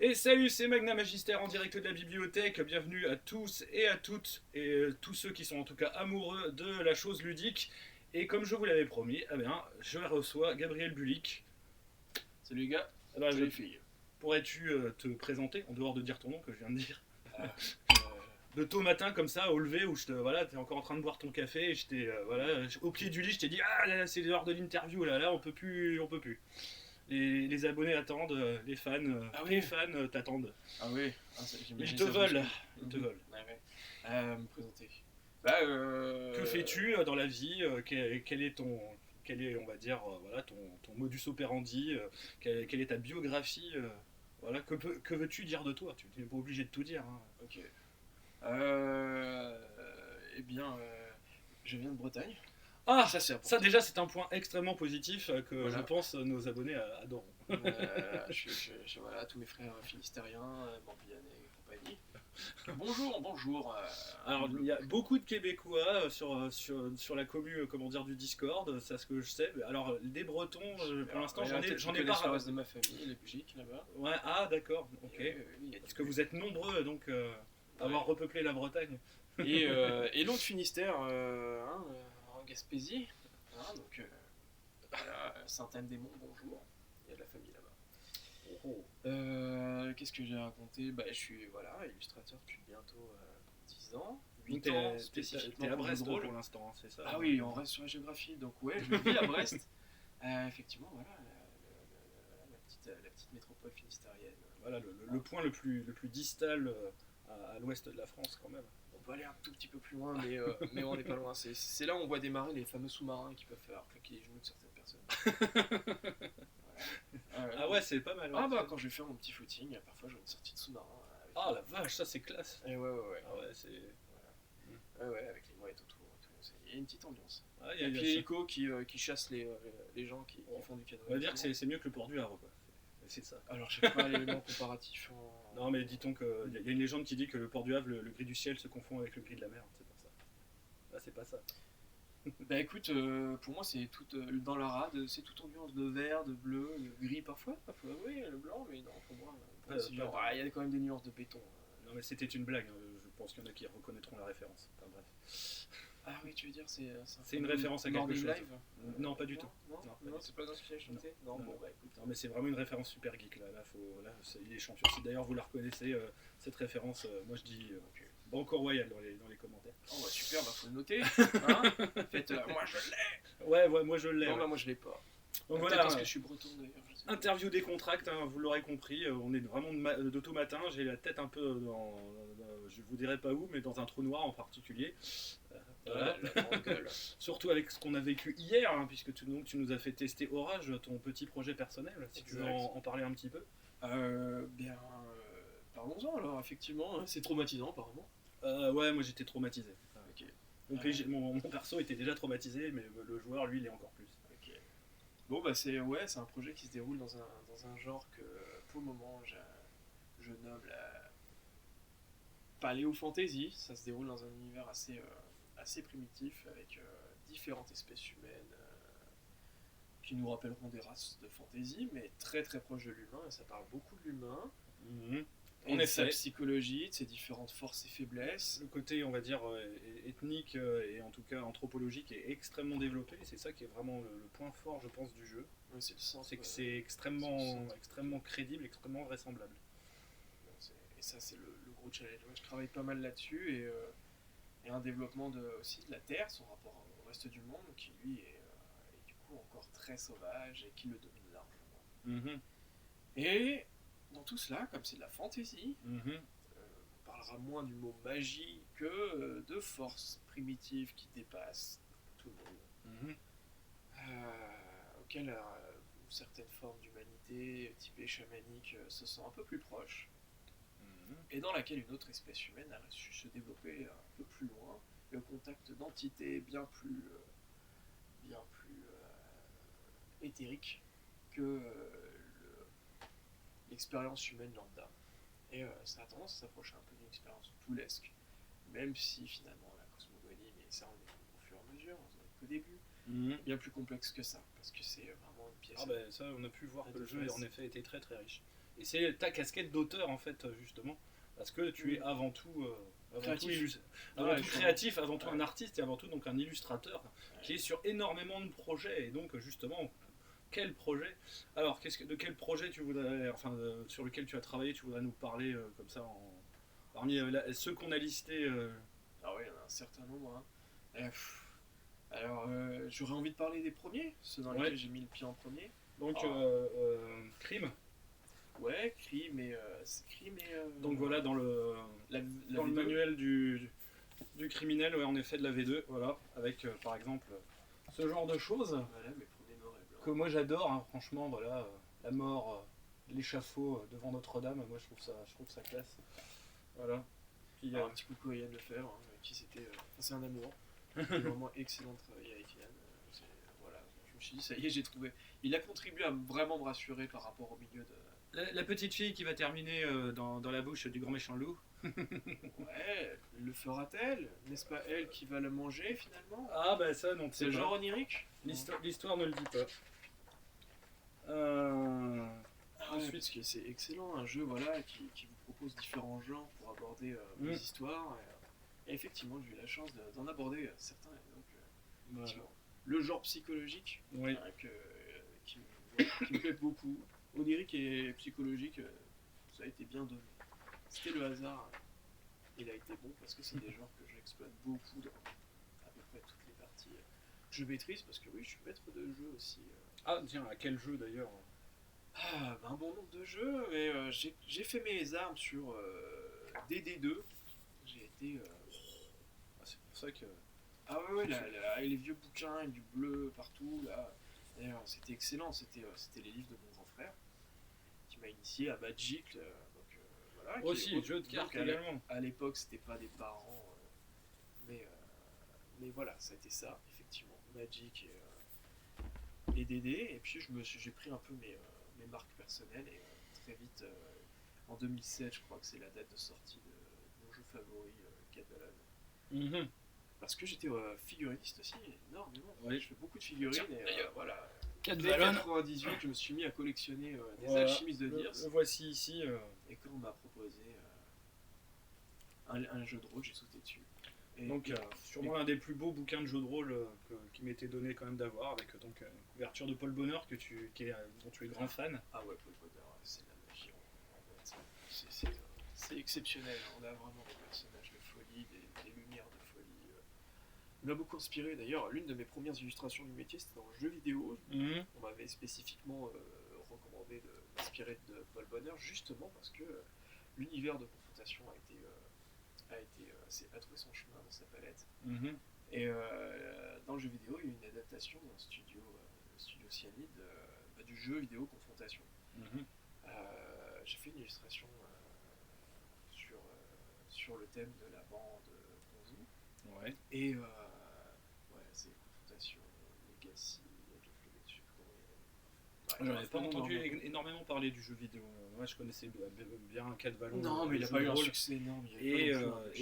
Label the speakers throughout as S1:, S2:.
S1: Et salut, c'est Magna Magister en direct de la bibliothèque. Bienvenue à tous et à toutes, et tous ceux qui sont en tout cas amoureux de la chose ludique. Et comme je vous l'avais promis, eh bien, je reçois Gabriel Bulik.
S2: Salut les gars,
S1: Alors,
S2: salut les filles.
S1: pourrais-tu te présenter, en dehors de dire ton nom que je viens de dire,
S2: Ah,
S1: de tôt matin comme ça, au lever, où voilà, t'es encore en train de boire ton café, et voilà, au pied du lit, je t'ai dit, ah là, c'est l'heure de l'interview, là, on peut plus, on peut plus. Les abonnés attendent,
S2: Ah oui.
S1: les fans t'attendent.
S2: ah oui,
S1: Ils
S2: j'imagine
S1: te
S2: ça
S1: veulent,
S2: bouscule.
S1: ils te veulent.
S2: Ouais, ouais. Me présenter. Bah,
S1: Que fais-tu dans la vie, quel est ton, quel est, on va dire, voilà, ton modus operandi, quelle est ta biographie, voilà, que veux-tu dire de toi? Tu n'es pas obligé de tout dire, hein.
S2: Ok. Eh bien, je viens de Bretagne.
S1: Ah,
S2: Ça c'est
S1: ça
S2: important.
S1: déjà c'est un point extrêmement positif que je
S2: Voilà.
S1: pense nos abonnés adoreront.
S2: Voilà, tous mes frères finistériens, Morbihan et compagnie. Bonjour, bonjour.
S1: Alors il y a beaucoup de Québécois sur la commu, comment dire, du Discord, c'est ce que je sais. Alors des Bretons, pour l'instant j'en ai pas.
S2: le reste de ma famille, les Belgiques là-bas.
S1: Ouais, ah d'accord, ok.
S2: Il y a
S1: Parce
S2: du
S1: que vous êtes nombreux donc à avoir repeuplé la Bretagne.
S2: Et l'autre Finistère, en Gaspésie, hein, donc voilà, Sainte-Anne-des-Monts, bonjour, il y a de la famille là-bas.
S1: Oh.
S2: Qu'est-ce que j'ai raconté? Je suis illustrateur depuis bientôt 10 ans,
S1: Donc
S2: 8 ans spécifiquement
S1: t'es à
S2: pour le
S1: Brest
S2: drôle.
S1: pour l'instant, hein, c'est ça?
S2: Ah oui, on reste sur la géographie, donc ouais, je vis à Brest. Effectivement, voilà, la petite métropole finistérienne.
S1: Voilà, le point le plus distal à l'ouest de la France quand même.
S2: On peut aller un tout petit peu plus loin, mais on n'est pas loin. C'est là où on voit démarrer les fameux sous-marins qui peuvent faire claquer les genoux de certaines personnes. Voilà.
S1: Ah ouais, c'est pas mal.
S2: Ah
S1: Ouais.
S2: bah quand je vais faire mon petit footing, parfois je vois une sortie de sous-marin.
S1: Ah la vache, ça c'est classe.
S2: Et ouais.
S1: Ah ouais, c'est.
S2: Ouais, avec les mouettes autour. Il y a une petite ambiance.
S1: Ah,
S2: Et puis l'hélico qui chasse les gens qui font du canoë.
S1: On va dire que c'est mieux que le port du Havre, quoi. C'est ça.
S2: Alors je sais pas l'élément comparatif.
S1: Non, mais dit-on qu'il y a une légende qui dit que le port du Havre, le gris du ciel se confond avec le gris de la mer, c'est pour ça. Là, c'est pas ça.
S2: Bah écoute, pour moi c'est tout dans la rade, c'est toute ambiance de vert, de bleu, de gris parfois, oui, le blanc, mais non, pour moi c'est genre, il y a quand même des nuances de béton.
S1: Non, mais c'était une blague, hein. Je pense qu'il y en a qui reconnaîtront la référence. Enfin bref.
S2: Ah oui, tu veux dire,
S1: C'est une référence à quelque chose.
S2: Live
S1: Non, pas du tout.
S2: Non, c'est pas dans ce que j'ai chanté. Non, bon, bah écoute.
S1: Non, mais c'est vraiment une référence super geek là. Il est champion. Si d'ailleurs vous la reconnaissez, cette référence, moi je dis Banco Royal dans les commentaires.
S2: Oh bah super, bah faut le noter. Hein. Faites, moi je l'ai.
S1: Ouais, moi je l'ai.
S2: Non,
S1: Ouais.
S2: bah moi je l'ai pas.
S1: Donc
S2: Voilà,
S1: voilà.
S2: parce que je suis breton d'ailleurs.
S1: Interview décontracte, hein, vous l'aurez compris, on est vraiment de tôt matin, j'ai la tête un peu je vous dirai pas où, mais dans un trou noir en particulier. Voilà.
S2: La grande gueule.
S1: Surtout avec ce qu'on a vécu hier, hein, puisque tu nous as fait tester Orage, ton petit projet personnel, si tu veux en parler un petit peu.
S2: Parlons-en alors, effectivement, c'est traumatisant apparemment.
S1: Ouais, moi j'étais traumatisé.
S2: Ok.
S1: Mon perso était déjà traumatisé, mais le joueur, lui, il est encore plus.
S2: Ok. Bon, bah c'est un projet qui se déroule dans un genre que pour le moment je nomme la Paléo Fantasy. Ça se déroule dans un univers assez primitif avec différentes espèces humaines qui nous rappelleront des races de fantasy, mais très très proches de l'humain, et ça parle beaucoup de l'humain.
S1: En
S2: Et de sa
S1: effet,
S2: psychologie, de ses différentes forces et faiblesses.
S1: le côté, on va dire, ethnique et en tout cas anthropologique est extrêmement développé. C'est ça qui est vraiment le point fort, je pense, du jeu.
S2: Ouais, c'est le sens.
S1: C'est que c'est extrêmement crédible, extrêmement vraisemblable.
S2: Et ça, c'est le gros challenge. Ouais, je travaille pas mal là-dessus et un développement aussi de la Terre, son rapport au reste du monde, qui lui est du coup encore très sauvage et qui le domine largement. Et dans tout cela, comme c'est de la fantasy, on parlera moins du mot magie que de forces primitives qui dépassent tout le monde, auxquelles certaines formes d'humanité typée chamanique se sont un peu plus proches, et dans laquelle une autre espèce humaine a su se développer un peu plus loin, et au contact d'entités bien plus éthériques que l'expérience humaine lambda. Et ça a tendance à s'approcher un peu d'une expérience toulesque, même si finalement la cosmogonie, mais ça on est au fur et à mesure, on est qu'au début, bien plus complexe que ça, parce que c'est vraiment une pièce.
S1: Ah ben ça, on a pu voir que le jeu en effet était très très riche. Et c'est ta casquette d'auteur en fait, justement, parce que tu es avant tout,
S2: Créatif.
S1: avant
S2: Ouais,
S1: tout
S2: je suis
S1: créatif, avant tout
S2: ouais.
S1: un artiste et avant tout donc un illustrateur qui est sur énormément de projets. Et donc justement, quel projet? Alors, de quel projet tu voudrais, enfin, sur lequel tu as travaillé, tu voudrais nous parler comme ça parmi ceux qu'on a listés.
S2: Ah ouais, il y en a un certain nombre. Hein. Alors, j'aurais envie de parler des premiers, ceux dans
S1: Ouais.
S2: lesquels j'ai mis le pied en premier.
S1: Donc,
S2: Ah,
S1: crime.
S2: ouais, Crime et
S1: Donc voilà,
S2: la
S1: dans le
S2: V2.
S1: manuel du criminel, ouais, en effet, de la V2, voilà, avec par exemple ce genre de choses
S2: Voilà, mes premiers noirs et blancs.
S1: que moi j'adore, hein, franchement, voilà, la mort, l'échafaud devant Notre-Dame, moi je trouve ça classe. Voilà. Puis,
S2: Alors, un petit coucou à Yann Lefebvre, qui c'était. C'est un amour. C'était vraiment excellent de travailler avec Yann. Voilà, je me suis dit, ça y est, j'ai trouvé. Il a contribué à vraiment me rassurer par rapport au milieu de.
S1: la petite fille qui va terminer dans la bouche du grand méchant loup.
S2: Ouais, le fera-t-elle? N'est-ce pas elle qui va le manger finalement?
S1: Ah bah ça, non,
S2: C'est le genre onirique?
S1: L'histoire ne le dit pas.
S2: Ah ouais,
S1: Ensuite,
S2: parce que c'est excellent, un jeu voilà, qui vous propose différents genres pour aborder les histoires. Et effectivement, j'ai eu la chance d'en aborder certains. Donc,
S1: voilà.
S2: effectivement, le genre psychologique
S1: Oui.
S2: qui me plaît beaucoup. Onirique et psychologique, ça a été bien donné. C'était le hasard. Il a été bon parce que c'est des genres que j'exploite beaucoup dans à peu près toutes les parties que je maîtrise parce que oui, je suis maître de jeu aussi.
S1: Ah tiens, à quel jeu d'ailleurs?
S2: Un bon nombre de jeux, mais j'ai fait mes armes sur DD2. J'ai été.
S1: Ah, c'est pour ça que.
S2: Ah ouais, les vieux bouquins avec du bleu partout, là. D'ailleurs, c'était excellent, c'était les livres de mon grand frère qui m'a initié à Magic. Voilà,
S1: Aussi, jeu de cartes également.
S2: À l'époque, c'était pas des parents, mais, mais voilà, ça a été ça, effectivement. Magic et DD, et puis j'ai pris un peu mes marques personnelles, et très vite, en 2007, je crois que c'est la date de sortie de mon jeu favori, Catalan.
S1: Mhm.
S2: Parce que j'étais figuriniste aussi, énormément.
S1: Oui.
S2: Je fais beaucoup de figurines,
S1: Tiens,
S2: et
S1: d'ailleurs,
S2: voilà.
S1: Cat
S2: Dès
S1: Ballon.
S2: 98, je me suis mis à collectionner des
S1: Voilà.
S2: alchimistes de
S1: Le
S2: Dirs,
S1: voici ici.
S2: et quand on m'a proposé un jeu de rôle, j'ai sauté dessus. Et,
S1: Donc, sûrement l'un des plus beaux bouquins de jeu de rôle qui m'était donné quand même d'avoir, avec donc une couverture de Paul Bonheur dont tu es grand fan.
S2: Ah ouais, Paul Potter, c'est de la magie en fait. C'est exceptionnel, on a vraiment des personnages de folie, des lumières de folie. Il m'a beaucoup inspiré d'ailleurs, l'une de mes premières illustrations du métier c'était dans le jeu vidéo.
S1: Mhm.
S2: On m'avait spécifiquement recommandé de m'inspirer de Paul Bonheur justement parce que l'univers de confrontation a trouvé son chemin dans sa palette.
S1: Mhm.
S2: Et dans le jeu vidéo, il y a eu une adaptation d'un studio Cyanide du jeu vidéo confrontation.
S1: Mhm.
S2: J'ai fait une illustration sur le thème de la bande qu'on joue.
S1: Ouais.
S2: Et ouais, c'est confrontation, Legacy, je sais plus comment il y a.
S1: J'en ai pas entendu énormément parler du jeu vidéo. Moi, je connaissais bien Cat Ballon.
S2: Non, mais il n'a pas eu un succès énorme.
S1: Et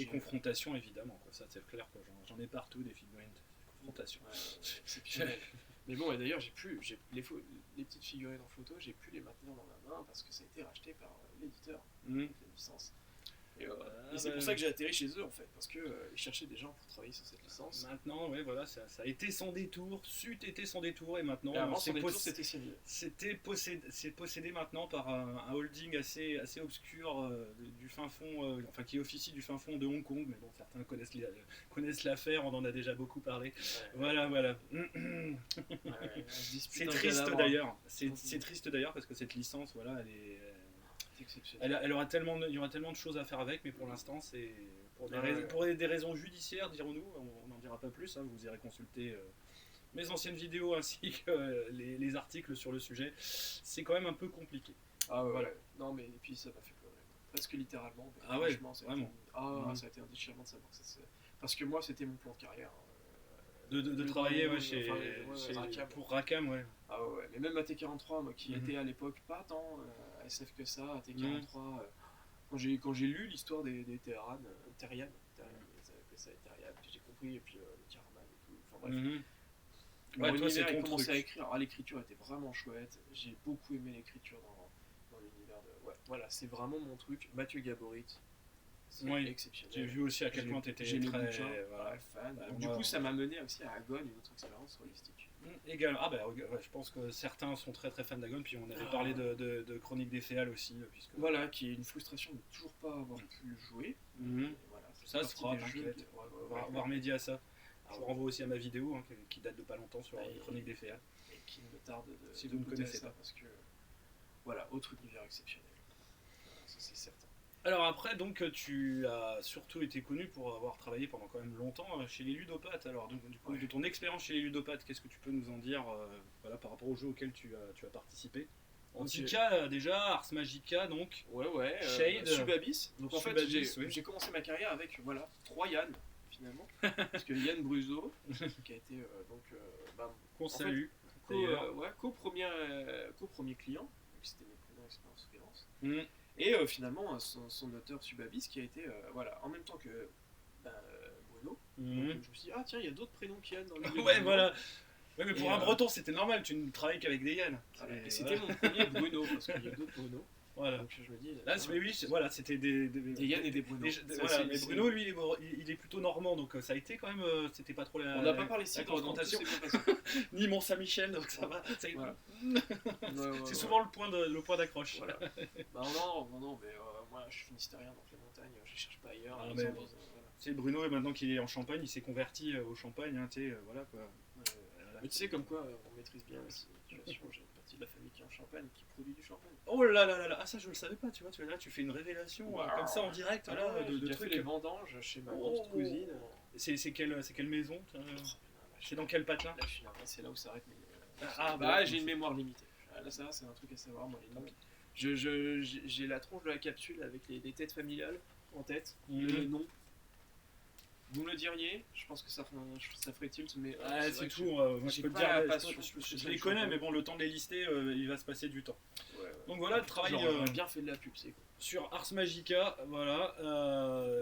S1: confrontation, évidemment. Quoi. Ça, c'est clair. J'en ai partout des figurines. Confrontation.
S2: Ouais, c'est exceptionnel. Mais bon, et d'ailleurs, j'ai les petites figurines en photo, j'ai pu les maintenir dans ma main parce que ça a été racheté par l'éditeur,
S1: Mmh.
S2: la licence. Et c'est pour ça que j'ai atterri chez eux en fait, parce qu'ils cherchaient des gens pour travailler sur cette licence.
S1: Maintenant, ouais, voilà, ça a été sans détour, c'eût été sans détour, et maintenant,
S2: Et avant, c'était Cyanide.
S1: c'est possédé maintenant par un holding assez obscur du fin fond, enfin qui officie du fin fond de Hong Kong, mais bon, certains connaissent l'affaire, on en a déjà beaucoup parlé. Ouais. Voilà. C'est triste d'ailleurs. C'est triste d'ailleurs parce que cette licence, voilà, il y aura tellement de choses à faire avec, mais pour l'instant, c'est pour des raisons judiciaires, dirons-nous. On n'en dira pas plus. Hein, vous irez consulter mes anciennes vidéos ainsi que les articles sur le sujet. C'est quand même un peu compliqué.
S2: Ah ouais. Voilà. Non, mais et puis ça m'a fait pleurer. Presque littéralement.
S1: Ah ouais,
S2: vraiment. Ça a été un déchirement de savoir que ça se. Parce que moi, c'était mon plan de carrière.
S1: De travailler pour Rackham, ouais.
S2: Ah ouais, mais même AT43, moi qui était à l'époque pas tant SF que ça, AT43, quand j'ai lu l'histoire des Terrian, ils appelaient ça les Terrian, j'ai compris, et puis le Karaman et tout, enfin bref.
S1: Ouais, toi, c'est ton
S2: commencé
S1: truc.
S2: à écrire, alors l'écriture était vraiment chouette, j'ai beaucoup aimé l'écriture dans l'univers de. voilà, c'est vraiment mon truc. Mathieu Gaborit, c'est
S1: Oui.
S2: exceptionnel.
S1: J'ai vu aussi à quel point tu étais
S2: J'ai le
S1: très
S2: bouquin,
S1: voilà.
S2: fan.
S1: Bah,
S2: Du coup, ça m'a mené aussi à Agon, une autre expérience holistique.
S1: Également. Ah bah ouais, je pense que certains sont très très fans d'Agon, puis on avait parlé de Chronique des Féales aussi, puisque
S2: Voilà, qui est une frustration de ne toujours pas avoir pu le jouer.
S1: Mhm.
S2: Et voilà,
S1: Ça se fera, t'inquiète. On va remédier à ça. Je vous renvoie aussi à ma vidéo qui date de pas longtemps sur les Chroniques des Féales.
S2: Et qui me tarde
S1: Si
S2: de
S1: vous ne
S2: goûter
S1: connaissez
S2: ça,
S1: pas.
S2: parce que voilà, autre univers exceptionnel. Ça c'est certain.
S1: Alors après, donc tu as surtout été connu pour avoir travaillé pendant quand même longtemps chez les ludopathes. Alors donc, du coup, de ton expérience chez les ludopathes, qu'est-ce que tu peux nous en dire voilà, par rapport aux jeux auxquels tu as participé? Antica déjà, Ars Magica donc.
S2: Ouais,
S1: Shade.
S2: Subabyss. Donc en fait,
S1: Subabyss, oui.
S2: j'ai commencé ma carrière avec voilà, 3 Yann finalement. Parce que Yann Bruzo, qui a été
S1: Qu'on
S2: en
S1: salue.
S2: co-premier client, donc c'était mes premières expériences freelance.
S1: Mhm.
S2: Et finalement, son auteur Subabyss qui a été, voilà, en même temps que Bruno.
S1: Mhm.
S2: Donc, je me suis dit, ah tiens, il y a d'autres prénoms qui Yann dans le milieu
S1: Ouais,
S2: du
S1: voilà. Ouais, mais pour
S2: Et,
S1: un breton, c'était normal, tu ne travailles qu'avec des Yann.
S2: voilà. Et c'était mon premier Bruno, parce qu'il y a d'autres Bruno.
S1: Voilà.
S2: Donc je me dis,
S1: Là,
S2: tiens,
S1: mais oui, voilà, c'était des
S2: Yann et des Bruno.
S1: voilà, mais Bruno, lui, il est plutôt normand, donc ça a été quand même, c'était pas trop la.
S2: On n'a pas parlé si
S1: la
S2: de Renan,
S1: confrontation.
S2: tout s'est bien passé.
S1: Ni Mont Saint-Michel, donc ça va.
S2: Voilà.
S1: C'est souvent le point d'accroche.
S2: Voilà. Bah non, mais moi je suis finistérien, donc les montagnes, je les cherche pas ailleurs.
S1: Ah,
S2: les
S1: mais
S2: Andes,
S1: bon.
S2: voilà.
S1: C'est Bruno, et maintenant qu'il est en Champagne, il s'est converti au Champagne, tu sais, voilà quoi.
S2: Mais tu sais, comme quoi, on maîtrise bien la situation. J'ai une partie de la famille qui est en Champagne, qui produit du champagne.
S1: Oh là là là là, ah ça je le savais pas, tu vois, là tu fais une révélation
S2: Wow.
S1: comme ça en direct,
S2: Ah
S1: là,
S2: ouais, j'ai
S1: de
S2: déjà fait
S1: trucs.
S2: les vendanges chez ma
S1: Oh.
S2: petite cousine.
S1: C'est quelle maison C'est dans
S2: quel
S1: quel patelin?
S2: Là, je suis navré, c'est là où s'arrête mes.
S1: bah,
S2: j'ai une mémoire limitée. Là, ça, c'est un truc à savoir, moi, les noms. J'ai la tronche de la capsule avec les têtes familiales en tête, les noms. Vous me le diriez, je pense que ça ferait tilt, mais.
S1: Ah, c'est tout, moi je peux te dire, je les connais, mais bon, le temps de les lister, il va se passer du temps.
S2: Ouais.
S1: Donc voilà, le travail
S2: J'aurais bien fait de la pub, c'est quoi.
S1: sur Ars Magica, voilà.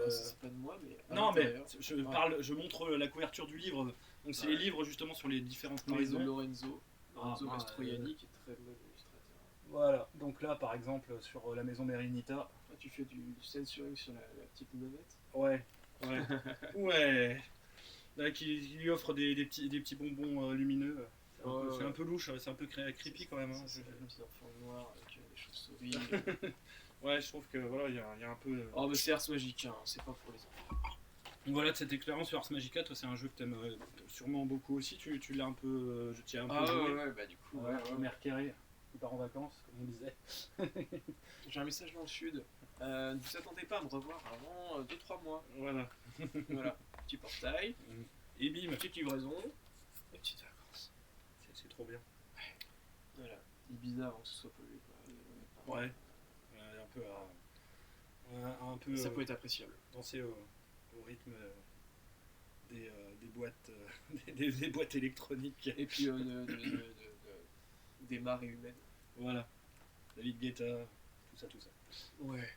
S2: C'est pas de moi, mais.
S1: Non, mais je montre la couverture du livre. Donc c'est les livres justement sur les différentes maisons.
S2: De Lorenzo Mastroianni, qui est très bon illustrateur.
S1: Voilà, donc là par exemple sur la maison Merinita.
S2: Ah, tu fais du censoring sur la petite nonnette.
S1: Ouais. Ouais. Là, qui lui offre des petits bonbons lumineux. C'est un peu louche, c'est un peu creepy quand même.
S2: C'est un petit enfant noir avec des chauves-souris.
S1: Ouais, je trouve que voilà, il y a un peu.
S2: Oh, mais c'est Ars Magica, c'est pas pour les enfants.
S1: Donc voilà, de cette expérience sur Ars Magica, toi c'est un jeu que t'aimes sûrement beaucoup aussi. Tu l'as un peu. Je tiens un peu joué.
S2: Ouais, bah du coup.
S1: Mère Carré, qui part en vacances, comme on disait.
S2: J'ai un message dans le sud. Ne vous attendez pas à me revoir avant 2-3 mois.
S1: Voilà.
S2: Voilà, petit portail,
S1: Et bim,
S2: petite livraison, et petites vacances.
S1: c'est trop bien.
S2: Voilà, Ibiza avant que ce soit pollué. Quoi.
S1: Ouais. Un peu.
S2: Ça peut être appréciable.
S1: Danser au rythme des boîtes, des boîtes électroniques.
S2: Et puis des marées humaines.
S1: Voilà. David Guetta, tout ça.
S2: Ouais.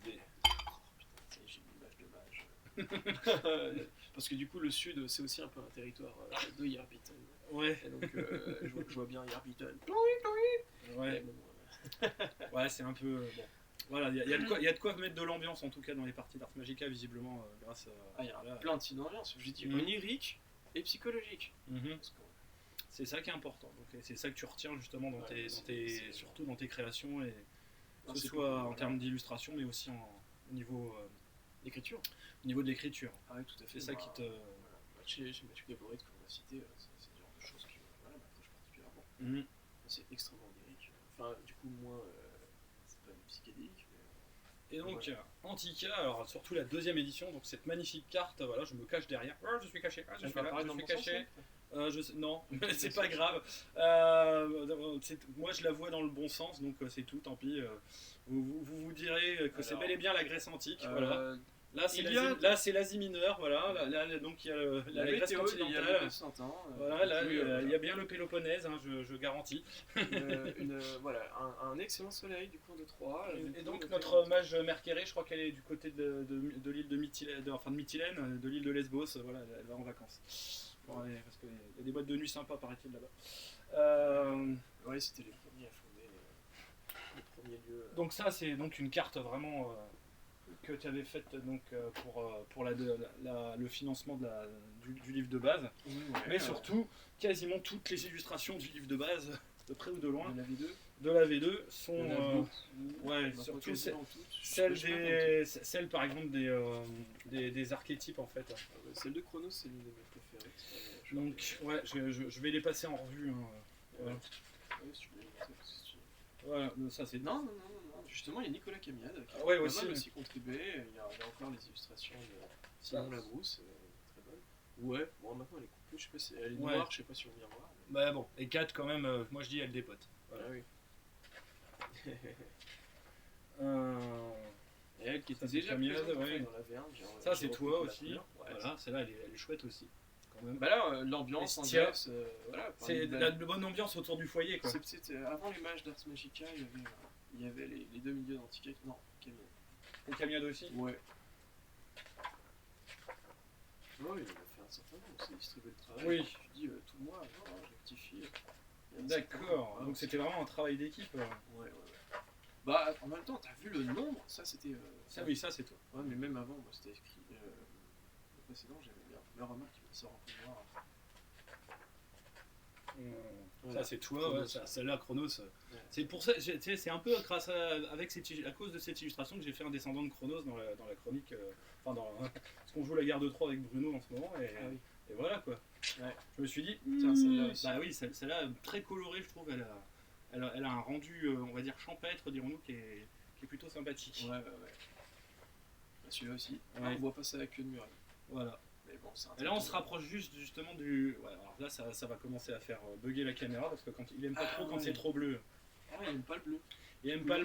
S2: J'ai une image de mage. Parce que du coup, le sud, c'est aussi un peu un territoire de Yarbiton.
S1: Ouais.
S2: Et donc, je vois bien Yarbiton.
S1: Ouais. Ouais, c'est un peu. Bon. Voilà, il y a de quoi mettre de l'ambiance en tout cas dans les parties d'Ars Magica, visiblement, grâce à.
S2: Il y a plein de signes d'ambiance. J'ai dit onirique et psychologique. Parce que,
S1: c'est ça qui est important. Donc, c'est ça que tu retiens justement surtout dans tes créations, et que ce soit en termes d'illustration, mais aussi au niveau
S2: d'écriture.
S1: Au niveau de l'écriture.
S2: Ah oui, tout à fait.
S1: C'est ça qui te.
S2: Voilà. Chez Mathieu Gaborit, comme on a cité, c'est le genre de choses qui m'approchent particulièrement. C'est extrêmement lyrique. Enfin, du coup, moins. C'est pas psychédélique.
S1: Et donc, Antica, alors surtout la deuxième édition, donc cette magnifique carte, voilà, je me cache derrière. Oh, je suis caché, je suis là, je suis caché. Non, c'est pas grave. Moi je la vois dans le bon sens, donc c'est tout, tant pis. Vous direz que c'est bel et bien la Grèce antique. Voilà. Là c'est l'Asie mineure, voilà. Là, donc il y a la Grèce continentale. Voilà, là il y a bien le Péloponnèse, je garantis.
S2: Voilà, un excellent soleil du coin de Troie.
S1: Et donc notre mage Mercéré, je crois qu'elle est du côté de l'île de Mytilène, de l'île de Lesbos. Voilà, elle va en vacances. Ouais, parce qu'il y a des boîtes de nuit sympas, paraît-il, là-bas.
S2: Ouais, c'était les premiers à fonder le premier lieu.
S1: Donc ça, c'est donc une carte vraiment que tu avais faite donc, pour le financement du livre de base.
S2: Oui, ouais,
S1: Mais surtout, quasiment toutes les illustrations du livre de base, de près ou de loin,
S2: de la V2.
S1: de la V2 sont...
S2: Il y en a beaucoup.
S1: ouais,
S2: On a
S1: surtout
S2: pas quasiment toutes. Je
S1: celles,
S2: sais pas compter.
S1: celles par exemple des archétypes en fait.
S2: Ah ouais, celle de Chronos, c'est l'une de mes préférées.
S1: Donc ouais, je vais les passer en revue. Hein. Voilà.
S2: Ouais, si tu veux les montrer, parce que
S1: Voilà, ça c'est...
S2: non. Justement, il y a Nicolas Camiade qui a
S1: ouais,
S2: pas
S1: aussi,
S2: mal
S1: mais-
S2: aussi contribué. Il y a encore les illustrations de Simon Labrousse, très bonne. Ouais, bon, maintenant elle est coupée, je sais pas si elle est
S1: Ouais.
S2: noire, je sais pas si on vient voir.
S1: Bah bon, et 4 quand même, moi je dis elle dépote. Voilà.
S2: Ah oui.
S1: Euh,
S2: Et elle qui
S1: Ça,
S2: était
S1: c'est
S2: déjà
S1: Camiade,
S2: présente en
S1: ouais.
S2: fait, dans la V1.
S1: ça c'est
S2: j'ai
S1: toi
S2: repris la
S1: aussi.
S2: couleur. Ouais,
S1: Voilà, celle-là elle est chouette aussi. Quand même.
S2: Bah là, l'ambiance,
S1: Et
S2: Angers, voilà.
S1: C'est de la bonne ambiance autour du foyer quoi.
S2: C'était avant les matchs d'Ars Magica, il y avait les deux milieux d'Antica. Non, Camiade.
S1: Et Camiade aussi.
S2: Ouais. Ouais, il a fait un certain nombre, c'est distribué le travail.
S1: Oui.
S2: Tu dis tout moi, non, je rectifie. Il y a un certain
S1: D'accord,
S2: nombre,
S1: donc c'était vraiment un travail d'équipe.
S2: Ouais. Bah, en même temps, t'as vu le nombre, ça c'était.
S1: Ça oui, ça c'est toi.
S2: Ouais, mais même avant, moi c'était écrit. Le précédent, j'aimais bien. Mais remarque, il sort un peu noir.
S1: Ça c'est toi,
S2: Chronos.
S1: ouais, celle-là Chronos.
S2: Ouais.
S1: C'est pour ça, tu sais, c'est un peu grâce à cause de cette illustration que j'ai fait un descendant de Chronos dans la chronique, parce qu'on joue la guerre de Troie avec Bruno en ce moment,
S2: Ah oui.
S1: et voilà quoi.
S2: Ouais.
S1: Je me suis dit,
S2: Tiens, celle-là aussi.
S1: bah oui, celle-là très colorée, je trouve, elle a un rendu, on va dire champêtre, dirons-nous, qui est plutôt sympathique.
S2: Ouais. Bah, celui-là aussi.
S1: Ouais.
S2: On voit pas ça avec queue de muraille.
S1: Voilà.
S2: Mais bon, c'est un
S1: Et là, on
S2: truc,
S1: se rapproche justement du. Ouais, alors là, ça va commencer à faire bugger la caméra parce que quand il aime pas trop quand
S2: ouais.
S1: c'est trop bleu.
S2: Ah, il aime pas le bleu.
S1: Il aime pas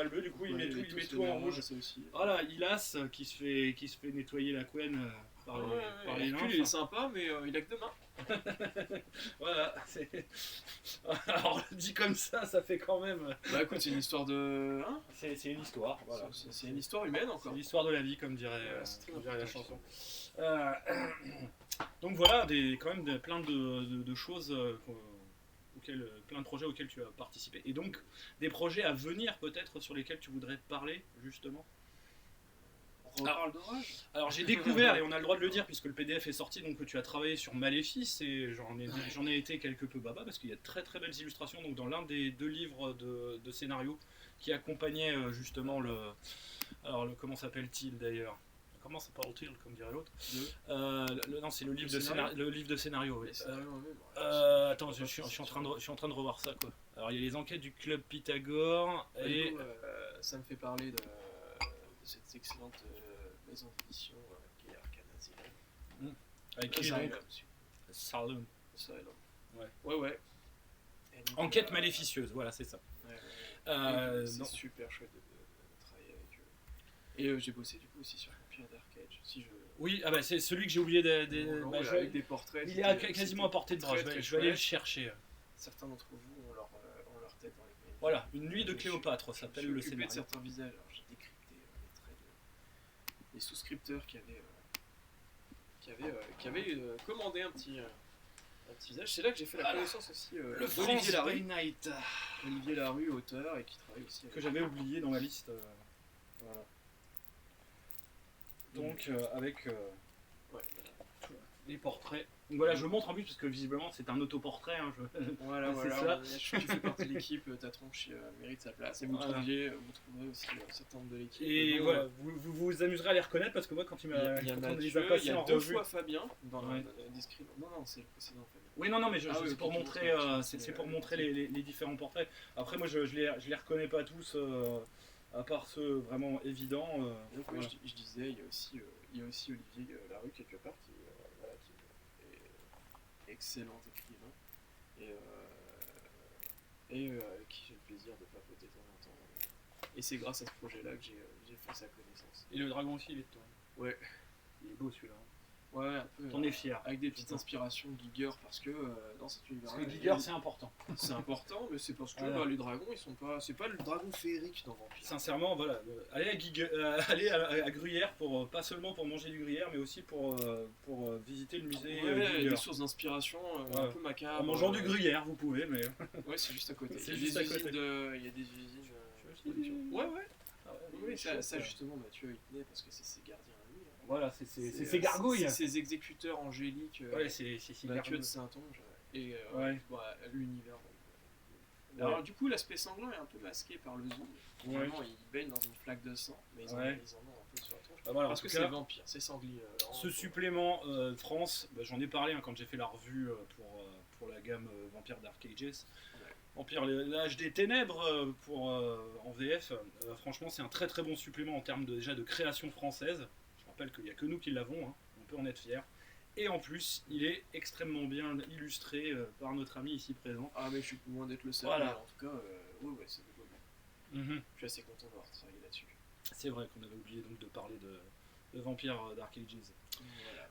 S1: le bleu, du coup il met tout en rouge.
S2: Ça aussi.
S1: Voilà, Ilas qui se fait nettoyer la couenne par les
S2: Hercule,
S1: nymphes.
S2: il est sympa, mais il a que deux mains.
S1: Voilà, c'est. Alors dit comme ça fait quand même.
S2: Bah écoute, c'est une histoire de. Hein,
S1: C'est une histoire, voilà.
S2: c'est une histoire humaine
S1: C'est
S2: encore.
S1: l'histoire de la vie, comme dirait,
S2: Ouais, c'est très
S1: comme dirait la
S2: important.
S1: chanson. Donc voilà, quand même plein de choses, plein de projets auxquels tu as participé. Et donc des projets à venir peut-être sur lesquels tu voudrais parler justement.
S2: On reparle d'orage.
S1: Alors j'ai découvert, et on a le droit de le dire puisque le PDF est sorti, donc que tu as travaillé sur Maléfice, et j'en ai été quelque peu baba parce qu'il y a de très très belles illustrations donc dans l'un des 2 livres de scénario qui accompagnaient justement comment s'appelle-t-il d'ailleurs? Comment s'appelle-t-il, comme dirait l'autre? Non, c'est le livre de scénario. Oui. Attends, je suis en train de revoir ça quoi. Alors il y a les enquêtes du club Pythagore et
S2: ça me fait parler de cette excellente maison d'édition qui est Arcana Asylum.
S1: avec qui donc Saloon.
S2: Ouais. Et donc,
S1: Enquête maléficieuse, voilà, c'est ça.
S2: C'est super chouette de travailler avec eux. Et j'ai bossé du coup aussi sur Vampire Dark Age.
S1: Oui, ah bah c'est celui que j'ai oublié
S2: avec des portraits.
S1: il est quasiment à portée de bras, je vais aller le chercher.
S2: Certains d'entre vous ont leur tête dans les pages.
S1: Voilà, Une nuit de Cléopâtre s'appelle le scénario.
S2: De certains visages, alors j'ai décrypté les traits des souscripteurs qui avaient commandé un petit visage. C'est là que j'ai fait la connaissance aussi
S1: Le France by Night
S2: Olivier Larue, auteur, et qui travaille aussi
S1: que j'avais oublié dans ma liste. Voilà. Donc avec les portraits. Donc voilà, je le montre en plus parce que visiblement c'est un autoportrait. Hein,
S2: Voilà,
S1: c'est ça.
S2: tu fais partie de l'équipe, ta tronche mérite sa place. Et vous trouverez aussi certains membres de l'équipe.
S1: Et voilà, vous vous amuserez à les reconnaître parce que moi quand il m'a
S2: il y a
S1: Mathieu,
S2: il y a 2 fois Fabien dans la description. Non, c'est le précédent Fabien.
S1: Oui, non, mais c'est pour
S2: ok,
S1: montrer, c'est pour montrer les différents portraits. Après, moi, je les reconnais pas tous, à part ceux vraiment évidents.
S2: Donc,
S1: voilà.
S2: je disais, il y a aussi Olivier Larue quelque part qui est excellent écrivain et avec qui j'ai le plaisir de papoter de temps en temps. Et c'est grâce à ce projet-là que j'ai fait sa connaissance.
S1: Et le dragon aussi, il est de toi.
S2: Ouais.
S1: Il est beau celui-là.
S2: Ouais, un peu.
S1: T'en es fier.
S2: Avec des petites inspirations Giger parce que dans cet univers.
S1: Parce que Giger, c'est important.
S2: C'est important, mais c'est parce que
S1: Voilà.
S2: les dragons, ils sont pas. C'est pas le dragon féerique dans Vampire.
S1: Sincèrement, voilà. Allez à Gruyère, pas seulement pour manger du gruyère, mais aussi pour visiter le musée Giger.
S2: Des sources d'inspiration un peu macabres.
S1: En mangeant du gruyère, vous pouvez, mais.
S2: Ouais, c'est juste à côté.
S1: C'est
S2: Il y a
S1: juste
S2: des
S1: à côté.
S2: usines production.
S1: Ouais, ouais. Ah ouais,
S2: Oui, ça
S1: chouette,
S2: justement, Mathieu, il tenait parce que c'est ses gardiens à lui.
S1: Voilà, c'est ses gargouilles.
S2: C'est ses exécuteurs angéliques,
S1: Ouais, c'est ses
S2: Mathieu de
S1: gargouilles.
S2: Saintonge. Et
S1: Ouais.
S2: l'univers.
S1: Ouais.
S2: Alors, du coup, l'aspect sanglant est un peu masqué par le zoom.
S1: Ouais.
S2: Vraiment, ils baignent dans une flaque de sang, mais ils en ont un peu sur la tronche.
S1: Voilà,
S2: parce que c'est vampire, c'est sanglier.
S1: Ce supplément France, j'en ai parlé quand j'ai fait la revue pour la gamme Vampire Dark Ages. Vampire l'âge des ténèbres en VF. Franchement, c'est un très très bon supplément en termes déjà de création française. Je rappelle qu'il n'y a que nous qui l'avons, hein. On peut en être fiers. Et en plus, il est extrêmement bien illustré par notre ami ici présent.
S2: Ah, mais je suis loin d'être le seul.
S1: Voilà.
S2: En tout cas, ouais, c'est beau. Je suis assez content d'avoir travaillé là-dessus.
S1: C'est vrai qu'on avait oublié donc de parler de Vampire Dark Ages.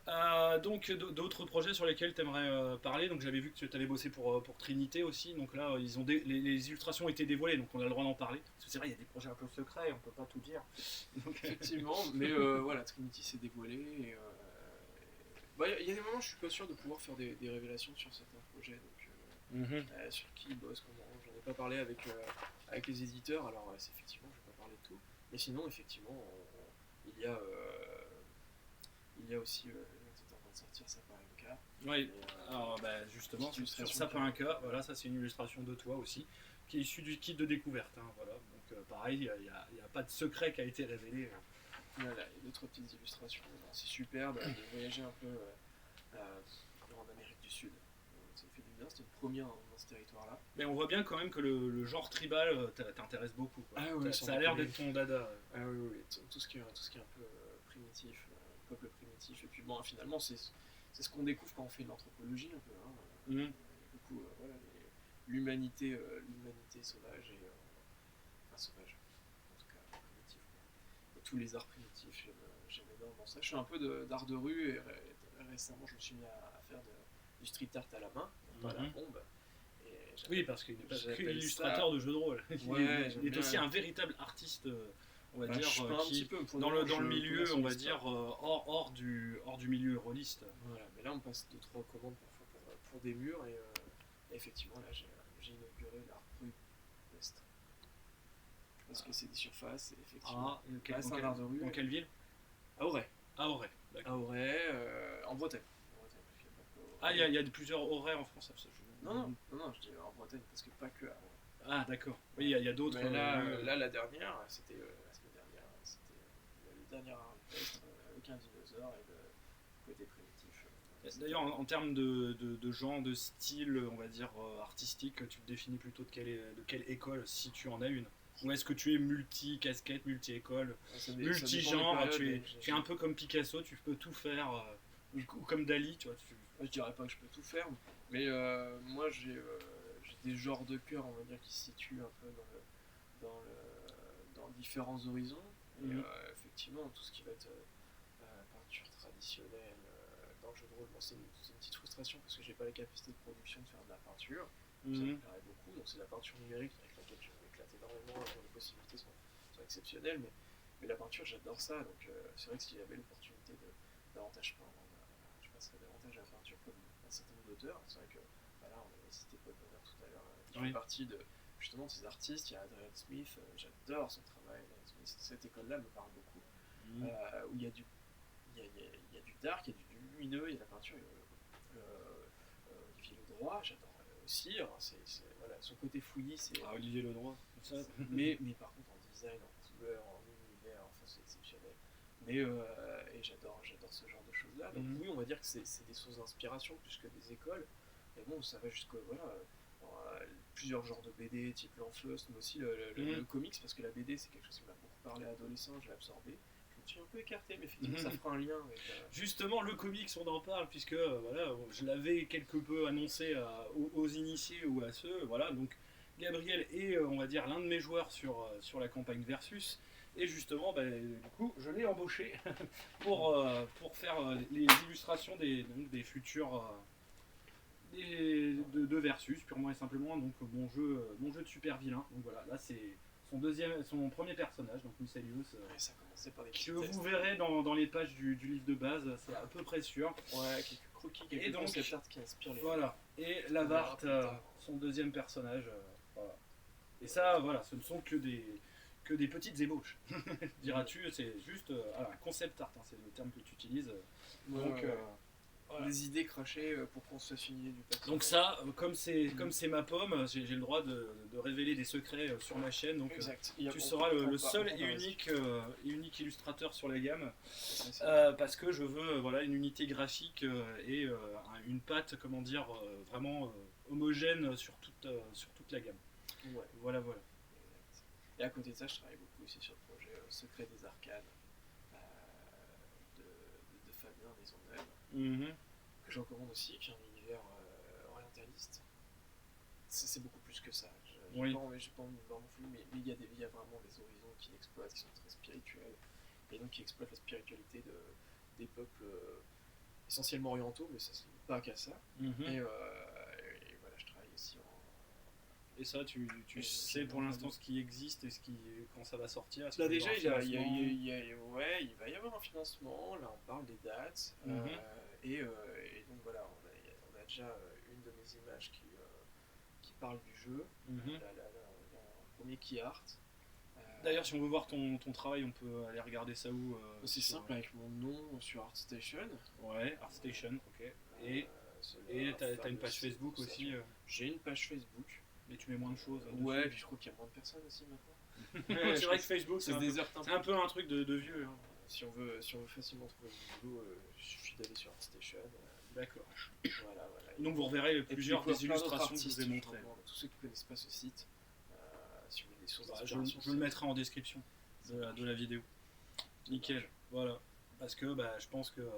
S2: Voilà.
S1: Donc d'autres projets sur lesquels tu aimerais parler. Donc j'avais vu que tu avais bossé pour Trinité aussi. Donc là, ils ont les illustrations ont été dévoilées, donc on a le droit d'en parler. Parce que c'est vrai, il y a des projets un peu secrets, on peut pas tout dire.
S2: Donc, effectivement, mais voilà, Trinity s'est dévoilé. Et, il y a des moments où je suis pas sûr de pouvoir faire des révélations sur certains projets. Donc, sur qui ils bossent, comment. J'en ai pas parlé avec les éditeurs. Alors effectivement, je vais pas parler de tout. Mais sinon, effectivement, il y a aussi c'est en train de sortir Sapin Inca.
S1: Oui, alors justement, sur Sapin Inca, voilà, ça c'est une illustration de toi aussi, qui est issue du kit de découverte. Hein, voilà. Donc pareil, il n'y a pas de secret qui a été révélé.
S2: Voilà, et d'autres petites illustrations. C'est superbe de voyager un peu en Amérique du Sud. Ça me fait du bien, c'était une première dans ce territoire-là.
S1: Mais on voit bien quand même que le genre tribal t'intéresse beaucoup. Quoi.
S2: Ah ouais,
S1: ça a l'air d'être ton dada.
S2: Ah oui, tout ce qui est un peu primitif, peuple primitif. Et puis bon, finalement, c'est ce qu'on découvre quand on fait de l'anthropologie un peu. Hein. Du coup, voilà, l'humanité sauvage et enfin sauvage, en tout cas primitif. Et tous les arts primitifs, j'aime énormément ça. Je suis un peu d'art de rue et récemment, je me suis mis à faire du street art à la main, pas à la bombe.
S1: Oui, parce qu'il n'est pas illustrateur de jeux de rôle. Il est aussi un véritable artiste, on va dire, qui, dans le milieu, on va dire, hors du milieu rôliste.
S2: Voilà, mais là on passe 2-3 commandes parfois pour des murs et effectivement là j'ai inauguré l'art Pro West. Parce que c'est des surfaces et effectivement.
S1: C'est un art de rue. Dans quelle ville?
S2: À Auray.
S1: À Auray,
S2: d'accord. À Auray, en Bretagne.
S1: Ah, il y a plusieurs Auray en France.
S2: Non, je dis en Bretagne parce que pas que à Auray.
S1: Ah d'accord. Oui, il y a d'autres.
S2: Mais là, la dernière, c'était la semaine dernière, c'était le dernier art avec un dinosaure et le côté primitif.
S1: D'ailleurs, en termes de genre, de style, on va dire artistique, tu te définis plutôt de quelle école, si tu en as une? Ou est-ce que tu es multi-casquette, multi-école, multi-genre, tu es un peu comme Picasso, tu peux tout faire, ou comme Dali, tu vois.
S2: Je dirais pas que je peux tout faire, mais moi j'ai des genres de cœur, on va dire, qui se situent un peu dans différents horizons. Et effectivement, tout ce qui va être peinture traditionnelle dans le jeu de rôle, c'est une petite frustration parce que j'ai pas la capacité de production de faire de la peinture. Ça me plairait beaucoup, donc c'est la peinture numérique avec laquelle je m'éclate énormément, les possibilités sont exceptionnelles, mais la peinture j'adore ça, donc c'est vrai que si j'avais l'opportunité de davantage peindre, je passerais davantage à la peinture comme un certain nombre d'auteurs. C'est vrai que voilà, on avait cité Paul Bonheur tout à l'heure, qui fait partie justement de ces artistes. Il y a Adrian Smith, j'adore son travail. Cette école-là me parle beaucoup, où il y a du dark, il y a du lumineux, il y a de la peinture. Olivier Ledroit, j'adore aussi. Alors voilà, son côté fouillis, c'est.
S1: Ah, Olivier Ledroit.
S2: mais par contre en design, en couleur, en univers, enfin c'est exceptionnel. Et j'adore ce genre de choses-là. Donc oui, on va dire que c'est des sources d'inspiration plus que des écoles. Mais bon, ça va jusqu'à plusieurs genres de BD, type L'Enfeust, mais aussi le comics, parce que la BD c'est quelque chose qui m'a beaucoup parlé adolescent, je l'ai absorbé. Je me suis un peu écarté, mais effectivement ça fera un lien avec...
S1: Justement, le comics, on en parle, puisque voilà, je l'avais quelque peu annoncé aux initiés ou à ceux, voilà, donc Gabriel est, on va dire, l'un de mes joueurs sur la campagne Versus, et justement, du coup, je l'ai embauché pour faire les illustrations des futurs de Versus, purement et simplement, donc mon jeu de super vilain. Donc voilà, là c'est son premier personnage, donc Musselius, que vous verrez dans les pages du livre de base, c'est à peu près sûr.
S2: Ouais, quelques croquis, quelques concept art qui inspirent les...
S1: Voilà, et Lavart, son deuxième personnage, voilà. Et ça, voilà, ce ne sont que que des petites ébauches. Diras-tu, c'est juste un concept art, hein, c'est le terme que tu utilises. Donc, voilà.
S2: Des idées crachées pour qu'on se fasse une idée du papier.
S1: Donc ça, comme c'est ma pomme, j'ai le droit de révéler des secrets sur ma chaîne. Donc
S2: Exact.
S1: tu seras le seul et unique illustrateur sur la gamme. Parce que je veux une unité graphique et une patte, comment dire, vraiment homogène sur toute la gamme.
S2: Ouais.
S1: Voilà.
S2: Et à côté de ça, je travaille beaucoup aussi sur le projet Secret des Arcades de Fabien Maisonneuve, que je recommande aussi, qui est un univers orientaliste. C'est beaucoup plus que ça. Je n'ai pas envie de m'en foutre, mais il y a vraiment des horizons qui exploitent, qui sont très spirituels, et donc qui exploitent la spiritualité des peuples essentiellement orientaux, mais ça, c'est pas qu'à ça. Et voilà, je travaille aussi en...
S1: Et ça, tu sais pour l'instant ce qui existe et quand ça va sortir.
S2: Là déjà, il va y avoir un financement. Là, on parle des dates. Et donc voilà, on a déjà une de mes images qui parle du jeu. Un premier key art.
S1: D'ailleurs, si on veut voir ton travail, on peut aller regarder ça où
S2: C'est simple, avec mon nom sur ArtStation.
S1: Ouais, ArtStation, ok. Et t'as une page Facebook aussi.
S2: J'ai une page Facebook.
S1: Mais tu mets moins de choses.
S2: Ouais, puis je crois qu'il y a moins de personnes aussi maintenant.
S1: C'est vrai que Facebook, c'est un peu un truc de vieux. Hein.
S2: Si on veut facilement trouver du boulot, il suffit d'aller sur ArtStation.
S1: D'accord.
S2: Voilà.
S1: Donc vous reverrez plusieurs des illustrations que je vous ai montrées.
S2: Tous ceux qui ne connaissent pas ce site, si vous voulez des sources
S1: d'inspiration, je le mettrai en description de la vidéo. Nickel. Voilà. Parce que je pense que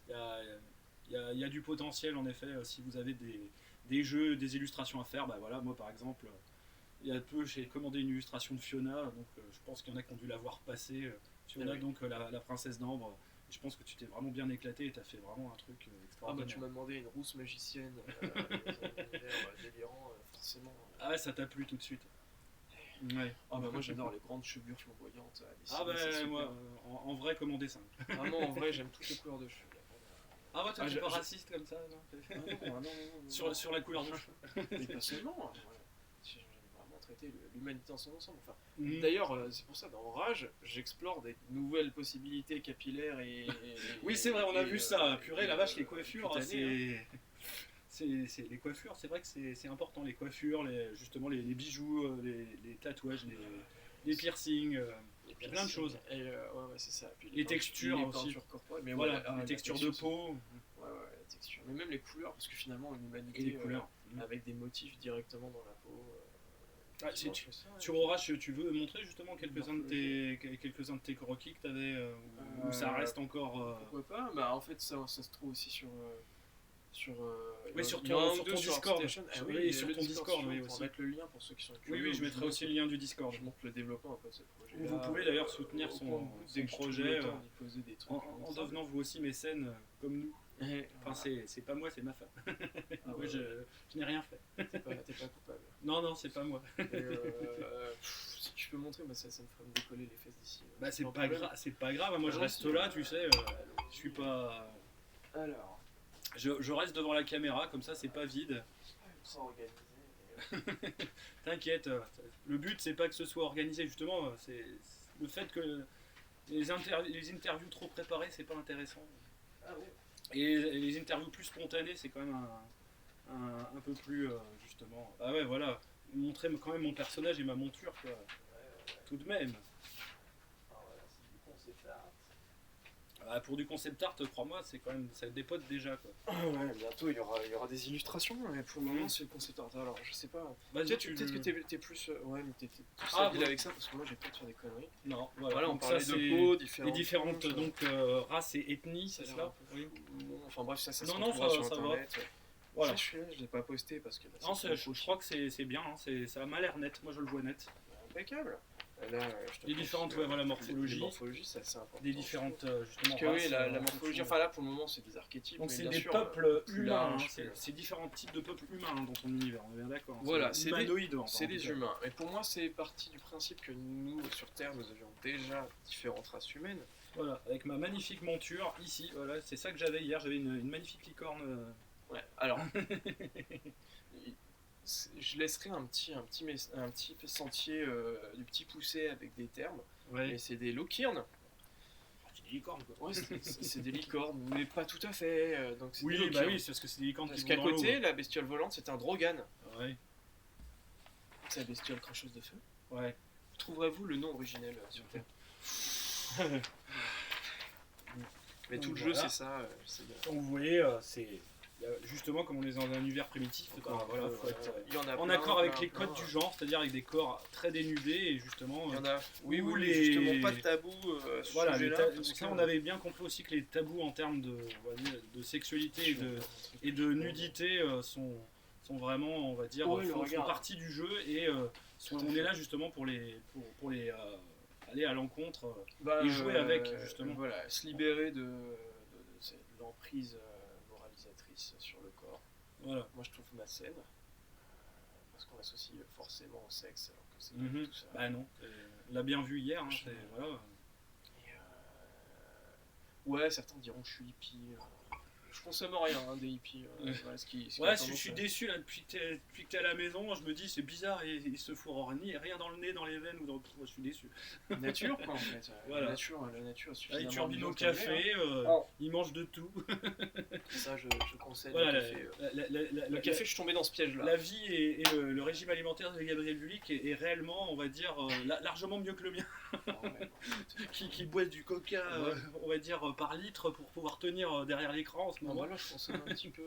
S1: il y a du potentiel en effet si vous avez des jeux, des illustrations à faire. Voilà, moi par exemple, il y a peu j'ai commandé une illustration de Fiona, donc je pense qu'il y en a qui ont dû la voir passer. Fiona, donc la princesse d'Ambre. Je pense que tu t'es vraiment bien éclaté et tu as fait vraiment un truc extraordinaire.
S2: Tu m'as demandé une rousse magicienne dans un univers délirant, forcément.
S1: Ah ouais, ça t'a plu tout de suite. Ouais.
S2: Moi j'adore les grandes chevelures flamboyantes.
S1: Moi en vrai, commandez 5.
S2: Vraiment, en vrai, j'aime toutes les couleurs de cheveux.
S1: Toi t'es pas raciste comme ça, non? Sur la couleur de cheveux.
S2: Mais pas seulement. J'ai vraiment traité l'humanité en son ensemble. D'ailleurs, c'est pour ça, dans Rage, j'explore des nouvelles possibilités capillaires et
S1: oui, c'est vrai, on a vu ça. Purée, la vache, les coiffures, c'est les coiffures, c'est vrai que c'est important. Les coiffures, justement les bijoux, les tatouages, les piercings. Il y a plein de choses.
S2: C'est ça. Puis
S1: les textures aussi.
S2: Mais
S1: les textures de peau.
S2: Les textures. Mais même les couleurs, parce que finalement, une humanité
S1: les couleurs.
S2: Avec des motifs directement dans la peau.
S1: Sur Orage, tu veux montrer justement quelques-uns de tes croquis que tu avais où ça reste encore.
S2: Pourquoi pas? En fait, ça se trouve aussi sur
S1: sur ton Discord.
S2: Sur ton Discord, oui, aussi. On va mettre le lien pour ceux qui sont curieux.
S1: Oui, je mettrai aussi le lien du Discord.
S2: Je montre le développement un peu de ce projet.
S1: Vous pouvez d'ailleurs soutenir son projet en devenant vous aussi mécène comme nous. Enfin, c'est pas moi, c'est ma femme. Moi, je n'ai rien fait.
S2: T'es pas coupable.
S1: Non, c'est pas moi.
S2: Si tu peux montrer, ça me ferait me décoller les fesses d'ici.
S1: C'est pas grave. Moi, je reste là, tu sais. Je suis pas.
S2: Alors.
S1: Je reste devant la caméra, comme ça c'est pas vide.
S2: Sans organiser.
S1: T'inquiète, le but c'est pas que ce soit organisé, justement, c'est le fait que les interviews trop préparées c'est pas intéressant. Et les interviews plus spontanées c'est quand même un peu plus justement. Voilà, montrer quand même mon personnage et ma monture quoi. Tout de même. Pour du concept art, crois-moi, c'est quand même ça dépote déjà quoi.
S2: Bientôt il y aura des illustrations, mais pour le moment c'est le concept art. Alors je sais pas. Peut-être que t'es plus mais t'es plus habile avec ça parce que moi j'ai peur de faire des conneries.
S1: Non, voilà
S2: on parlait de peau,
S1: différentes races et ethnies, c'est ça.
S2: Oui. Enfin bref, ça se
S1: retrouve
S2: sur internet.
S1: Voilà.
S2: Je l'ai pas posté parce que.
S1: Non, je crois que c'est bien, ça m'a l'air net. Moi je le vois net.
S2: Impeccable. Là,
S1: les différentes morphologies.
S2: Les morphologies, c'est assez important.
S1: Des différentes justement.
S2: Parce que la morphologie, là pour le moment c'est des archétypes.
S1: Donc c'est des peuples humains, c'est différents types de peuples humains dans ton univers, on est bien d'accord.
S2: Voilà, c'est
S1: humanoïdes.
S2: C'est des humains. Et pour moi c'est parti du principe que nous sur Terre nous avions déjà différentes races humaines.
S1: Voilà, avec ma magnifique monture ici, voilà, c'est ça que j'avais hier, j'avais une magnifique licorne.
S2: Ouais, alors. je laisserai un petit sentier du petit poussé avec des termes.
S1: Ouais.
S2: Et c'est des Loquirnes.
S1: C'est des licornes, quoi.
S2: Ouais, c'est des licornes, mais pas tout à fait. Donc c'est des
S1: Oui, bah
S2: Loquirnes.
S1: oui, c'est parce que c'est des licornes qui
S2: Parce
S1: vont
S2: qu'à
S1: dans l'eau.
S2: côté, la bestiole volante, c'est un Drogan.
S1: Ouais,
S2: C'est la bestiole cracheuse de feu.
S1: ouais.
S2: Trouverez-vous le nom originel sur Terre? Mais tout
S1: Donc
S2: le jeu,
S1: voilà.
S2: c'est ça.
S1: Donc vous voyez, justement comme on est dans un univers primitif, voilà, faut être
S2: Il y en a
S1: en
S2: plein,
S1: accord avec
S2: plein,
S1: les codes
S2: plein.
S1: du genre, c'est-à-dire avec des corps très dénudés et justement.
S2: Il y en a. Oui,
S1: où
S2: oui,
S1: les-
S2: justement, pas de tabou à ce
S1: Voilà,
S2: sujet-là. parce
S1: ça
S2: que-
S1: on avait bien compris aussi que les tabous en termes on va dire, de sexualité et de nudité sont vraiment, on va dire,
S2: Ouais, le
S1: font
S2: regard.
S1: partie du jeu et
S2: Tout à
S1: on
S2: fait.
S1: est là justement pour les aller à l'encontre.
S2: Bah,
S1: et jouer avec, justement.
S2: Voilà, se libérer de l'emprise moralisatrice sur le corps.
S1: Voilà.
S2: Moi, je trouve malsaine. Parce qu'on l'associe forcément au sexe, alors que c'est pas
S1: Mhm.
S2: du tout ça.
S1: Bah non, on l'a bien vu hier. Hein, voilà.
S2: Et, ouais, certains diront que je suis hippie. Je consomme rien des hippies. Voilà, ce qui
S1: Ouais,
S2: a
S1: je
S2: tendance
S1: suis
S2: à-
S1: déçu là depuis que t'es à la maison. Je me dis c'est bizarre, il se fourrent rien dans le nez, dans les veines ou dans. Moi, je suis déçu.
S2: Nature, quoi, en fait.
S1: Voilà.
S2: La nature est
S1: Là, il
S2: suffisamment
S1: turbine au
S2: vivante comme elle, hein.
S1: café,
S2: Oh.
S1: il mange de tout.
S2: Ça, je conseille
S1: Voilà,
S2: le café. Le café, je suis tombé dans ce piège-là.
S1: La vie et le régime alimentaire de Gabriel Vulic est réellement, on va dire, largement mieux que le mien,
S2: Ah ouais, bon,
S1: qui boit du coca,
S2: Ouais.
S1: on va dire, par litre pour pouvoir tenir derrière l'écran en ce
S2: non,
S1: moment.
S2: voilà, je consomme un petit peu.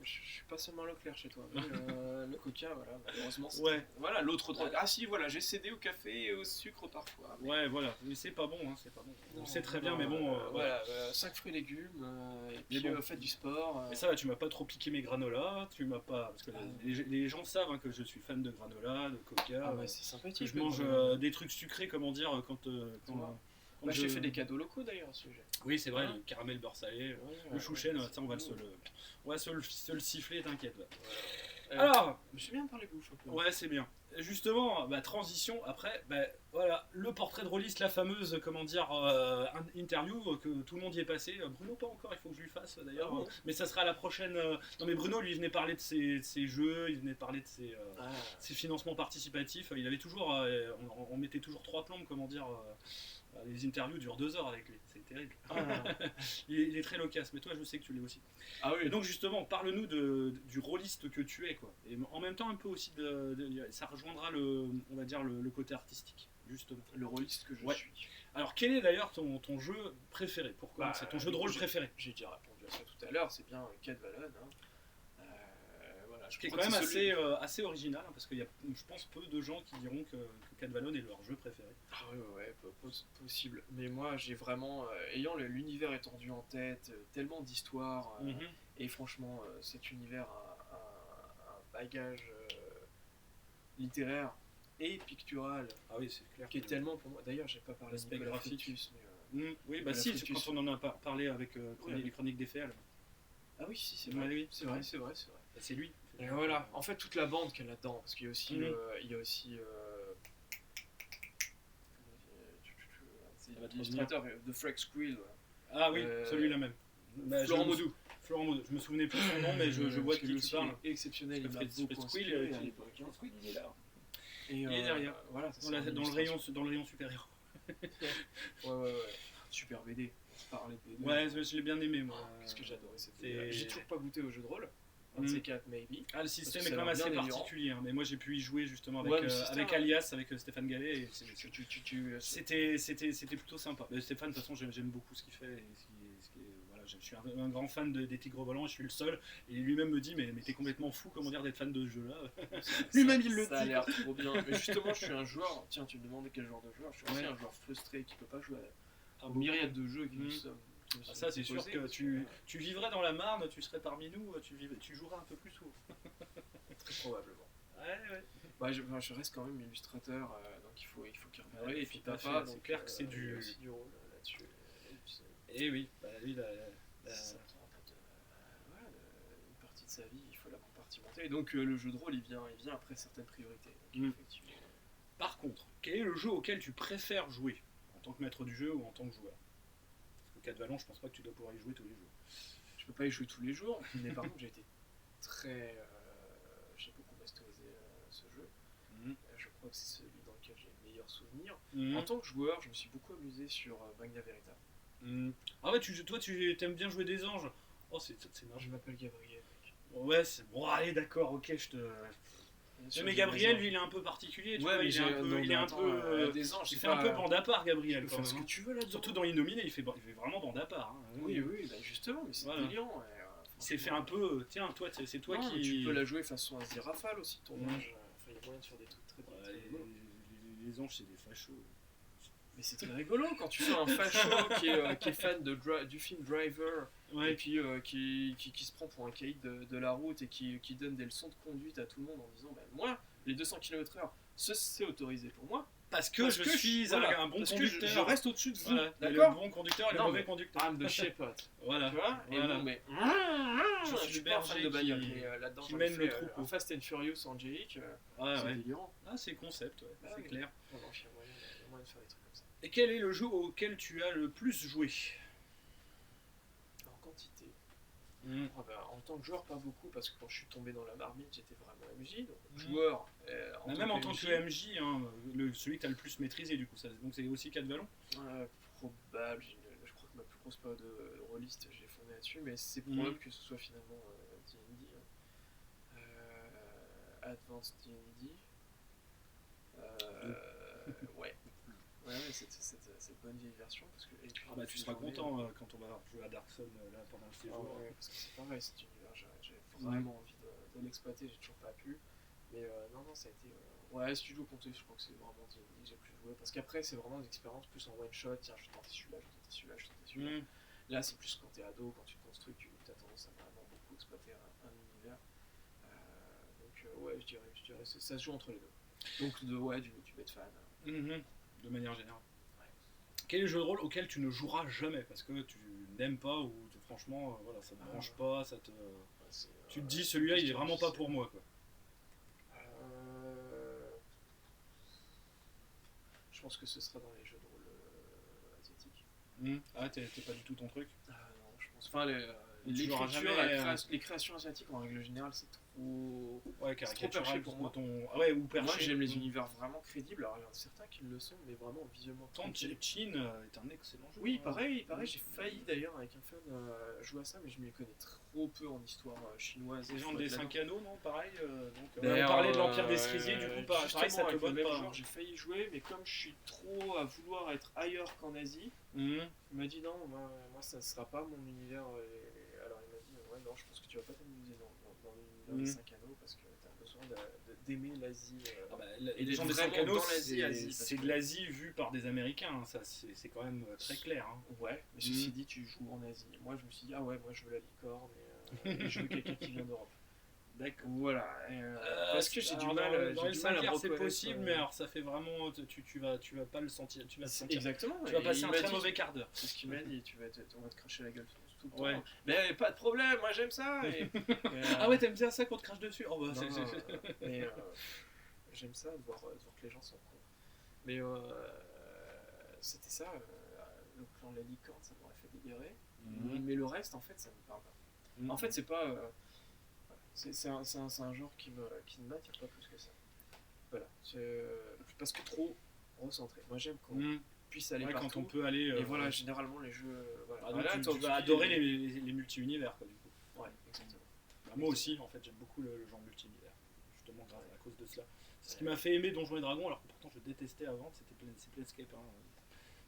S2: Je suis pas seulement Leclerc chez toi. Mais, le coca, voilà, malheureusement.
S1: Ouais.
S2: Voilà, l'autre drogue. Ah si, voilà, j'ai cédé au café et au sucre parfois. Mais
S1: Ouais, voilà, mais c'est pas bon, hein, c'est pas bon. On
S2: non,
S1: le sait très
S2: non,
S1: bien, mais bon.
S2: voilà, 5 fruits et légumes, et puis
S1: bon.
S2: faites du sport.
S1: Mais ça va, tu m'as pas trop piqué mes granolas, tu m'as pas. Parce que
S2: Ah.
S1: les gens savent hein, que je suis fan de granola, de coca.
S2: Ah ouais, c'est sympathique.
S1: que je mange
S2: le-
S1: des trucs sucrés, comment dire, quand.
S2: Bah, je t'ai fait des cadeaux locaux d'ailleurs à ce sujet.
S1: Oui, c'est vrai,
S2: Hein
S1: le caramel beurre salé,
S2: Ouais,
S1: le chouchen,
S2: ouais,
S1: ça on va se le siffler, t'inquiète. Ouais.
S2: Euh,
S1: Alors,
S2: Je me suis bien parlé bouffe un peu.
S1: ouais, c'est bien. Justement, transition, après, voilà, le portrait de rôliste, la fameuse, comment dire, interview que tout le monde y est passé. Bruno, pas encore, il faut que je lui fasse d'ailleurs.
S2: Ah bon
S1: Mais ça sera à la prochaine. Non, mais Bruno, lui, il venait parler de ses jeux, il venait parler de ses financements participatifs. Il avait toujours. On mettait toujours 3 plombes, comment dire. Les interviews durent 2 heures avec lui, c'est terrible. Il est très loquace, mais toi, je sais que tu l'es aussi.
S2: Ah oui.
S1: Et donc justement, parle-nous du rôliste que tu es, quoi. Et en même temps un peu aussi ça rejoindra on va dire le côté artistique, justement.
S2: Le rôliste que je
S1: Ouais.
S2: suis.
S1: Alors quel est d'ailleurs ton jeu préféré? Pourquoi c'est ton jeu de rôle
S2: j'ai-
S1: préféré?
S2: J'ai déjà répondu à ça tout à l'heure, c'est bien Cat Vallon. Voilà, je
S1: Qui est
S2: crois
S1: quand même
S2: que c'est celui-
S1: assez original, hein, parce qu'il y a, je pense, peu de gens qui diront que Cat Vallon est leur jeu préféré.
S2: Ah ouais, possible. Mais moi, j'ai vraiment, ayant l'univers étendu en tête, tellement d'histoires,
S1: Mhm.
S2: et franchement, cet univers a un bagage littéraire et pictural
S1: Ah oui, c'est clair.
S2: qui est tellement pour moi. D'ailleurs, j'ai pas parlé de
S1: L'aspect
S2: Nicolas
S1: graphique.
S2: Fructus, mais,
S1: Oui,
S2: Nicolas
S1: si,
S2: Fructus.
S1: quand on en a parlé avec
S2: Oui.
S1: les chroniques des Féales,
S2: ah oui, si, c'est
S1: Ouais,
S2: vrai.
S1: oui,
S2: C'est vrai, c'est vrai, c'est vrai.
S1: c'est lui.
S2: Et voilà, en fait, toute la bande qu'il y a là-dedans, parce qu'il y a aussi,
S1: Mhm.
S2: il y a aussi c'est
S1: Ça va te
S2: l'illustrateur de Freck Squill,
S1: Ah oui,
S2: Euh,
S1: celui-là même.
S2: Florent Maudou.
S1: Florent Maudou. Je me souvenais plus de son nom, mais je vois de qui tu
S2: aussi
S1: parles.
S2: est exceptionnel, il m'a
S1: Fred
S2: beaucoup
S1: Squill,
S2: inspiré à l'époque.
S1: Squill, il est là.
S2: Et,
S1: Il est derrière.
S2: Voilà, ça,
S1: Dans,
S2: c'est
S1: dans le rayon supérieur.
S2: Ouais. Super BD. On parlait de BD.
S1: Ouais, je l'ai bien aimé, moi.
S2: Qu'est-ce que j'ai adoré cette
S1: C'est-
S2: BD. J'ai toujours pas goûté au jeu de rôle. Un de
S1: Mm.
S2: ces quatre, maybe.
S1: Ah, le système
S2: Parce
S1: est
S2: que
S1: quand
S2: ça
S1: même
S2: a l'air
S1: assez
S2: bien délirant.
S1: particulier, hein, mais moi j'ai pu y jouer justement avec,
S2: Ouais, le système,
S1: avec
S2: hein.
S1: Alias, avec Stéphane Gallet, et
S2: Tu-
S1: c'était plutôt sympa. Mais Stéphane, de toute façon, j'aime beaucoup ce qu'il fait. Et voilà, je suis un grand fan des Tigres Volants, et je suis le seul. Et lui-même me dit, mais t'es complètement fou, comment dire, d'être fan de ce jeu-là. Lui-même, il le
S2: Ça a
S1: dit.
S2: l'air trop bien. Mais justement, je suis un joueur. Tiens, tu me demandais quel genre de joueur. Je suis aussi
S1: Ouais.
S2: un joueur frustré qui peut pas jouer à
S1: Ah,
S2: une myriade de jeux qui
S1: Mm.
S2: nous sont. qui nous
S1: Ah,
S2: sont
S1: ça, c'est sûr
S2: proposés,
S1: que
S2: parce
S1: tu vivrais dans la Marne, tu serais parmi nous, tu jouerais un peu plus souvent.
S2: Très probablement.
S1: Ouais.
S2: Ouais, je reste quand même illustrateur, donc il faut carburer.
S1: Ouais,
S2: et puis
S1: tout à
S2: papa,
S1: fait, c'est
S2: donc,
S1: clair que c'est
S2: il y a
S1: du-
S2: aussi du rôle là-dessus. Et puis,
S1: Et oui, lui,
S2: ça prend voilà, une partie de sa vie, il faut la compartimenter. Et donc le jeu de rôle, il vient après certaines priorités. Donc,
S1: Mm.
S2: effectivement.
S1: Par contre, quel est le jeu auquel tu préfères jouer en tant que maître du jeu ou en tant que joueur? Parce que 4 Vallon, je pense pas que tu dois pouvoir y jouer tous les jours.
S2: Je peux pas y jouer tous les jours, mais par contre, j'ai été très. J'ai crois que c'est celui dans lequel j'ai le meilleur souvenir.
S1: Mhm.
S2: En tant que joueur, je me suis beaucoup amusé sur Magna Verita.
S1: Mhm. Ah ouais, toi, tu aimes bien jouer des anges. Oh, c'est
S2: Je
S1: marrant.
S2: m'appelle Gabriel, mec.
S1: Ouais, c'est bon, allez, d'accord, ok, je te.
S2: Bien sûr,
S1: Mais
S2: j'ai
S1: Gabriel,
S2: des
S1: lui,
S2: anges.
S1: il est un peu particulier, tu
S2: Ouais,
S1: vois,
S2: mais
S1: il est un peu,
S2: non,
S1: il
S2: mais
S1: est un
S2: attends,
S1: peu,
S2: des anges,
S1: il
S2: c'est
S1: fait un
S2: pas.
S1: peu bande à part,
S2: Tu
S1: Gabriel,
S2: peux
S1: quand
S2: faire ce
S1: même.
S2: que tu veux là-dedans.
S1: Surtout dans Innominé, il fait vraiment bande à part. Hein.
S2: Oui, oui, bah justement, mais c'est
S1: Voilà.
S2: brillant.
S1: Il s'est fait un peu, tiens, toi, c'est toi
S2: non, mais
S1: qui.
S2: tu peux la jouer façon Asie Rafale aussi, ton
S1: Mhm.
S2: ange. Enfin, il y a moyen de faire des trucs très,
S1: Ouais,
S2: très rigolos.
S1: les anges, c'est des fachos.
S2: Mais c'est très rigolo quand tu fais un facho qui est fan du film Driver et
S1: Ouais.
S2: puis qui se prend pour un caïd de la route et qui donne des leçons de conduite à tout le monde en disant bah, moi, les 200 km/h, c'est autorisé pour moi.
S1: Parce que
S2: Parce
S1: je
S2: que
S1: suis
S2: voilà,
S1: un bon
S2: parce que
S1: conducteur.
S2: je reste au-dessus de vous.
S1: Voilà, il y a le
S2: D'accord.
S1: bon conducteur et le
S2: Non,
S1: mauvais
S2: mais
S1: conducteur.
S2: I'm the shepherd.
S1: Voilà.
S2: Tu vois. Et
S1: Voilà.
S2: bon, mais
S1: Je suis
S2: suis
S1: le
S2: pas un fan de
S1: berger
S2: bagnole,
S1: qui-
S2: mais là-dedans,
S1: qui
S2: j'en ai
S1: mène le
S2: fait,
S1: troupeau.
S2: un Fast and Furious Angélique,
S1: Ouais,
S2: c'est
S1: ouais.
S2: délirant.
S1: Ah, c'est concept, ouais,
S2: Ah
S1: c'est
S2: oui.
S1: clair.
S2: Non, non, il y a moyen de faire des trucs comme ça.
S1: Et quel est le jeu auquel tu as le plus joué?
S2: En quantité.
S1: Mm.
S2: Ah bah, en tant que joueur, pas beaucoup, parce que quand je suis tombé dans la marmite, j'étais vraiment MJ. Donc,
S1: Mhm.
S2: joueur,
S1: Même en tant que MJ, hein, celui que tu as le plus maîtrisé, du coup. Donc c'est aussi 4 vallons.
S2: probable. Je crois que ma plus grosse période de rôliste, j'ai fondé là-dessus, mais c'est probable que ce soit finalement D&D. Advanced D&D. Ouais. Ouais, cette bonne vieille version. Parce que, et puis,
S1: Ah bah tu seras
S2: j'en ai-
S1: content quand on va jouer à Dark Sun là pendant le
S2: Ah
S1: séjour.
S2: ouais, parce que c'est pareil cet univers, j'ai vraiment envie de l'exploiter, j'ai toujours pas pu. Mais non, ça a été. Ouais, Studio Comté, je crois que c'est vraiment D&D que j'ai plus joué. Parce qu'après, c'est vraiment des expériences plus en one shot. Tiens, je vais tenter celui-là, je vais tenter celui-là, je vais tenter celui-là.
S1: Mm.
S2: Là, c'est plus quand t'es ado, quand tu te construis, tu as tendance à vraiment beaucoup exploiter un univers. Ouais, je dirais ça se joue entre les deux. Donc, du Medfan.
S1: Mhm. De manière générale.
S2: Ouais.
S1: Quel est le jeu de rôle auquel tu ne joueras jamais parce que tu n'aimes pas ou franchement voilà ça te branche pas, ça te. Tu te dis celui-là il est vraiment pas pour moi quoi.
S2: Je pense que ce sera dans les jeux de rôle asiatiques.
S1: Ah t'es pas du tout ton truc.
S2: Ah non, je pense. Enfin,
S1: Tu joueras
S2: l'écriture,
S1: jamais,
S2: les créations asiatiques en règle générale, c'est trop.
S1: Ouais
S2: C'est trop
S1: caricatural
S2: perché pour moi.
S1: Ah ouais ou perché.
S2: Moi, j'aime les univers vraiment crédibles. Alors, il y en a certains qui le sont, mais vraiment visuellement.
S1: Tant
S2: crédibles.
S1: Chin est un excellent jeu.
S2: Oui, pareil, j'ai failli d'ailleurs avec un fan jouer à ça, mais je m'y connais trop peu en histoire chinoise.
S1: Les gens
S2: Faut
S1: des
S2: être
S1: 5
S2: là-dedans.
S1: anneaux non pareil donc, on
S2: D'ailleurs,
S1: parlait de l'Empire des Cerisiers du coup pareil
S2: justement,
S1: ça te
S2: avec le
S1: botte
S2: même
S1: pas.
S2: joueur, j'ai failli jouer, mais comme je suis trop à vouloir être ailleurs qu'en Asie,
S1: Mhm.
S2: il m'a dit non, moi ça ne sera pas mon univers. Alors il m'a dit ouais, non, je pense que tu vas pas t'amuser dans l'univers des 5 anneaux parce que tu as besoin d'aimer l'Asie.
S1: Ah bah,
S2: Et
S1: les gens des
S2: vraiment
S1: 5 anneaux,
S2: dans l'Asie, parce
S1: c'est
S2: que-
S1: de l'Asie vue par des Américains, hein, ça c'est quand même très clair. Hein.
S2: Ouais, mais ceci dit, tu joues en Asie. Moi je me suis dit, ah ouais, moi je veux la licorne et je veux quelqu'un qui vient d'Europe.
S1: D'accord.
S2: Voilà. Parce que j'ai du
S1: Alors,
S2: mal,
S1: dans
S2: j'ai
S1: les
S2: du mal à
S1: 5 c'est
S2: reconnaître,
S1: possible, mais alors ça fait vraiment. Tu vas pas le sentir. Tu vas te sentir.
S2: Exactement.
S1: Tu vas
S2: et
S1: passer
S2: il
S1: un
S2: m'a
S1: très
S2: dit-
S1: mauvais quart d'heure.
S2: C'est ce qu'il m'a dit, on va te cracher la gueule tout le temps.
S1: Ouais.
S2: Mais pas de problème, moi j'aime ça.
S1: Ah ouais, t'aimes bien ça qu'on te crache dessus? Oh bah,
S2: Non,
S1: c'est-
S2: mais j'aime ça de voir que les gens sont cons. Mais c'était ça, le clan de la licorne, ça m'aurait fait délirer. Mais le reste, en fait, ça me parle pas. En fait, c'est pas. C'est un genre qui ne m'attire pas plus que ça. Voilà. Parce que trop recentré. Moi j'aime qu'on puisse aller
S1: Ouais,
S2: partout.
S1: quand on peut aller.
S2: Et voilà, généralement les jeux. Voilà.
S1: Ah, donc
S2: Voilà,
S1: tu vas adorer les multi-univers, quoi, du coup.
S2: Ouais, exactement.
S1: Bah, moi aussi, en fait, j'aime beaucoup le genre multi-univers. Justement, à cause de cela. C'est ce qui m'a fait aimer Donjons et Dragons, alors que pourtant je détestais avant, c'est Planescape. Hein.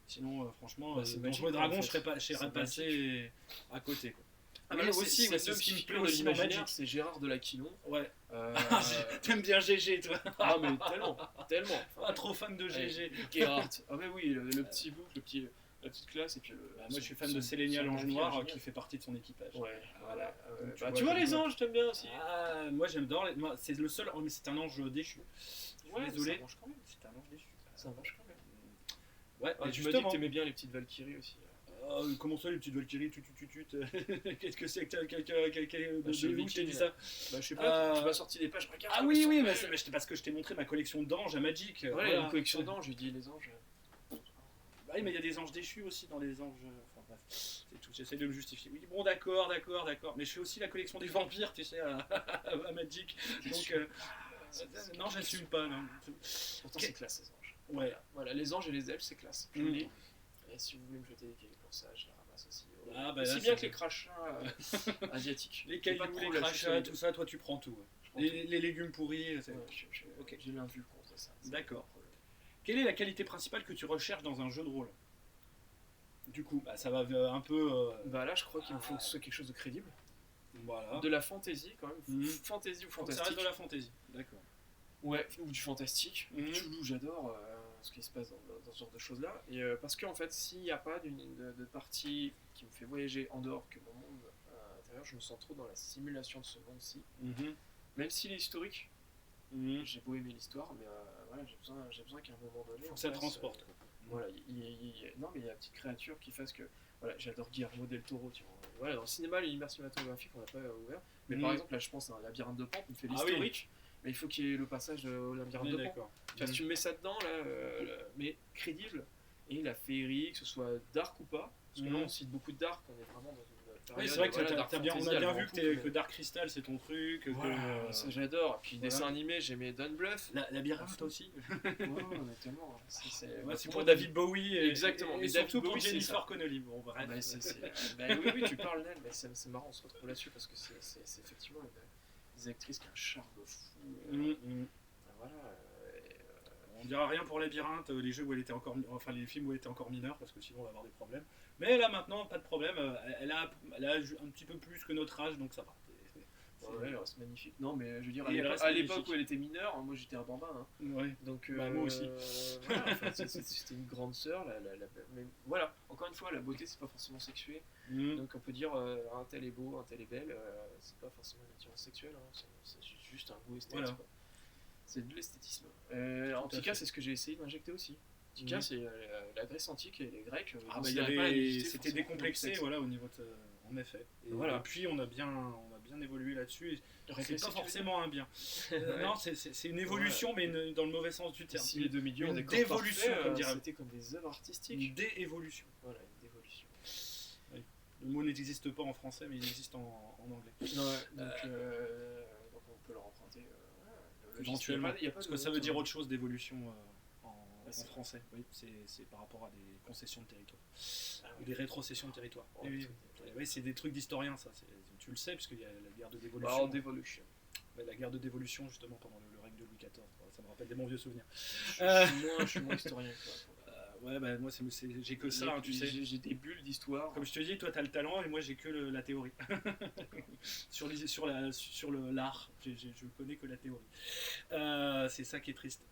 S1: Sinon, franchement,
S2: Bah, c'est
S1: Donjons et
S2: magique,
S1: Dragons,
S2: en
S1: je
S2: fait.
S1: serais
S2: C'est
S1: passé à côté. Quoi.
S2: Ah,
S1: mais
S2: mais
S1: aussi,
S2: c'est
S1: c'est ce qui me plaît
S2: de
S1: aussi dans
S2: l'imaginaire,
S1: Magic.
S2: c'est Gérard de l'Aquilon.
S1: Ouais.
S2: Euh,
S1: T'aimes bien GG, toi?
S2: Ah mais tellement.
S1: Pas trop fan de GG.
S2: Gerard. Ah mais oui, le petit bout, la petite classe et puis
S1: moi je suis fan de Sélénia l'ange noir qui fait partie de son équipage.
S2: Ouais, voilà.
S1: Donc,
S2: Tu vois les anges, t'aimes bien aussi.
S1: Ah, moi j'adore. C'est le seul. Oh, mais c'est un ange déchu.
S2: Ouais,
S1: désolé.
S2: ça marche quand même.
S1: C'est un ange déchu.
S2: Ça marche quand même.
S1: Ouais,
S2: Ah, tu m'as dit que t'aimais bien les petites Valkyries aussi.
S1: Comment ça, les petites Valkyries, qu'est-ce que c'est que
S2: chez
S1: de où
S2: Viking,
S1: je t'ai dit ça?
S2: Bah, je sais pas, tu m'as sorti des pages. Regarde,
S1: Ah oui, mais c'est parce que je t'ai montré ma collection d'anges à Magic.
S2: Ouais,
S1: Voilà.
S2: une collection d'anges, j'ai dit les anges.
S1: Bah oui, mais il y a des anges déchus aussi dans les anges. Enfin bref, c'est tout. J'essaie de me justifier. Oui, bon, d'accord. Mais je fais aussi la collection des vampires, tu sais, à Magic. Donc, Non, j'assume pas. Non.
S2: Pourtant, c'est classe, les anges.
S1: Ouais.
S2: Voilà, les anges et les elfes, c'est classe. Je le dis. Et si vous voulez me jeter des cailloux pour ça, je les ramasse aussi.
S1: Ah, bah,
S2: aussi
S1: là,
S2: bien
S1: c'est-
S2: que les crachats asiatiques.
S1: Les
S2: J'ai pas
S1: cailloux,
S2: de
S1: les
S2: problème, je
S1: crachats,
S2: suis
S1: tout ça, toi tu prends tout. Ouais.
S2: je prends tout.
S1: Les légumes pourris.
S2: Ouais,
S1: Ok.
S2: J'ai l'invul contre ça. c'est
S1: D'accord.
S2: pas un problème.
S1: Quelle est la qualité principale que tu recherches dans un jeu de rôle? Du coup, bah, ça va un peu.
S2: Bah là, je crois qu'il me faut que ce soit quelque chose de crédible.
S1: Voilà.
S2: De la fantasy, quand même.
S1: Mhm.
S2: Fantasy ou
S1: Faut que ça
S2: fantastique.
S1: reste de la fantaisie. D'accord.
S2: Ouais, ou du fantastique.
S1: Mhm.
S2: Cthulhu, j'adore ce qui se passe dans ce genre de choses-là. Et parce qu'en fait, s'il n'y a pas de partie qui me fait voyager en dehors que mon monde intérieur, je me sens trop dans la simulation de ce monde-ci.
S1: Mhm.
S2: Même s'il est historique,
S1: Mhm.
S2: j'ai beau aimer l'histoire, mais voilà, j'ai besoin qu'à un moment donné.
S1: Faut
S2: en
S1: que ça
S2: face,
S1: transporte. Quoi.
S2: Voilà, non, mais il y a une petite créature qui fasse que. Voilà, j'adore Guillermo del Toro. Tu vois. Voilà, dans le cinéma, l'univers cinématographique, on n'a pas ouvert. Mais par exemple, là, je pense à un labyrinthe de Pan, il me fait
S1: Ah oui.
S2: l'historique, mais il faut qu'il y ait le passage au labyrinthe
S1: On
S2: de
S1: est
S2: Pan.
S1: d'accord.
S2: Tu vois, si tu me mets ça dedans, là, mais crédible, et la féerie, que ce soit dark ou pas, parce que là, on cite beaucoup de dark, on est vraiment dans une période.
S1: Oui, c'est vrai que
S2: voilà, dark
S1: on
S2: fantasy,
S1: a bien
S2: elle
S1: vu
S2: m'en coupe,
S1: que Dark Crystal c'est ton truc. Que,
S2: voilà, ça j'adore. Puis
S1: voilà.
S2: dessin animé, j'aimais Don Bluff.
S1: Labyrinthe aussi.
S2: Ouais, on est tellement.
S1: Ouais, c'est pour
S2: moi,
S1: David Bowie et,
S2: Exactement.
S1: et
S2: Mais
S1: surtout
S2: David
S1: pour
S2: Bowie, c'est
S1: Jennifer
S2: ça.
S1: Connelly. Bon, bref.
S2: Bah, oui, tu parles d'elle, mais c'est marrant, on se retrouve là-dessus parce que c'est effectivement des actrices qui ont un charme fou. Voilà.
S1: On dira rien pour Labyrinthe, les jeux où elle était encore, enfin les films où elle était encore mineure, parce que sinon on va avoir des problèmes. Mais là maintenant, pas de problème, elle a un petit peu plus que notre âge, donc ça va.
S2: Ouais, elle reste magnifique. Non, mais je veux dire,
S1: Et elle
S2: à
S1: reste
S2: l'époque
S1: magnifique.
S2: où elle était mineure, moi j'étais un bambin. Hein.
S1: Ouais.
S2: Donc,
S1: Bah, moi aussi.
S2: Voilà, enfin, c'était une grande sœur. Mais voilà, encore une fois, la beauté, c'est pas forcément sexué. Donc on peut dire un tel est beau, un tel est belle, c'est pas forcément une attirance sexuelle, hein, c'est juste un goût esthétique.
S1: Voilà.
S2: C'est de l'esthétisme. En tout cas, c'est ce que j'ai essayé d'injecter aussi. En tout cas, c'est la Grèce antique et les Grecs.
S1: Ah bah, c'était décomplexé, voilà, au niveau de, en effet. Et
S2: voilà.
S1: depuis, on a bien évolué là-dessus. C'est pas forcément un bien.
S2: Ouais.
S1: Non, c'est une évolution, mais dans le mauvais sens du terme.
S2: Si les 2 millions
S1: Une
S2: des corps
S1: dévolution,
S2: parfaits,
S1: comme dirait.
S2: c'était comme des œuvres artistiques.
S1: Une déévolution.
S2: Voilà, une dévolution.
S1: Le mot n'existe pas en français, mais il existe en anglais.
S2: Donc on peut leur emprunter.
S1: Éventuellement.
S2: Il y a pas
S1: Parce
S2: de
S1: que ça veut
S2: honte,
S1: dire
S2: hein.
S1: autre chose d'évolution en
S2: c'est vrai.
S1: français. Oui, c'est par rapport à des concessions de territoire.
S2: Ah
S1: Ou
S2: oui.
S1: des rétrocessions de territoire.
S2: Ouais,
S1: Oui,
S2: tout
S1: oui, c'est des trucs d'historiens, ça. Tu le sais, parce qu'il y a la guerre de
S2: Bah,
S1: dévolution.
S2: en dévolution.
S1: Ouais, la guerre de dévolution, justement, pendant le règne de Louis XIV. Ça me rappelle des bons vieux souvenirs.
S2: Je suis moins historien que toi.
S1: Ouais, bah, moi, j'ai que ça, hein, tu sais.
S2: J'ai des bulles d'histoire.
S1: Comme je te dis, toi, t'as le talent et moi, j'ai que la théorie. sur l'art, je connais que la théorie. C'est ça qui est triste.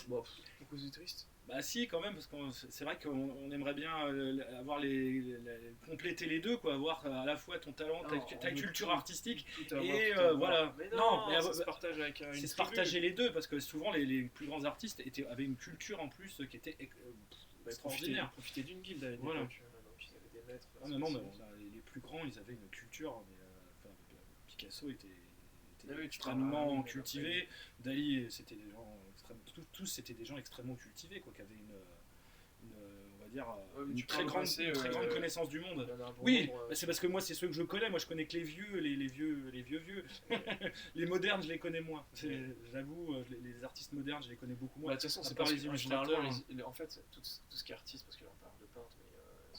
S2: Bon, pourquoi c'est triste?
S1: Bah si, quand même, parce que c'est vrai qu'on aimerait bien avoir compléter les deux, quoi, avoir à la fois ton talent, ta culture artistique, et voilà.
S2: Mais non, ça se partage avec une
S1: c'est se
S2: tribu.
S1: partager les deux, parce que souvent les plus grands artistes avaient une culture en plus qui était extraordinaire.
S2: Profiter d'une guilde à l'époque.
S1: Voilà.
S2: Donc ils avaient des maîtres.
S1: Ah, non, mais les plus grands, ils avaient une culture, mais Picasso était
S2: Ah oui,
S1: extrêmement cultivé. Dali, c'était des gens tous c'était des gens extrêmement cultivés, quoi, qui avaient on va dire une très grande connaissance du monde. Oui, c'est parce que moi c'est ceux que je connais. Moi je connais que les vieux, les vieux. Les modernes je les connais moins. J'avoue, les artistes modernes je les connais beaucoup moins.
S2: De toute façon, c'est
S1: pas
S2: pas
S1: les illustrateurs.
S2: En fait, tout ce qui est artiste, parce que là on parle de peintre,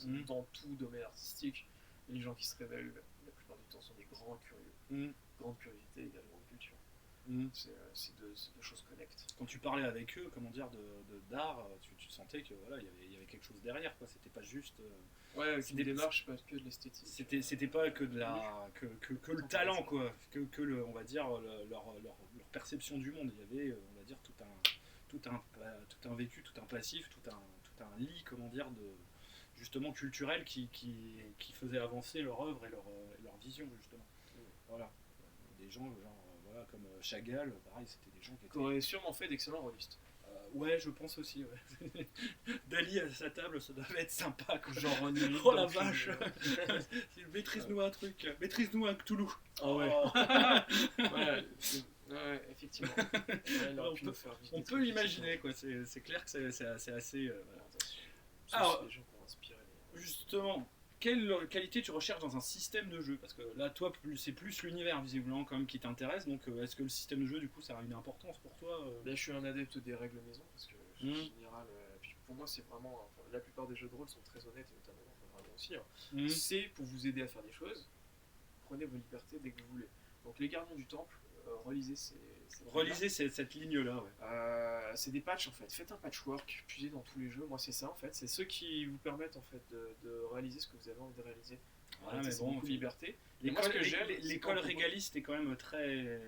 S2: mais dans tout domaine artistique, les gens qui se révèlent la plupart du temps sont des grands curieux. Grande curiosité égale grande culture. C'est deux choses connectent.
S1: Quand tu parlais avec eux, comment dire, d'art, tu sentais que voilà, il y avait quelque chose derrière, quoi. C'était pas juste.
S2: C'est des démarches, pas que de l'esthétique.
S1: C'était pas que de que le talent, quoi. Que le, on va dire leur perception du monde. Il y avait, on va dire, tout un vécu, tout un passif, tout un lit, comment dire, justement culturel qui faisait avancer leur œuvre et leur vision, justement. Voilà. Des gens voilà, comme Chagall, pareil, c'était des gens qui
S2: auraient sûrement fait d'excellents rôlistes.
S1: Ouais, je pense aussi. Ouais. Dali à sa table, ça doit être sympa. Quoi.
S2: Genre
S1: oh la vache. Maîtrise-nous un truc. Maîtrise-nous un Cthulhu.
S2: Ah ouais. Voilà. Ouais, effectivement. Ouais,
S1: on peut imaginer, quoi. C'est clair que c'est assez.
S2: Alors, des gens qui ont inspiré.
S1: Justement, quelle qualité tu recherches dans un système de jeu? Parce que là, toi, c'est plus l'univers visiblement quand même qui t'intéresse. Donc, est-ce que le système de jeu, du coup, ça a une importance pour toi?
S2: Là, je suis un adepte des règles maison parce que, en
S1: Mhm.
S2: général, puis pour moi, c'est vraiment. Enfin, la plupart des jeux de rôle sont très honnêtes, et notamment dans le Dragon aussi, hein.
S1: Mhm.
S2: C'est pour vous aider à faire des choses. Prenez vos libertés dès que vous voulez. Donc, les gardiens du temple, relisez ces
S1: Relisez cette ligne-là, ouais.
S2: c'est des patchs en fait. Faites un patchwork, puisez dans tous les jeux. Moi, c'est ça en fait. C'est ceux qui vous permettent en fait de réaliser ce que vous avez envie de réaliser.
S1: Ouais, mais
S2: C'est
S1: bon,
S2: beaucoup de liberté. Et moi, ce que j'aime, c'est
S1: l'école
S2: quand on propose-
S1: régaliste est quand même très.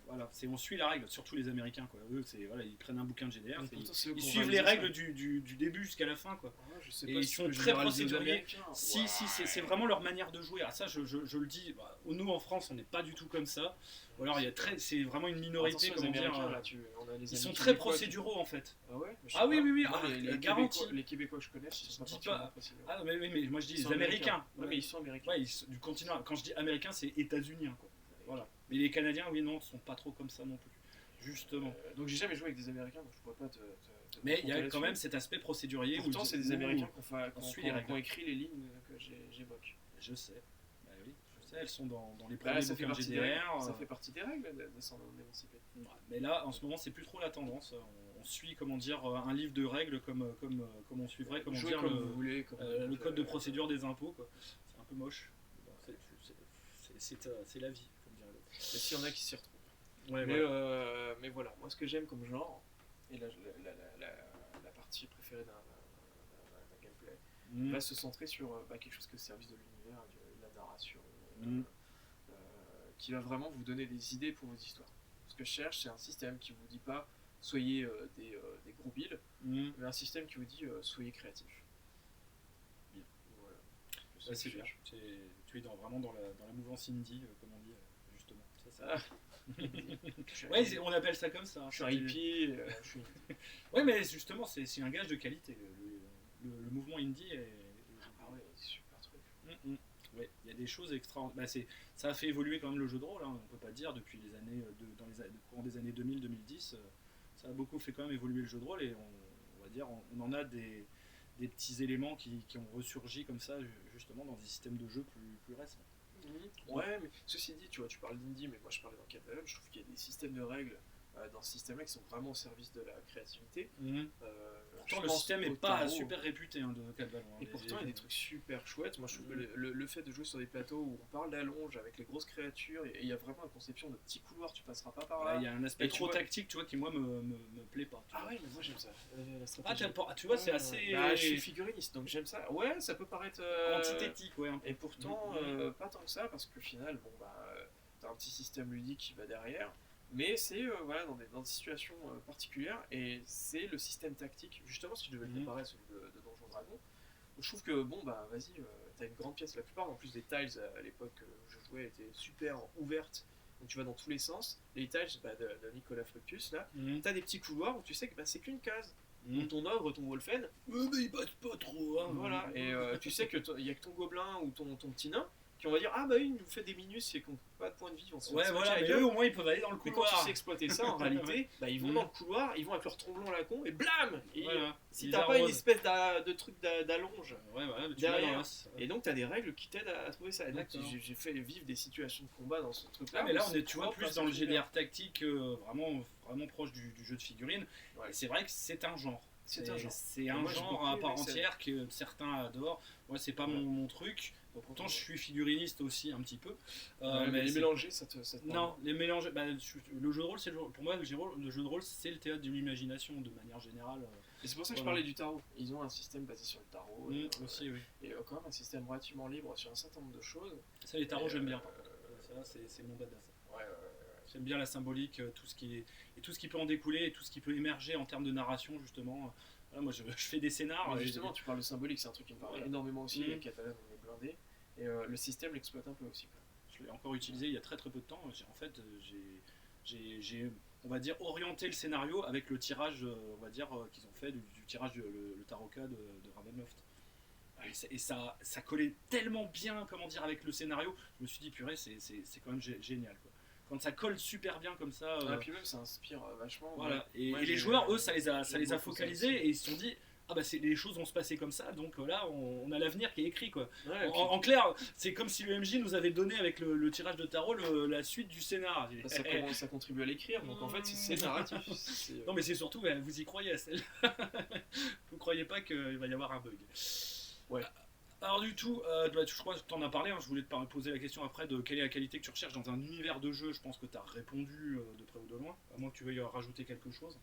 S1: Voilà, on suit la règle, surtout les Américains, quoi. Eux, voilà, ils prennent un bouquin de GDR,
S2: Mais
S1: c'est-
S2: pourtant, c'est eux
S1: ils
S2: qui ont
S1: suivent les
S2: réalisé
S1: règles
S2: ça.
S1: du début jusqu'à la fin, quoi.
S2: Ah, je sais
S1: Et
S2: pas
S1: ils
S2: si
S1: sont
S2: tu peux
S1: très
S2: généraliser aux
S1: procéduriers.
S2: Américains.
S1: Si,
S2: Ouais.
S1: si, c'est vraiment leur manière de jouer. Ah, ça, je le dis. Bah, nous, en France, on n'est pas du tout comme ça. Ou alors, c'est vraiment une minorité,
S2: Attention, les
S1: comment dire.
S2: Américains, là, on a les
S1: Ils
S2: amis
S1: sont très
S2: québécois qui-
S1: procéduraux, en fait.
S2: Ah ouais. Je sais
S1: Ah oui,
S2: pas.
S1: oui, oui,
S2: Moi,
S1: ah,
S2: les
S1: garanti.
S2: Québécois, les Québécois que je connais, ils
S1: Je
S2: sont pas
S1: dis
S2: particulièrement
S1: pas.
S2: procéduraux.
S1: Ah, mais moi, je dis
S2: Ils
S1: les
S2: sont
S1: Américains.
S2: Ouais, mais ils sont américains.
S1: Ouais, du continent. Quand je dis américain, c'est états-unien, quoi. Voilà. Mais les Canadiens, oui, non, sont pas trop comme ça non plus. Justement.
S2: Donc j'ai jamais joué avec des Américains, donc je pourrais pas te
S1: Mais il y a
S2: confronter
S1: quand même
S2: là-dessus.
S1: cet aspect procédurier.
S2: Pourtant, c'est des
S1: où-
S2: Américains
S1: on suit les règles.
S2: qui ont écrit les lignes que j'évoque.
S1: Je sais. Bah oui, je sais, elles sont dans les
S2: Bah,
S1: premiers
S2: ça fait
S1: bouquins de
S2: partie des règles.
S1: GDR.
S2: Ça fait partie des règles de s'en émanciper.
S1: Ouais, mais là, en ce moment, c'est plus trop la tendance. On suit, comment dire, un livre de règles comme on suivrait, comment
S2: Jouez
S1: dire,
S2: comme vous voulez. Comme
S1: le code de procédure des impôts, quoi. C'est un peu moche. Bon, c'est la vie, comme dirait l'autre.
S2: Et s'il y en a qui s'y retrouvent.
S1: Ouais,
S2: Mais voilà, moi ce que j'aime comme genre, et la partie préférée d'un gameplay,
S1: Mm.
S2: va se centrer sur quelque chose qui est au service de l'univers, de la narration,
S1: Mm.
S2: qui va vraiment vous donner des idées pour vos histoires. Ce que je cherche, c'est un système qui vous dit pas soyez des gros billes,
S1: Mm.
S2: mais un système qui vous dit soyez créatif.
S1: Bien.
S2: Voilà.
S1: Ouais, c'est bien. Tu es vraiment dans la mouvance indie, comme on dit, justement.
S2: Ah.
S1: Ouais, on appelle ça comme ça. Hein.
S2: Je suis un hippie, je suis
S1: Ouais, mais justement, c'est un gage de qualité. Le mouvement indie est.
S2: Ah ouais, super truc.
S1: Ouais, il y a des choses extraordinaires. Bah, ça a fait évoluer quand même le jeu de rôle, hein, on peut pas dire, depuis les années, dans le courant des années 2000-2010, ça a beaucoup fait quand même évoluer le jeu de rôle et on va dire, on en a des petits éléments qui ont ressurgi comme ça, justement, dans des systèmes de jeu plus récents.
S2: Ouais, mais ceci dit, tu vois, tu parles d'indie, mais moi je parlais dans Catalan, je trouve qu'il y a des systèmes de règles dans ce système-là qui sont vraiment au service de la créativité.
S1: Pourtant, le système n'est pas super réputé de Cat Vallon.
S2: Et pourtant, il y a des trucs super chouettes. Moi, je trouve que le fait de jouer sur des plateaux où on parle d'allonge avec les grosses créatures, et il y a vraiment une conception de petits couloirs, tu passeras pas par là.
S1: Il y a un aspect
S2: Et
S1: trop
S2: tu vois-
S1: tactique, tu vois, qui moi me plaît pas.
S2: Ah ouais, mais moi j'aime ça. La
S1: Ah,
S2: stratégie.
S1: tu vois, c'est assez
S2: Bah, je suis figuriniste, donc j'aime ça. Ouais, ça peut paraître.
S1: antithétique, ouais. Un peu.
S2: Et pourtant, pas tant que ça, parce qu'au final, bon, t'as un petit système ludique qui va derrière. Mais c'est voilà, dans des situations particulières, et c'est le système tactique. Justement, si je devais le comparer à celui de Donjon Dragon, je trouve que, bon, bah vas-y, t'as une grande pièce. La plupart, en plus des tiles à l'époque où je jouais, étaient super ouvertes. Donc tu vas dans tous les sens. Les tiles de Nicolas Fructus, là, t'as des petits couloirs où tu sais que c'est qu'une case. Donc ton ogre, ton Wolfen,
S1: mais il passe pas trop. Hein.
S2: voilà, et tu sais qu'il y a que ton gobelin ou ton petit nain qui on va dire ah bah oui, il nous fait des minus et qu'on n'a pas de points de vie, on se fait
S1: Ouais,
S2: se
S1: voilà,
S2: fait
S1: mais
S2: la
S1: eux
S2: gueule.
S1: au moins ils peuvent aller dans le
S2: Mais quand
S1: couloir.
S2: tu sais exploiter ça, en réalité, bah, ils vont dans le couloir, ils vont avec leur tromblon à la con et blam. Et
S1: Voilà.
S2: si
S1: Ils
S2: t'as pas une
S1: arrosent.
S2: espèce de truc d'allonge,
S1: Ouais, voilà, mais tu
S2: derrière.
S1: vas dans l'os.
S2: et donc t'as des règles qui t'aident à trouver ça. Et donc
S1: D'accord.
S2: j'ai fait vivre des situations de combat dans ce truc-là.
S1: Ah, mais là
S2: où
S1: on
S2: c'est
S1: est, tu vois,
S2: propre à
S1: plus
S2: ce
S1: dans le
S2: univers.
S1: GDR tactique, vraiment proche du jeu de figurines.
S2: Ouais.
S1: Et c'est vrai que c'est un genre.
S2: C'est un genre.
S1: C'est
S2: Et
S1: un
S2: moi, j'ai
S1: genre
S2: beaucoup
S1: à
S2: aimé
S1: part
S2: ça.
S1: entière que certains adorent. Moi, c'est pas
S2: Ouais.
S1: mon truc. Pourtant, je suis figuriniste aussi un petit peu.
S2: Mais les
S1: c'est-
S2: mélanger, ça te
S1: Non, les mélanges. Le jeu de rôle, pour moi, le jeu de rôle, c'est le théâtre de l'imagination de manière générale.
S2: Et c'est pour ça que je
S1: Voilà.
S2: parlais du tarot. Ils ont un système basé sur le tarot.
S1: Aussi, oui.
S2: Et quand même un système relativement libre sur un certain nombre de choses.
S1: Ça, les tarots,
S2: Et,
S1: j'aime bien. Par contre. Ça, c'est mon dada. Ça.
S2: Ouais,
S1: J'aime bien la symbolique, tout ce qui peut en découler, et tout ce qui peut émerger en termes de narration, justement. Voilà, moi, je fais des scénars.
S2: mais
S1: et-
S2: justement, tu parles de symbolique, c'est un truc qui me parle
S1: Voilà.
S2: énormément aussi.
S1: Mhm.
S2: Les Catalans, on est blindés. Et le système l'exploite un peu aussi. Quoi.
S1: Je l'ai encore utilisé il y a très peu de temps. En fait, j'ai, on va dire, orienté le scénario avec le tirage, on va dire, qu'ils ont fait du tirage le Tarot-K de Ravenloft. Et ça collait tellement bien, comment dire, avec le scénario. Je me suis dit, purée, c'est quand même génial, quoi. Quand ça colle super bien comme ça.
S2: Et puis même, ça inspire vachement.
S1: Voilà.
S2: Ouais.
S1: Et
S2: Moi,
S1: les
S2: j'ai-
S1: joueurs, eux, ça les a
S2: j'aime beaucoup ça
S1: focalisés
S2: aussi.
S1: et ils se sont dit, ah bah les choses vont se passer comme ça, donc là on a l'avenir qui est écrit quoi.
S2: Ouais,
S1: En clair, c'est comme si le MJ nous avait donné avec le tirage de tarot la suite du scénar.
S2: ça contribue à l'écrire, donc en fait c'est narratif.
S1: Non mais c'est surtout, vous y croyez à celle. Vous croyez pas qu'il va y avoir un bug.
S2: Ouais.
S1: Alors du tout, je crois que tu en as parlé, hein, je voulais te poser la question après de quelle est la qualité que tu recherches dans un univers de jeu. Je pense que tu as répondu de près ou de loin, à moins que tu veuilles rajouter quelque chose.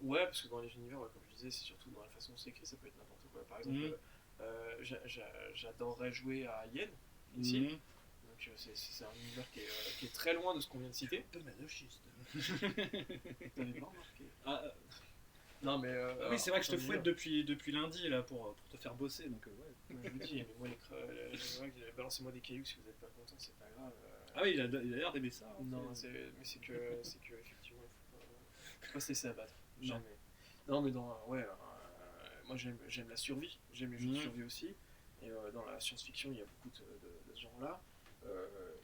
S2: Ouais, parce que dans les univers, comme je disais, c'est surtout dans la façon dont c'est écrit, ça peut être n'importe quoi. Par exemple, j'adorerais jouer à Yen aussi. Donc c'est un univers qui est très loin de ce qu'on vient de citer.
S1: Un peu masochiste.
S2: T'avais pas remarqué. Non mais
S1: oui, c'est vrai que je te fouette depuis lundi là pour te faire bosser, donc ouais.
S2: Je vous dis, mais moi balancez-moi des cailloux si vous n'êtes pas content, c'est pas grave.
S1: Ah oui, il a l'air d'aimer ça. Hein,
S2: non, mais c'est que effectivement, il faut pas se laisser abattre. Jamais. Non, mais moi j'aime la survie, j'aime les jeux de survie aussi. Et dans la science-fiction, il y a beaucoup de ce genre-là.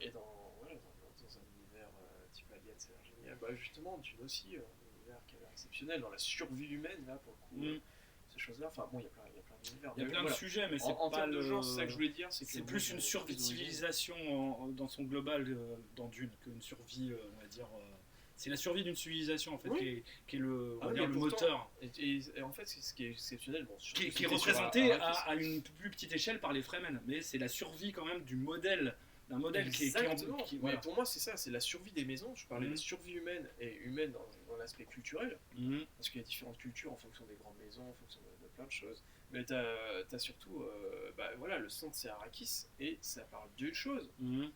S2: Et dans un univers type Alien, c'est génial. Bah, justement, Dune aussi, un univers qui a l'air exceptionnel. Dans la survie humaine, là, pour le coup, ces choses-là. Enfin, bon, il y a plein d'univers.
S1: Il y a plein de sujets, mais c'est
S2: en
S1: pas
S2: termes de genre, c'est ça que je voulais dire.
S1: C'est plus une survie de civilisation dans son global dans Dune qu'une survie, on va dire. C'est la survie d'une civilisation en fait qui est le, le moteur.
S2: Et en fait, ce qui est exceptionnel,
S1: qui est représenté à une plus petite échelle par les Fremen, mais c'est la survie quand même du modèle, d'un modèle qui est
S2: mais pour moi, c'est ça, c'est la survie des maisons. Je parlais de la survie humaine et humaine dans l'aspect culturel, parce qu'il y a différentes cultures en fonction des grandes maisons, en fonction de plein de choses. Mais t'as surtout, le centre c'est Arrakis et ça parle d'une chose.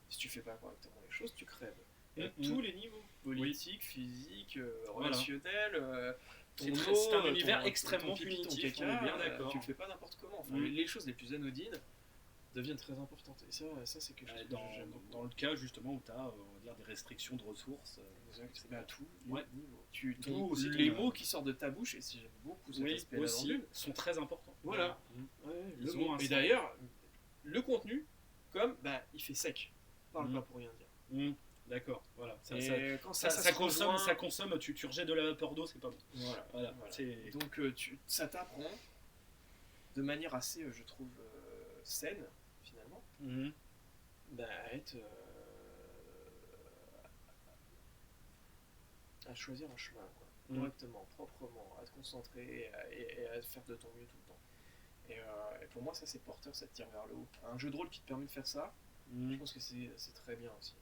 S2: Si tu fais pas correctement les choses, tu crèves. Et à tous les niveaux, politique, physique, relationnel.
S1: C'est un univers extrêmement punitif, on est bien d'accord.
S2: Tu le fais pas n'importe comment. Enfin, les choses les plus anodines deviennent très importantes. Et ça c'est quelque chose que j'aime.
S1: Dans le cas justement où tu as on va dire, des restrictions de ressources.
S2: C'est à tout
S1: niveau.
S2: Les mots qui sortent de ta bouche, et si j'aime beaucoup cet aspect
S1: aussi, sont très importants.
S2: Voilà. Et d'ailleurs, le contenu, comme il fait sec. Parle pas pour rien dire.
S1: D'accord, voilà.
S2: Ça
S1: consomme, tu rejettes de la vapeur d'eau, c'est pas bon.
S2: Voilà. Donc ça t'apprend de manière assez, je trouve, saine, finalement, à être. À choisir un chemin, quoi. Correctement, proprement, à te concentrer et à faire de ton mieux tout le temps. Et pour moi, ça c'est porteur, ça te tire vers le haut. Un jeu de rôle qui te permet de faire ça, je pense que c'est très bien aussi.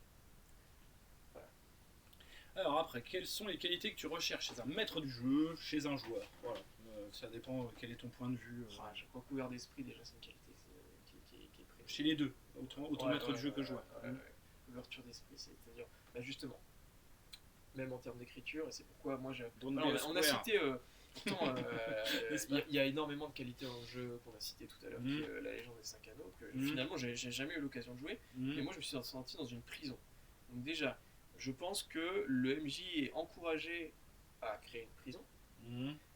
S1: Alors après, quelles sont les qualités que tu recherches chez un maître du jeu, chez un joueur? Voilà. Ça dépend quel est ton point de vue.
S2: Je crois qu'ouvert d'esprit, déjà, c'est une qualité qui est présente.
S1: Chez les deux, autant maître du jeu que joueur.
S2: Ouverture d'esprit, c'est-à-dire, justement, même en termes d'écriture, et c'est pourquoi moi j'ai.
S1: On a
S2: cité. Pourtant, il y a énormément de qualités dans le jeu qu'on a cité tout à l'heure, qui est la légende des 5 anneaux, que finalement j'ai jamais eu l'occasion de jouer, mais moi je me suis senti dans une prison. Donc déjà, je pense que le MJ est encouragé à créer une prison,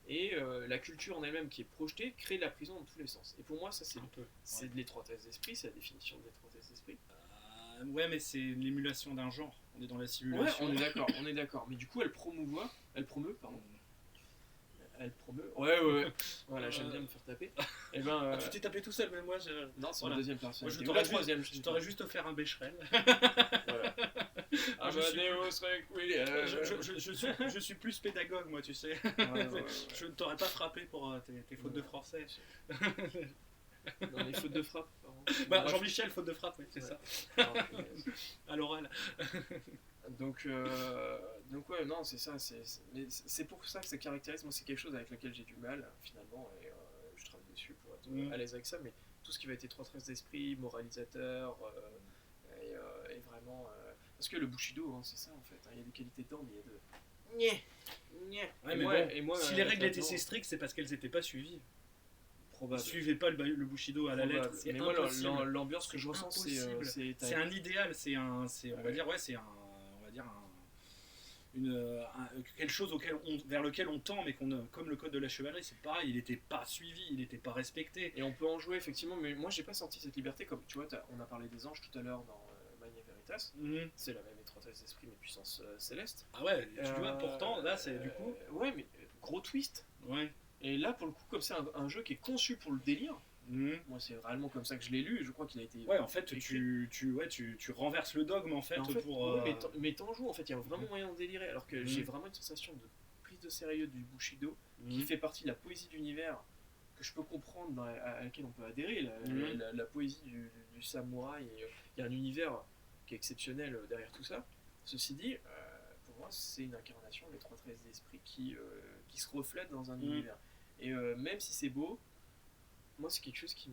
S2: et la culture en elle-même qui est projetée crée de la prison dans tous les sens. Et pour moi, ça c'est de l'étroitesse d'esprit, c'est la définition de l'étroitesse d'esprit.
S1: Ouais, mais c'est l'émulation d'un genre. On est dans la simulation.
S2: Ouais, on est d'accord. Mais du coup, elle promeut. Ouais. Voilà, j'aime bien me faire taper. Et
S1: tu t'es tapé tout seul, mais moi
S2: non, c'est la deuxième personne.
S1: Moi, je t'aurais juste offert un Becherel.
S2: Voilà.
S1: Je suis plus pédagogue, moi, tu sais. Je ne t'aurais pas frappé pour tes fautes de français.
S2: Non, les fautes de frappe.
S1: Jean-Michel, faute de frappe, oui, c'est ça. À l'oral.
S2: Donc ouais, non, c'est ça. Mais c'est pour ça que ça caractérise. Moi, c'est quelque chose avec lequel j'ai du mal, finalement, et je travaille dessus pour être à l'aise avec ça. Mais tout ce qui va être étroitesse d'esprit, moralisateur, et vraiment. Parce que le Bushido, c'est ça en fait. Il y a des qualités dedans, mais il y a de.
S1: Moi, si les règles étaient si strictes, c'est parce qu'elles n'étaient pas suivies. Probable. Ne suivez pas le Bushido à la lettre.
S2: Mais moi, l'ambiance que je ressens,
S1: c'est un idéal, quelque chose vers lequel on tend, mais comme le code de la chevalerie, c'est pareil, il n'était pas suivi, il n'était pas respecté.
S2: Et on peut en jouer effectivement, mais moi j'ai pas senti cette liberté, comme tu vois, on a parlé des anges tout à l'heure dans Magna Veritas, c'est la même étroitesse d'esprit mais puissance céleste.
S1: Ah ouais, tu vois, pourtant là c'est du coup.
S2: Ouais, mais gros twist.
S1: Ouais.
S2: Et là, pour le coup, comme c'est un jeu qui est conçu pour le délire,
S1: Mhm.
S2: moi c'est réellement comme ça que je l'ai lu, et je crois qu'il a été.
S1: Ouais, en fait,
S2: écrit.
S1: tu renverses le dogme en fait,
S2: Et en fait,
S1: pour.
S2: oui, mais t'en joues, en fait, il y a vraiment moyen de délirer. Alors que j'ai vraiment une sensation de prise de sérieux du Bushido, qui fait partie de la poésie d'univers que je peux comprendre, à laquelle on peut adhérer. La poésie du samouraï, il y a un univers qui est exceptionnel derrière tout ça. Ceci dit, pour moi, c'est une incarnation des trois traits d'esprit qui se reflètent dans un univers. Et même si c'est beau, moi c'est quelque chose qui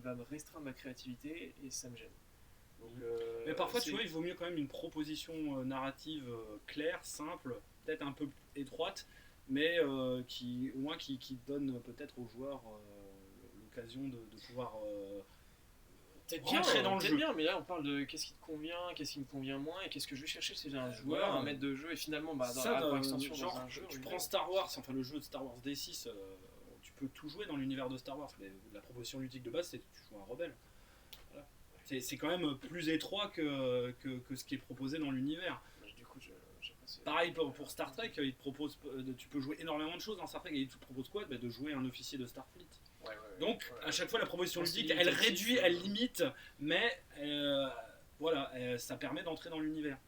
S2: va me restreindre ma créativité et ça me gêne. Donc,
S1: Mais parfois, tu vois, il vaut mieux quand même une proposition narrative claire, simple, peut-être un peu étroite, mais qui, au moins, qui donne peut-être aux joueurs l'occasion de pouvoir
S2: peut-être bien,
S1: rentrer dans le jeu.
S2: bien, mais là on parle de qu'est-ce qui te convient, qu'est-ce qui me convient moins, et qu'est-ce que je vais chercher si j'ai un joueur,
S1: voilà.
S2: un maître de jeu, et finalement,
S1: par
S2: extension,
S1: genre,
S2: dans un jeu.
S1: tu prends Star Wars, enfin le jeu de Star Wars D6, tu peux tout jouer dans l'univers de Star Wars, mais la proposition ludique de base, c'est que tu joues un rebelle. Voilà. C'est quand même plus étroit que ce qui est proposé dans l'univers.
S2: Du coup,
S1: Pareil pour Star Trek, il te propose, tu peux jouer énormément de choses dans Star Trek, et il te propose quoi? De jouer un officier de Starfleet. Donc, à chaque fois, la proposition ludique, elle réduit, elle limite, mais voilà, ça permet d'entrer dans l'univers.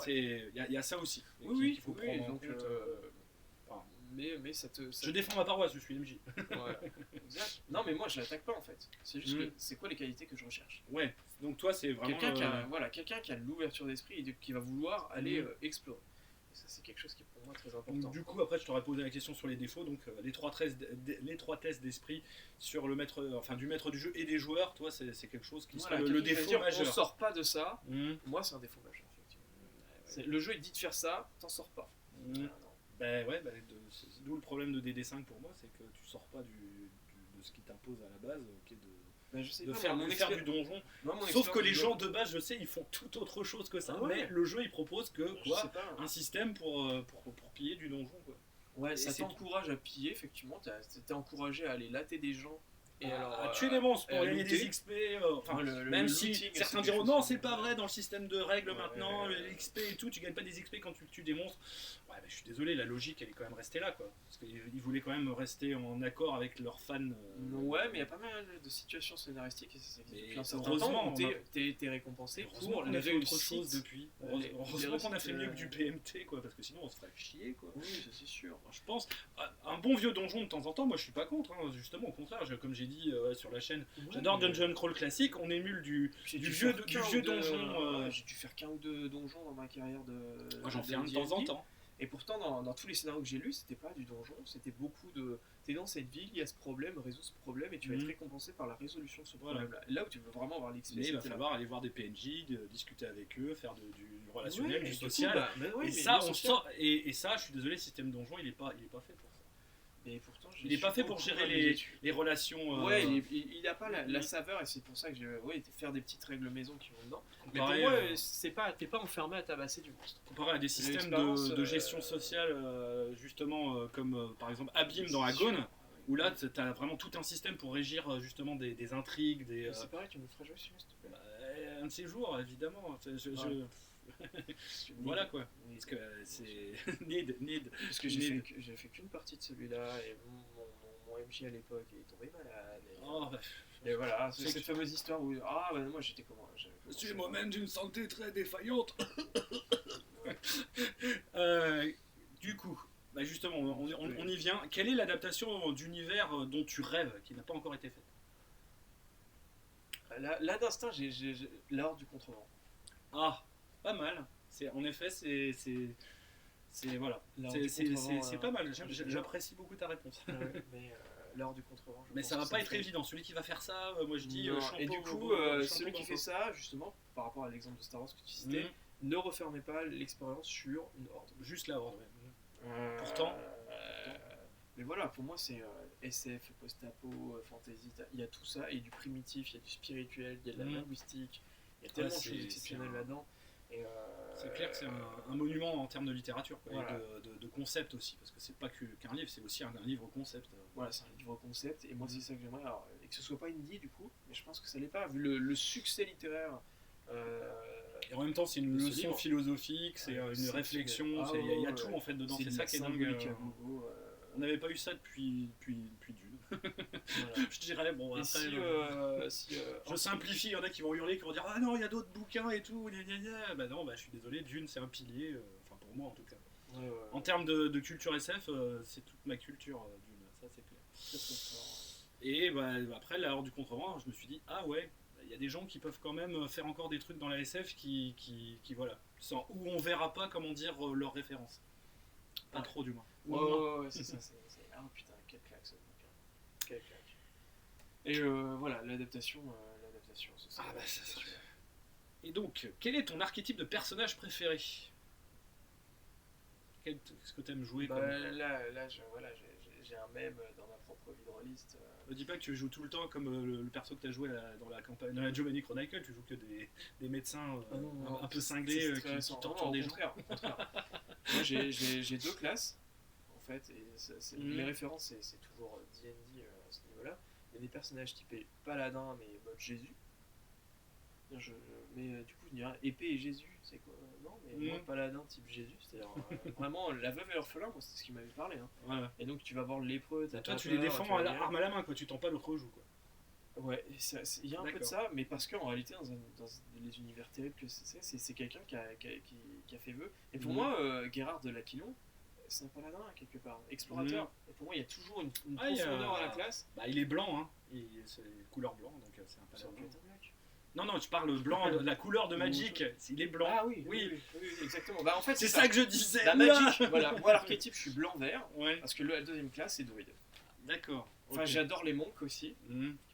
S1: Il y a ça aussi.
S2: Oui,
S1: qu'il faut prendre en
S2: donc,
S1: compte.
S2: mais ça te.
S1: Je défends ma paroisse, je suis MJ.
S2: Voilà. Exact. Non, mais moi, je l'attaque pas en fait. C'est juste que c'est quoi les qualités que je recherche.
S1: Ouais, donc toi, c'est vraiment.
S2: Quelqu'un qui a l'ouverture d'esprit et qui va vouloir aller explorer. Et ça, c'est quelque chose qui est pour moi très important.
S1: Donc, du coup, après, je t'aurais posé la question sur les défauts. Donc, les trois tests d'esprit sur le maître, du maître du jeu et des joueurs, toi, c'est quelque chose qui serait le défaut majeur.
S2: On sort pas de ça. Moi, c'est un défaut majeur. Effectivement. Le jeu est dit de faire ça, t'en sors pas.
S1: D'où le problème de DD5 pour moi, c'est que tu sors pas de ce qui t'impose à la base, qui est de faire du donjon. Sauf que les gens de base, je sais, ils font tout autre chose que ça. Mais le jeu, il propose un système pour piller du donjon. Quoi.
S2: Ouais, ça t'encourage à piller, effectivement. T'es encouragé à aller latter des gens. Et
S1: à tuer des monstres pour gagner des XP, même si certains diront non, c'est pas vrai dans le système de règles maintenant, les XP et tout, tu gagnes pas des XP quand tu tues des monstres. Ouais, je suis désolé, la logique elle est quand même restée là, quoi. Parce qu'ils voulaient quand même rester en accord avec leurs fans.
S2: Ouais, mais il y a pas mal de situations scénaristiques, et ça existe depuis un certain
S1: heureusement,
S2: temps, t'es récompensé pour
S1: la autre chose depuis. Heureusement qu'on a fait mieux que du PMT, quoi, parce que sinon on se ferait chier, quoi.
S2: Oui, c'est sûr.
S1: Je pense, un bon vieux donjon de temps en temps, moi je suis pas contre, justement, au contraire, comme j'ai dit sur la chaîne, j'adore Dungeon Crawl classique, on émule du vieux donjon.
S2: J'ai dû faire qu'un ou deux donjons dans ma carrière de.
S1: Moi j'en fais un de temps en temps.
S2: Et pourtant, dans tous les scénarios que j'ai lus, c'était pas du donjon, c'était beaucoup de. T'es dans cette ville, il y a ce problème, résous ce problème, et tu vas être récompensé par la résolution de ce problème-là. Là où tu veux vraiment avoir l'XP.
S1: Mais il va falloir aller voir des PNJ, discuter avec eux, faire du relationnel, du social. Et ça, je suis désolé, le système donjon, il est pas fait pour ça.
S2: Et pourtant,
S1: il n'est pas fait pour gérer les relations.
S2: Ouais, il n'a pas la saveur, et c'est pour ça que j'ai faire des petites règles maison qui vont dedans. Mais pour moi, t'es pas enfermé à tabasser du monstre.
S1: Comparé à des systèmes de gestion sociale, justement, comme par exemple Abîme dans Agone, où là, tu as vraiment tout un système pour régir justement des intrigues.
S2: C'est pareil, tu me ferais jouer celui-là, s'il te plaît.
S1: Un de ces jours, évidemment. Voilà quoi. Parce que c'est. Need.
S2: Parce que j'ai fait qu'une partie de celui-là, et mon MJ à l'époque est tombé malade. Et voilà, c'est cette fameuse histoire où. Moi j'étais comment
S1: je suis moi-même d'une santé très défaillante. Du coup, justement, on y vient. Quelle est l'adaptation d'univers dont tu rêves, qui n'a pas encore été faite?
S2: Là d'instinct, j'ai l'art du contrevent.
S1: Pas mal. En effet, c'est voilà. C'est pas mal. J'apprécie beaucoup ta réponse.
S2: Mais l'art du contrevent.
S1: Mais ça va pas être évident. Celui qui va faire ça, moi je dis.
S2: Et du coup, celui qui fait ça, justement, par rapport à l'exemple de Star Wars que tu citais, ne refermez pas l'expérience sur une horde.
S1: Juste la horde. Pourtant.
S2: Mais voilà, pour moi c'est SF, post-apo, fantasy, il y a tout ça, et du primitif, il y a du spirituel, il y a de la linguistique, il y a tellement de choses exceptionnelles là-dedans.
S1: C'est clair que c'est un monument en termes de littérature, quoi, et de concept aussi, parce que c'est pas qu'un livre, c'est aussi un livre concept.
S2: Voilà, c'est un livre concept, et moi c'est ça que j'aimerais, et que ce soit pas indie du coup, mais je pense que ça l'est pas, vu le succès littéraire
S1: Et en même temps, c'est une
S2: de ce
S1: leçon
S2: livre.
S1: philosophique, c'est
S2: Ouais,
S1: une
S2: c'est
S1: réflexion,
S2: génial.
S1: il y a
S2: Ouais,
S1: tout
S2: ouais.
S1: en fait dedans, c'est
S2: de
S1: ça
S2: la
S1: qui est dingue.
S2: symbolique à gogo.
S1: On n'avait pas eu ça depuis Dune.
S2: Voilà.
S1: Je dirais, bon,
S2: Et
S1: après, je simplifie, il y en a qui vont hurler, qui vont dire ah non, il y a d'autres bouquins et tout, gna gna gna. Bah non, bah je suis désolé, Dune c'est un pilier, enfin pour moi en tout cas.
S2: Ouais, ouais,
S1: En termes de culture SF, c'est toute ma culture, Dune, ça c'est clair.
S2: très très fort.
S1: Et bah, après, l'heure du contrevent, je me suis dit ah ouais, il y a des gens qui peuvent quand même faire encore des trucs dans la SF qui voilà, où on verra pas, comment dire, leurs références. Pas
S2: Ouais.
S1: trop du moins.
S2: Ouais, c'est ça. Ah putain, quelle claque ce bouquin. Quelle claque. Et voilà, l'adaptation, ce serait
S1: Ah bah,
S2: l'adaptation.
S1: Et donc, quel est ton archétype de personnage préféré? Qu'est-ce que t'aimes jouer
S2: Bah,
S1: comme...
S2: là j'ai un mème dans ma propre vie de rôliste.
S1: Me dis pas que tu joues tout le temps comme le perso que t'as joué dans la campagne, dans la Giovanni Chronicle, tu joues que des médecins
S2: Ah non,
S1: un peu cinglés qui
S2: stressant.
S1: torturent
S2: Non,
S1: des
S2: au
S1: gens.
S2: contraire, au contraire. Moi j'ai deux classes en fait, et mes références c'est toujours D&D à ce niveau-là. Il y a des personnages typés paladin mais mode Jésus. Mais du coup, je dirais épée et Jésus, c'est quoi? Non, mais moi, paladin type Jésus, c'est-à-dire vraiment la veuve et l'orphelin, moi, c'est ce qui m'avait parlé. Hein.
S1: Voilà.
S2: Et donc, tu vas voir le lépreux,
S1: Toi, tu les défends arme à la main, quoi. Tu tends pas l'autre joue, quoi.
S2: Ouais, il y a un peu de ça, mais parce qu'en réalité, dans les univers terribles que c'est quelqu'un qui a fait vœu. Et pour moi, Gérard de l'Aquilon, c'est un paladin, quelque part, explorateur. Et pour moi, il y a toujours une profondeur à la classe.
S1: Bah, il est blanc, hein. C'est couleur blanc, donc c'est un paladin.
S2: Ça black.
S1: Non, tu parles blanc, de la couleur de Magic. Il est blanc.
S2: Ah oui, exactement. Bah, en fait,
S1: c'est ça que je disais.
S2: La Magic, voilà. Moi, l'archétype, je suis blanc-vert.
S1: Ouais.
S2: Parce que la deuxième classe, c'est druide.
S1: D'accord.
S2: Enfin,
S1: okay.
S2: J'adore les monks aussi.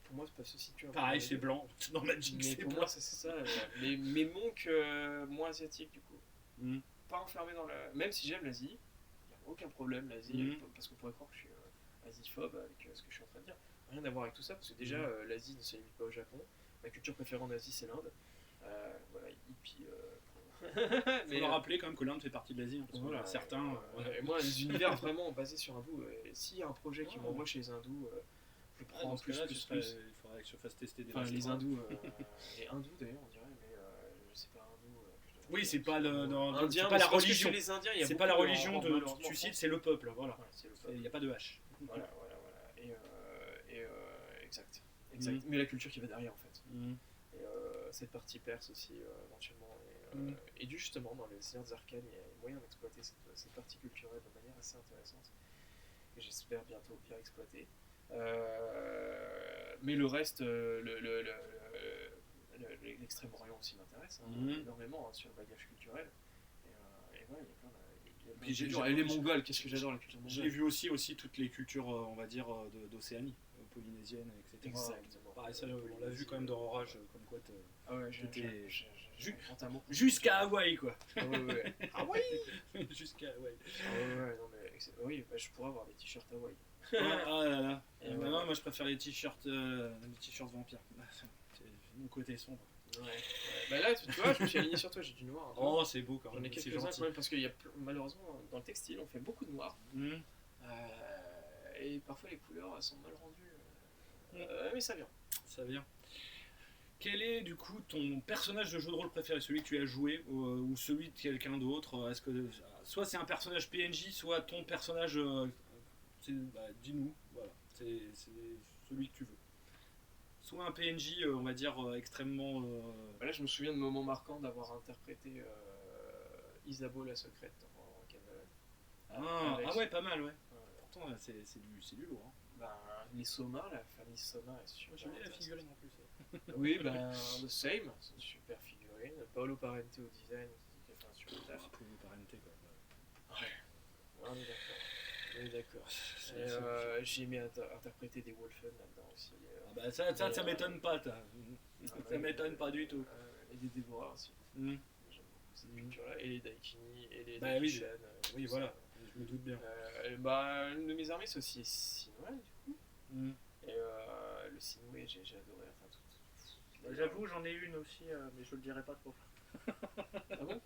S2: Pour moi, c'est pas se situer.
S1: Pareil, c'est blanc. Dans Magic,
S2: mais
S1: c'est
S2: pour
S1: blanc.
S2: moi, c'est ça. Mais monks moins asiatiques, du coup. Pas enfermé dans la. Même si j'aime l'Asie, il n'y a aucun problème, l'Asie. Parce qu'on pourrait croire que je suis asiphobe avec ce que je suis en train de dire. Rien à voir avec tout ça, parce que déjà, l'Asie ne se limite pas au Japon. Ma culture préférée en Asie, c'est l'Inde. Voilà, hippie.
S1: Mais faut le rappeler quand même que l'Inde fait partie de l'Asie. Voilà, certains.
S2: Et moi, les univers vraiment basés sur hindou. S'il y a un projet qui m'envoie chez les hindous, je prends plus.
S1: Il faudrait que je fasse tester des
S2: les hindous. Les hindous d'ailleurs, on dirait, mais je sais pas hindou.
S1: Oui, c'est pas
S2: indien,
S1: pas la religion.
S2: Les Indiens,
S1: c'est pas la religion tu cites, c'est le peuple. Voilà. Il n'y a pas de H.
S2: Voilà. Exact. Mais la culture qui va derrière en fait. Et cette partie perse aussi éventuellement. Et justement dans les Seigneurs des Arcanes, il y a moyen d'exploiter cette partie culturelle de manière assez intéressante. Et j'espère bientôt bien exploiter. Mais le reste, l'extrême-orient aussi m'intéresse énormément sur le bagage culturel. Et voilà, il y a plein de. Et les Mongols, qu'est-ce que j'adore la culture mongole.
S1: J'ai vu aussi toutes les cultures, on va dire, d'Océanie, polynésienne, etc.
S2: Exactement.
S1: Pareil, ça, on l'a vu quand même dans Orage, comme quoi jusqu'à Hawaï, quoi.
S2: Hawaï.
S1: Jusqu'à Hawaï.
S2: Non mais oui, je pourrais avoir des t-shirts Hawaï.
S1: Ah là là. Non, moi je préfère les t-shirts vampires. C'est mon côté sombre.
S2: Bah là, tu vois, je me suis aligné sur toi, j'ai du noir.
S1: Oh, c'est beau quand même.
S2: J'en ai quelques-uns quand même parce qu'il y a malheureusement dans le textile, on fait beaucoup de noir. Et parfois les couleurs sont mal rendues. Mais ça vient.
S1: Ça vient. Quel est du coup ton personnage de jeu de rôle préféré, celui que tu as joué ou celui de quelqu'un d'autre? Est-ce que soit c'est un personnage PNJ, soit ton personnage, dis-nous, voilà, c'est celui que tu veux. Soit un PNJ, on va dire extrêmement.
S2: Là, je me souviens de moments marquants d'avoir interprété Isabeau la secrète dans Calvados.
S1: Ah ouais, pas mal, ouais. Pourtant, c'est du lourd. Hein.
S2: Les Soma, la famille Soma est super.
S1: J'aime bien la figurine en plus.
S2: Oui, The Same, c'est une super figurine. Paolo Parente au design, qui a fait un super taf.
S1: C'est Paolo Parente, quoi.
S2: Ouais, on est d'accord. J'ai aimé interpréter des Wolfen là-dedans aussi.
S1: Ça m'étonne pas, ça m'étonne pas du tout.
S2: Et des Dévoreurs aussi. J'aime beaucoup cette culture-là. Et les Daikini, et les
S1: Daikishan. Oui, voilà, je me doute bien.
S2: Une de mes armées, c'est aussi Sinway, du coup. Et le Sinway, j'ai adoré.
S1: J'avoue, j'en ai une aussi, mais je le dirai pas trop.
S2: Ah bon?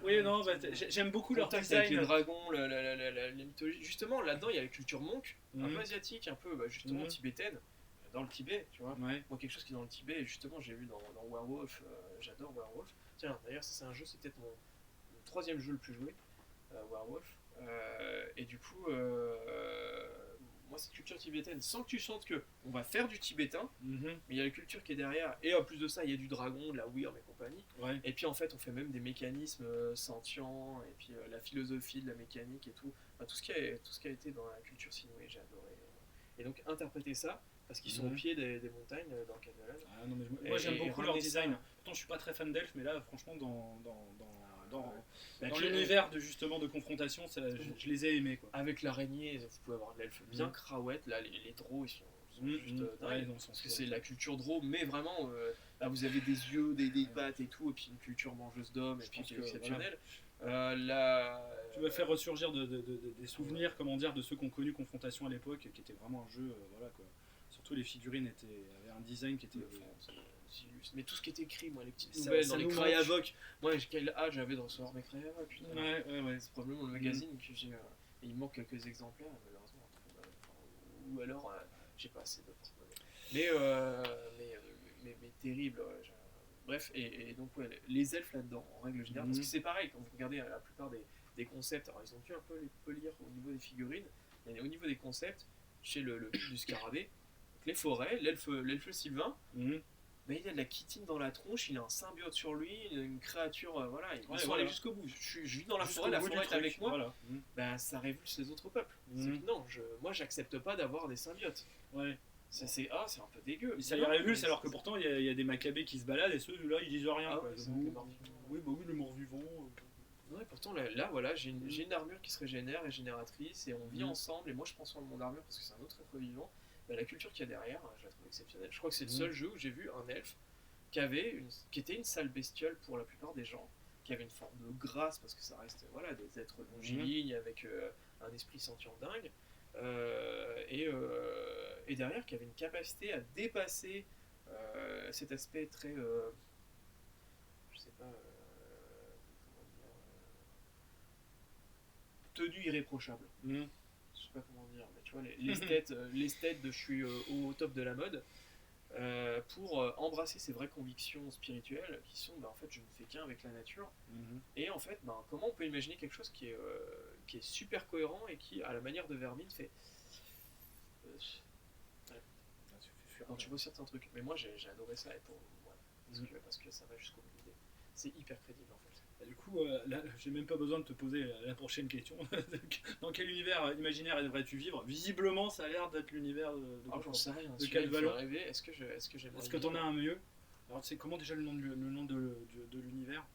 S1: Oui, non, j'aime beaucoup leur design.
S2: Avec les dragons, la mythologie. Justement, là-dedans, il y a la culture monk, un peu asiatique, un peu justement tibétaine, dans le Tibet, tu vois. Moi, quelque chose qui est dans le Tibet, et justement, j'ai vu dans Werewolf, j'adore Werewolf. Tiens, d'ailleurs, ça c'est un jeu, c'est peut-être mon troisième jeu le plus joué, Werewolf. Et du coup, moi, cette culture tibétaine, sans que tu sentes que on va faire du tibétain,
S1: Mhm.
S2: mais il y a la culture qui est derrière, et en plus de ça, il y a du dragon, de la wyrm et compagnie.
S1: Ouais.
S2: Et puis en fait, on fait même des mécanismes sentients, et puis la philosophie de la mécanique et tout. Enfin, tout ce qui a été dans la culture Sinoué, j'ai adoré. Et donc, interpréter ça, parce qu'ils sont au
S1: Mhm.
S2: pied des montagnes dans Canada.
S1: Ah, non, mais moi j'aime
S2: Et
S1: beaucoup leur
S2: ramener
S1: design.
S2: ça.
S1: Pourtant je suis pas très fan d'elfes, mais là franchement
S2: Ouais. Bah,
S1: dans
S2: avec
S1: l'univers de justement de confrontation, je les ai aimés quoi.
S2: avec l'araignée, vous pouvez avoir de l'elfe bien
S1: Mhm.
S2: craouette. Là, les drôs, ils sont
S1: Mhm,
S2: juste
S1: mhm.
S2: dingues.
S1: Ouais, non,
S2: Parce que c'est la culture draw, mais vraiment, là vous avez des yeux, des pattes et tout, et puis une culture mangeuse d'hommes, et
S1: Je
S2: puis
S1: pense
S2: qui est
S1: que,
S2: exceptionnelle. Là,
S1: Tu vas faire ressurgir des souvenirs, comment dire, de ceux qui ont connu Confrontation à l'époque, qui était vraiment un jeu, voilà quoi. Surtout les figurines avaient un design qui était.
S2: mais tout ce qui est écrit, moi, les petites
S1: Ça-
S2: nouvelles
S1: ça
S2: dans les
S1: nous manque.
S2: Crayavoc, moi, quel âge j'avais de recevoir mes Crayavoc, putain.
S1: Ouais.
S2: C'est probablement le magazine que j'ai. Et il manque quelques exemplaires, malheureusement. Ou alors, j'ai pas assez de porte-monnaie. Mais terrible. Bref, et donc, ouais, les elfes là-dedans, en règle générale, parce que c'est pareil, quand vous regardez la plupart des concepts, alors ils ont dû un peu les polir au niveau des figurines, mais au niveau des concepts, chez le culte du scarabée, donc les forêts, l'elfe sylvain,
S1: Mhm.
S2: mais il a de la chitine dans la tronche, il a un symbiote sur lui, une créature, voilà, ils
S1: Ouais,
S2: sont
S1: voilà.
S2: allés jusqu'au bout. Je vis dans la
S1: Jusqu'au
S2: forêt, la
S1: bout du
S2: forêt est
S1: truc,
S2: avec moi,
S1: Voilà. Mhm.
S2: ben, ça révulse les autres peuples.
S1: Mhm.
S2: C'est que non, moi j'accepte pas d'avoir des symbiotes.
S1: Ouais.
S2: C'est un peu dégueu.
S1: Et ça les
S2: Non,
S1: révulse
S2: mais
S1: alors que pourtant il y a des macabées qui se baladent et ceux-là ils disent rien.
S2: Ah
S1: quoi.
S2: ouais, c'est
S1: Oui,
S2: des morts vivants.
S1: oui, bah oui, le mort-vivant.
S2: Ouais, pourtant là, voilà, j'ai une armure qui se régénère, régénératrice, et on vit ensemble, et moi je prends soin de mon armure parce que c'est un autre être vivant. Ben, la culture qu'il y a derrière, je la trouve exceptionnelle. Je crois que c'est le seul jeu où j'ai vu un elfe qui était une sale bestiole pour la plupart des gens, qui avait une forme de grâce parce que ça reste voilà, des êtres longilignes avec un esprit sentient dingue, et derrière qui avait une capacité à dépasser cet aspect très, je sais pas, comment dire, tenue irréprochable.
S1: Mhm.
S2: Je sais pas comment dire, mais tu vois, l'esthète de je suis au top de la mode, pour embrasser ses vraies convictions spirituelles qui sont, en fait, je ne fais qu'un avec la nature.
S1: Mhm.
S2: Et en fait, comment on peut imaginer quelque chose qui est super cohérent et qui, à la manière de Vermine, fait.
S1: Ça suffit fuir,
S2: Quand tu
S1: quoi.
S2: vois certains trucs. Mais moi, j'ai adoré ça, et voilà, parce que ça va jusqu'au bout de l'idée. C'est hyper crédible en fait.
S1: Et du coup, là, j'ai même pas besoin de te poser la prochaine question. Dans quel univers imaginaire aimerais-tu vivre? Visiblement, ça a l'air d'être l'univers de
S2: Ah, j'en sais rien.
S1: de
S2: Celui-là, il me fait
S1: Calvalon.
S2: rêver. Est-ce que j'aimerais
S1: Est-ce que t'en as
S2: vivre
S1: un mieux? Alors, c'est comment déjà le nom de l'univers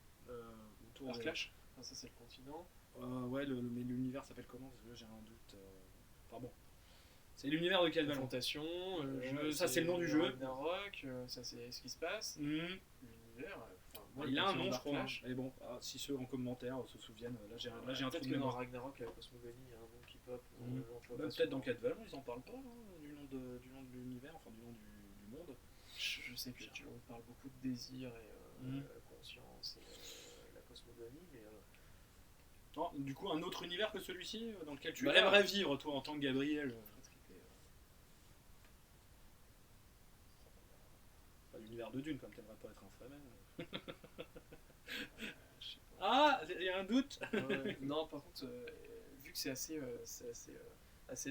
S1: autour de-
S2: Arclash. Enfin, ça, c'est le continent.
S1: Ouais, mais l'univers s'appelle comment? Parce que là, j'ai un doute. Enfin bon. C'est l'univers de Calvalon.
S2: Confrontation, le
S1: Ouais,
S2: jeu.
S1: ça, c'est le nom du jeu.
S2: Ragnarok, ça, c'est ce qui se passe.
S1: Mhm.
S2: L'univers. Moi,
S1: Il
S2: le
S1: a un
S2: continent
S1: nom, je crois.
S2: d'Arclash.
S1: Mais bon, si ceux en commentaire se souviennent, là j'ai un trou
S2: Peut-être
S1: de
S2: que dans
S1: mémoire.
S2: Ragnarok, la cosmogonie, il y a un nom qui pop.
S1: Mhm.
S2: on l'emploie
S1: Bah,
S2: pas
S1: peut-être
S2: souvent.
S1: dans Calvalon, ils en parlent pas hein, du nom de l'univers, enfin du nom du monde.
S2: Je sais que on parle beaucoup de désir et
S1: Mhm.
S2: conscience et la cosmogonie, mais
S1: Non, du coup, un autre univers que celui-ci dans lequel tu
S2: Bah là-
S1: aimerais vivre, toi, en tant que Gabriel.
S2: très trippé.
S1: Pas l'univers de Dune, comme t'aimerais pas être un Fremen.
S2: Je sais pas.
S1: Ah, il y a un doute.
S2: Non, par contre, vu que c'est assez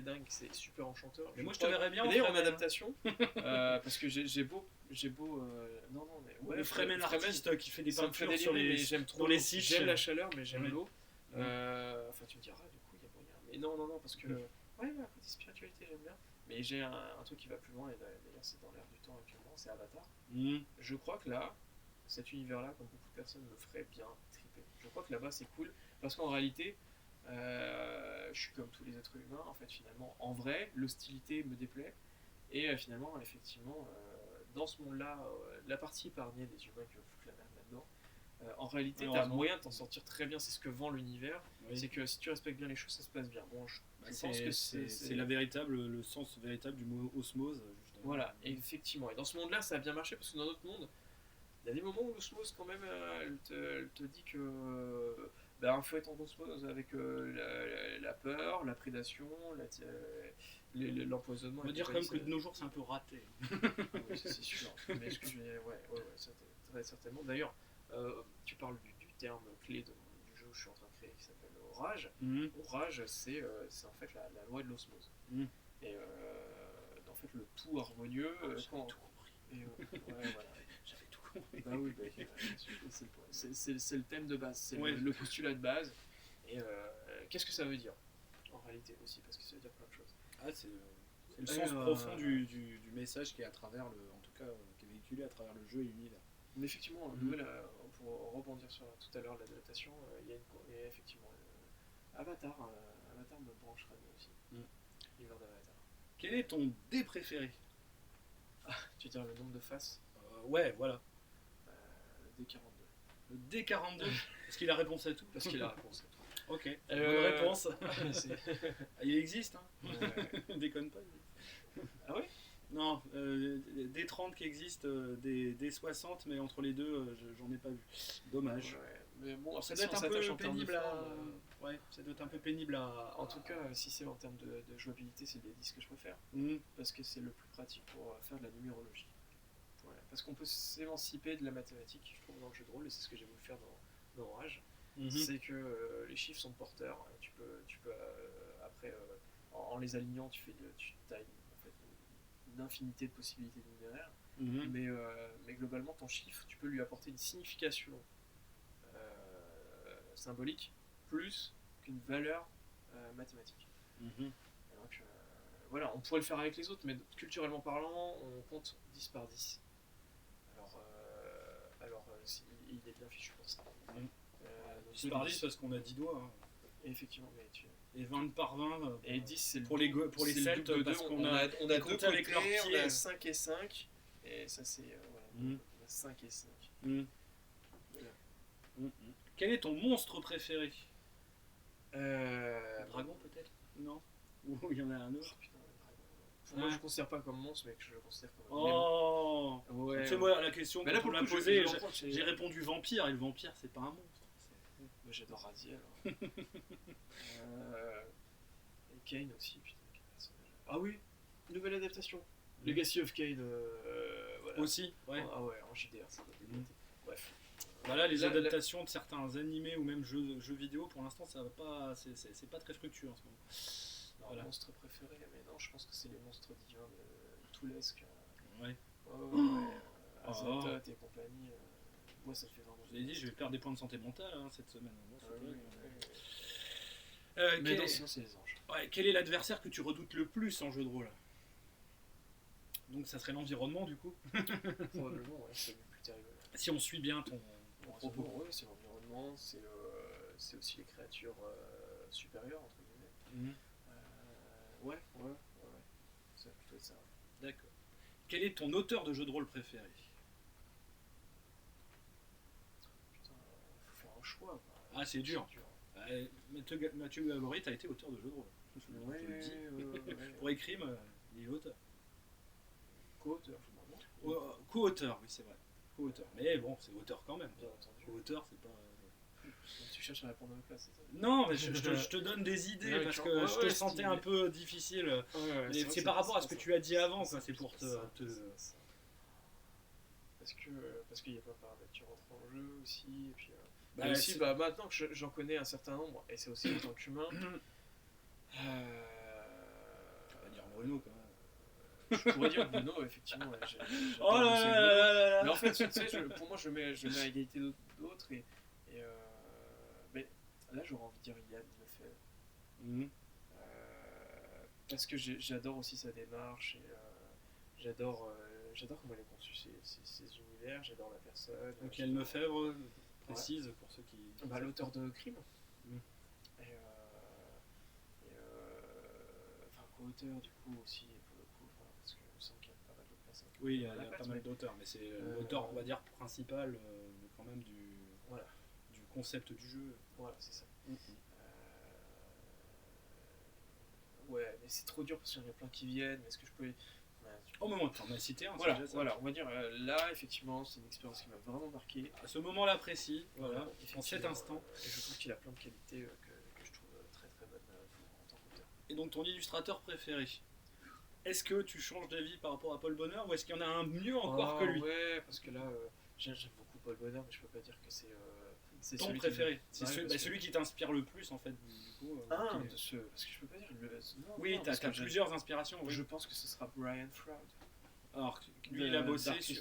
S2: dingue, c'est super enchanteur.
S1: Mais moi, je te verrais bien
S2: Et
S1: en
S2: d'ailleurs, en
S1: Fremen.
S2: adaptation, parce que j'ai beau, non, mais ouais,
S1: Le Fremen artiste qui fait des
S2: ça me fait
S1: peintures sur
S2: délirer, mais
S1: les.
S2: j'aime trop.
S1: dans les sites.
S2: J'aime la chaleur, mais j'aime
S1: Ouais.
S2: l'eau.
S1: Ouais.
S2: Enfin, tu me diras, du coup, il y a moyen. Mais non, parce que ouais, la côté spiritualité, j'aime bien. Mais j'ai un truc qui va plus loin, et d'ailleurs, c'est dans l'air du temps actuellement, c'est Avatar.
S1: Mhm.
S2: Je crois que là, cet univers-là, comme beaucoup de personnes, me ferait bien triper. Je crois que là-bas, c'est cool, parce qu'en réalité, je suis comme tous les êtres humains, en fait, finalement. En vrai, l'hostilité me déplaît, et finalement, effectivement, dans ce monde-là, la partie épargnée des humains qui veulent foutre la merde là-dedans, en réalité,
S1: Ouais,
S2: tu as
S1: heureusement.
S2: moyen de t'en sortir très bien, c'est ce que vend l'univers,
S1: Oui.
S2: c'est que si tu respectes bien les choses, ça se passe bien. Bon, je pense que
S1: C'est le sens véritable du mot osmose, justement.
S2: Voilà, et effectivement. Et dans ce monde-là, ça a bien marché parce que dans notre monde, il y a des moments où l'osmose, quand même, elle te dit que il faut être en osmose avec la peur, la prédation, l'empoisonnement.
S1: On va
S2: et
S1: dire quand
S2: compagnie,
S1: même que de nos jours, c'est un peu raté.
S2: Ah oui, ça, c'est sûr. Mais ce que je ouais, ça très certainement. D'ailleurs, Tu parles du terme clé du jeu que je suis en train de créer qui s'appelle Orage.
S1: Mhm.
S2: Orage, c'est en fait la loi de l'osmose.
S1: Mhm.
S2: Et en fait, le tout harmonieux.
S1: J'avais
S2: Quand...
S1: tout compris.
S2: Et, ouais, voilà.
S1: J'avais tout compris.
S2: Bah oui, c'est le thème de base, c'est
S1: Ouais.
S2: le postulat de base. Et qu'est-ce que ça veut dire en réalité aussi, parce que ça veut dire plein de choses.
S1: Ah, c'est le sens profond du message qui est à travers en tout cas, qui est véhiculé à travers le jeu et l'univers.
S2: Mais effectivement, pour rebondir sur tout à l'heure l'adaptation, il y a effectivement Avatar. Avatar me brancherait bien aussi. L'univers d'Avatar.
S1: Quel est ton dé préféré?
S2: Tu veux dire le nombre de faces?
S1: Ouais, voilà.
S2: Le D42.
S1: Le D42. Est-ce qu'il a réponse à tout?
S2: Parce qu'il a réponse à tout.
S1: Ok, bonne réponse.
S2: C'est-
S1: Il existe, hein.
S2: Ouais.
S1: Déconne pas.
S2: Ah oui?
S1: Non, des 30 qui existent, des 60, mais entre les deux, j'en ai pas vu. Dommage.
S2: Ouais. Mais bon,
S1: Ça
S2: après,
S1: doit
S2: si
S1: être
S2: on
S1: un
S2: s'attache
S1: peu
S2: en termes de
S1: pénible à.
S2: forme,
S1: Ouais, ça doit être un peu pénible à.
S2: en tout cas, si c'est en termes de jouabilité, c'est le D10 que je préfère.
S1: Mhm.
S2: Parce que c'est le plus pratique pour faire de la numérologie. Voilà. Parce qu'on peut s'émanciper de la mathématique, je trouve, dans le jeu de rôle, et c'est ce que j'ai voulu faire dans Orage.
S1: Mhm.
S2: C'est que les chiffres sont porteurs. Tu peux après, en les alignant, tu as en fait, une infinité de possibilités de numéraires.
S1: Mhm.
S2: Mais globalement, ton chiffre, tu peux lui apporter une signification symbolique plus qu'une valeur mathématique.
S1: Mhm.
S2: Et donc, voilà, on pourrait le faire avec les autres, mais culturellement parlant, on compte 10 par 10. Alors il est bien fichu pour ça.
S1: Mhm.
S2: Donc,
S1: 10 par 10 parce qu'on a 10 doigts. Hein.
S2: Et effectivement, mais
S1: Et 20 par 20.
S2: Et 10, c'est
S1: pour les Celtes,
S2: double
S1: parce
S2: deux.
S1: qu'on a
S2: On a deux
S1: compté avec leurs
S2: côtés, on
S1: pieds.
S2: a 5 et 5. Et ça, c'est. Voilà,
S1: Mhm.
S2: on a 5 et 5.
S1: Mhm.
S2: Voilà.
S1: Mhm. Quel est ton monstre préféré?
S2: Dragon.
S1: peut-être? Non. Ou il y en a un
S2: Oh,
S1: autre?
S2: putain, le dragon. Moi, je le considère pas comme monstre, mais que je le considère comme.
S1: Oh.
S2: Mais bon. Ouais.
S1: Tu sais, moi, la question
S2: Mais
S1: que
S2: là,
S1: tu
S2: pour
S1: m'as
S2: le coup,
S1: posée,
S2: je rencontre,
S1: j'ai répondu vampire, et le vampire, c'est pas un monstre.
S2: Moi, j'adore Raziel. Et Kane aussi, putain, quel personnage. Ah oui, nouvelle adaptation. Legacy of Kane. Voilà.
S1: Aussi, ouais.
S2: Ah ouais, en JDR, ça doit être noté. Bref.
S1: Voilà, les
S2: Là,
S1: adaptations de certains animés ou même jeux vidéo, pour l'instant, ça va pas, c'est pas très fructueux en ce moment.
S2: Non,
S1: Voilà.
S2: monstre préféré, mais non, je pense que c'est les monstres divins de Toulesque.
S1: Ouais.
S2: Azathoth et compagnie. Moi, ça me fait vraiment.
S1: Je l'ai dit, je vais perdre des points de santé mentale cette semaine. Bon,
S2: Ah oui, mais
S1: quel,
S2: non, sinon, c'est les anges.
S1: ouais, quel est l'adversaire que tu redoutes le plus en jeu de rôle? Donc ça serait l'environnement du coup.
S2: Probablement, ouais, c'est le plus terrible.
S1: Si on suit bien ton propos.
S2: Ouais, c'est l'environnement, c'est aussi les créatures supérieures, entre guillemets.
S1: Mhm.
S2: Ouais. Ça va plutôt être ça.
S1: D'accord. Quel est ton auteur de jeu de rôle préféré?
S2: Putain, faut faire un choix. Quoi.
S1: Ah, c'est dur. Mathieu Gaborit a été auteur de jeu de rôle. Je le dis. Pour Écrime, il est auteur.
S2: Co-auteur, finalement.
S1: Co-auteur, oui, c'est vrai. Co-auteur. Mais bon, c'est auteur quand même.
S2: Bien entendu.
S1: Co-auteur, c'est pas.
S2: Tu cherches à répondre à ma place, c'est ça?
S1: Non, mais je te donne des idées
S2: Ouais,
S1: parce
S2: ouais,
S1: que je te
S2: ouais,
S1: sentais
S2: c'est-
S1: un peu difficile.
S2: Ouais,
S1: Mais
S2: vrai
S1: c'est
S2: que
S1: par rapport à ce que
S2: ça.
S1: tu as dit avant, quoi. C'est pour
S2: ça.
S1: te.
S2: Parce qu'il y a plein de paramètres qui rentrent en jeu aussi. Et puis,
S1: Bah,
S2: et aussi,
S1: c'est-
S2: maintenant que j'en connais un certain nombre, et c'est aussi en tant qu'humain.
S1: On va dire Bruno quand même.
S2: Je pourrais dire Bruno, effectivement. J'adore
S1: Oh là
S2: bosser
S1: là
S2: avec Bruno.
S1: là là là.
S2: Mais en fait, tu sais, pour moi, je mets à égalité d'autres. Mais là, j'aurais envie de dire Yann Lefebvre.
S1: Mhm.
S2: Parce que j'adore aussi sa démarche. Et j'adore comment elle a conçu ses univers. J'adore la personne.
S1: Donc Yann Lefebvre, précise pour ceux qui.
S2: Bah, l'auteur de Crime.
S1: Mhm.
S2: Enfin, co-auteur, du coup, aussi, pour le coup. Parce que je sens qu'il y a pas mal d'autres personnes.
S1: Oui, il y a
S2: la
S1: pas
S2: place,
S1: mal
S2: mais-
S1: d'auteurs, mais c'est l'auteur, on va dire, principal quand même
S2: Voilà.
S1: du concept du jeu.
S2: Voilà, c'est ça.
S1: Mhm.
S2: Ouais, mais c'est trop dur parce qu'il y en a plein qui viennent. Est-ce que je peux. Ouais,
S1: Au moment où tu en as cité un, c'est
S2: Voilà,
S1: déjà ça.
S2: voilà, on va dire là, effectivement, c'est une expérience qui m'a vraiment marqué.
S1: À ce moment-là précis, voilà, en
S2: effectivement,
S1: cet instant.
S2: Et je trouve qu'il a plein de qualités que je trouve très très bonnes en tant qu'auteur.
S1: Et donc ton illustrateur préféré, est-ce que tu changes d'avis par rapport à Paul Bonheur ou est-ce qu'il y en a un mieux encore que lui?
S2: Ouais, parce que là, j'aime beaucoup Paul Bonheur, mais je peux pas dire que c'est
S1: Ton
S2: celui
S1: préféré.
S2: qui me- Ouais, parce que-
S1: Celui qui t'inspire le plus, en fait, du coup.
S2: Ah,
S1: qui est-
S2: de ce. Parce que je peux pas dire. Non,
S1: Oui,
S2: non,
S1: t'as
S2: parce que
S1: plusieurs inspirations. Oui.
S2: je pense que ce sera Brian Froud.
S1: Alors, lui, il a bossé
S2: Dark
S1: sur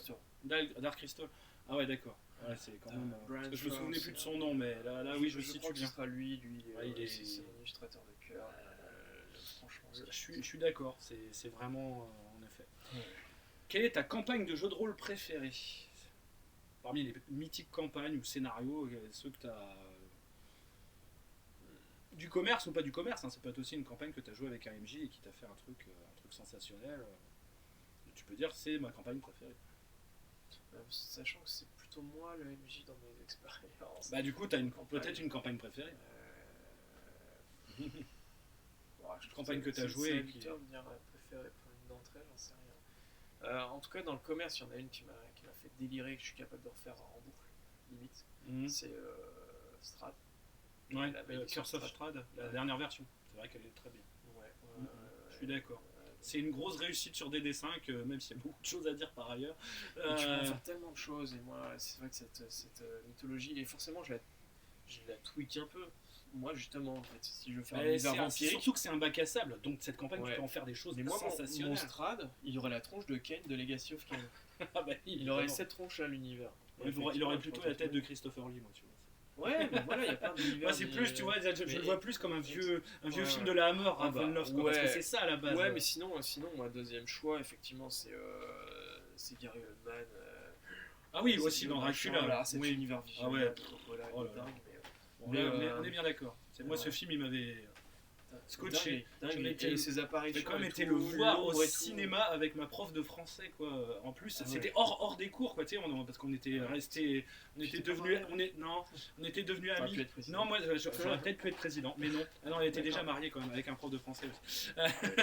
S2: Crystal.
S1: Dark Crystal. Ah ouais, d'accord. Ouais, c'est quand même.
S2: Brian
S1: Parce que je me
S2: Froud,
S1: souvenais
S2: c'est
S1: plus de son nom, mais là oui, je
S2: crois
S1: situe
S2: que
S1: bien.
S2: ce sera lui.
S1: Ouais, il est-
S2: c'est mon illustrateur de cœur. Franchement,
S1: Je suis d'accord, c'est vraiment en effet.
S2: Ouais.
S1: Quelle est ta campagne de jeu de rôle préférée? Parmi les mythiques campagnes ou scénarios, ceux que tu as. Du commerce ou pas du commerce, hein, ça peut être aussi une campagne que tu as joué avec un MJ et qui t'a fait un truc sensationnel. Tu peux dire c'est ma campagne préférée.
S2: Sachant que c'est plutôt moi le MJ dans mes expériences.
S1: Bah du coup, tu as
S2: Campagne.
S1: peut-être une campagne préférée.
S2: Ouais, je trouve
S1: Campagne que t'as
S2: c'est-
S1: joué
S2: C'est
S1: et
S2: à
S1: qui-
S2: Victor de me dire préférée pour une d'entre elles, j'en sais rien. En tout cas, dans le commerce, il y en a une qui m'a fait délirer, que je suis capable de refaire en boucle, limite.
S1: Mhm.
S2: C'est Strad.
S1: Ouais,
S2: La malédiction
S1: Curse of
S2: Strahd.
S1: Strahd, la dernière version. C'est vrai qu'elle est très bien.
S2: Ouais,
S1: Je suis d'accord. C'est une grosse réussite sur DD5, même s'il y a beaucoup de choses à dire par ailleurs.
S2: Et tu peux en faire tellement de choses, et moi, c'est vrai que cette mythologie, et forcément, je la tweak un peu. Moi, justement, en fait, si je veux faire un univers
S1: c'est
S2: vampirique,
S1: surtout que c'est un bac à sable, donc cette campagne,
S2: Ouais.
S1: tu peux en faire des choses
S2: mais moi, mon
S1: sensationnelles.
S2: Strad, il aurait la tronche de Kane de Legacy of Kane.
S1: Ah bah,
S2: Il aurait cette tronche à l'univers.
S1: il aurait plutôt la tête de Christopher Lee, moi, tu vois.
S2: Ouais, mais voilà, il y a plein d'univers.
S1: Moi, c'est plus, tu vois, je le vois plus comme un vieux
S2: Ouais,
S1: film
S2: ouais.
S1: de la Hammer,
S2: Ah bah,
S1: Ravenloft, quoi, parce que
S2: ouais.
S1: c'est ça à la base.
S2: Ouais, mais sinon, moi, deuxième choix, effectivement, c'est Gary Oldman.
S1: Ah oui,
S2: c'est
S1: aussi
S2: le
S1: dans
S2: machin,
S1: Dracula.
S2: là, cet
S1: Oui.
S2: univers visuel.
S1: Ah ouais.
S2: Voilà,
S1: Oh
S2: il est
S1: là là.
S2: dingue, mais.
S1: On est bien d'accord. Moi, ce
S2: Ouais.
S1: film, il m'avait scotché.
S2: Dingue,
S1: J'en
S2: dingue,
S1: étais-
S2: et ses apparitions.
S1: J'ai quand même
S2: et
S1: été
S2: tout,
S1: le voir au
S2: l'ombre et tout.
S1: cinéma avec ma prof de français, quoi. En plus,
S2: Ah ouais.
S1: c'était hors des cours, quoi, tu sais, parce qu'on était resté, on était
S2: J'étais pas
S1: devenus,
S2: marié.
S1: on était devenus
S2: T'aurais
S1: amis.
S2: pu être président.
S1: Non, moi, j'aurais peut-être pu être président, mais non. Ah non, elle était déjà
S2: D'accord.
S1: mariée quand même avec un prof de français aussi.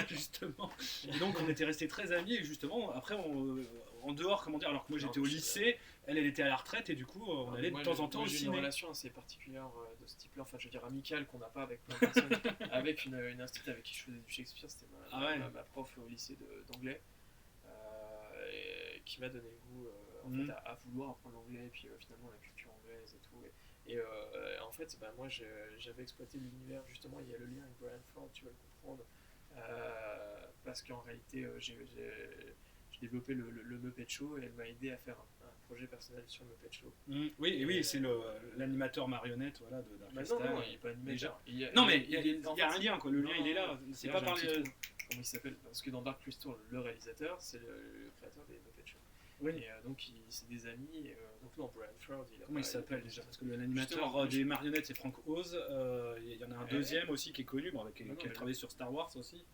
S1: Justement. Et donc, on était restés très amis. Et justement, après, en dehors, comment dire, alors que moi j'étais au
S2: Non, je-
S1: lycée, elle était à la retraite, et du coup, on allait de temps en temps au
S2: J'ai une
S1: ciné.
S2: relation assez particulière de ce type-là, enfin je veux dire amicale qu'on n'a pas avec plein de personnes, avec une institutrice avec qui je faisais du Shakespeare, c'était
S1: Ah ouais.
S2: ma prof au lycée d'anglais, et qui m'a donné le goût en
S1: Mhm.
S2: fait, à vouloir apprendre l'anglais, et puis finalement la culture anglaise et tout. Et en fait, moi j'avais exploité l'univers, justement, il y a le lien avec Brian Ford, tu vas le comprendre, parce qu'en réalité j'ai développé le Muppet Show, et elle m'a aidé à faire un projet personnel sur le Muppet Show.
S1: Oui, et oui, c'est l'animateur marionnette, voilà, de Dark
S2: Bah
S1: Crystal.
S2: non, il n'est pas animateur.
S1: Non, mais il y
S2: en
S1: a
S2: fait,
S1: un lien, quoi. Le
S2: non,
S1: lien, il est là. C'est
S2: là,
S1: pas
S2: j'ai
S1: par
S2: un
S1: les.
S2: petit trou. Comment il s'appelle? Parce que dans Dark Crystal, le réalisateur, c'est le créateur des Muppet Show.
S1: Oui.
S2: Et donc, c'est des amis. Donc, non, Brian Froud,
S1: Comment il s'appelle déjà? Parce que l'animateur
S2: Justement,
S1: des marionnettes, c'est Frank Oz. Il y en a un
S2: Ouais.
S1: deuxième aussi qui est connu, bon, qui
S2: Non,
S1: a
S2: mais-
S1: travaillé sur Star Wars aussi.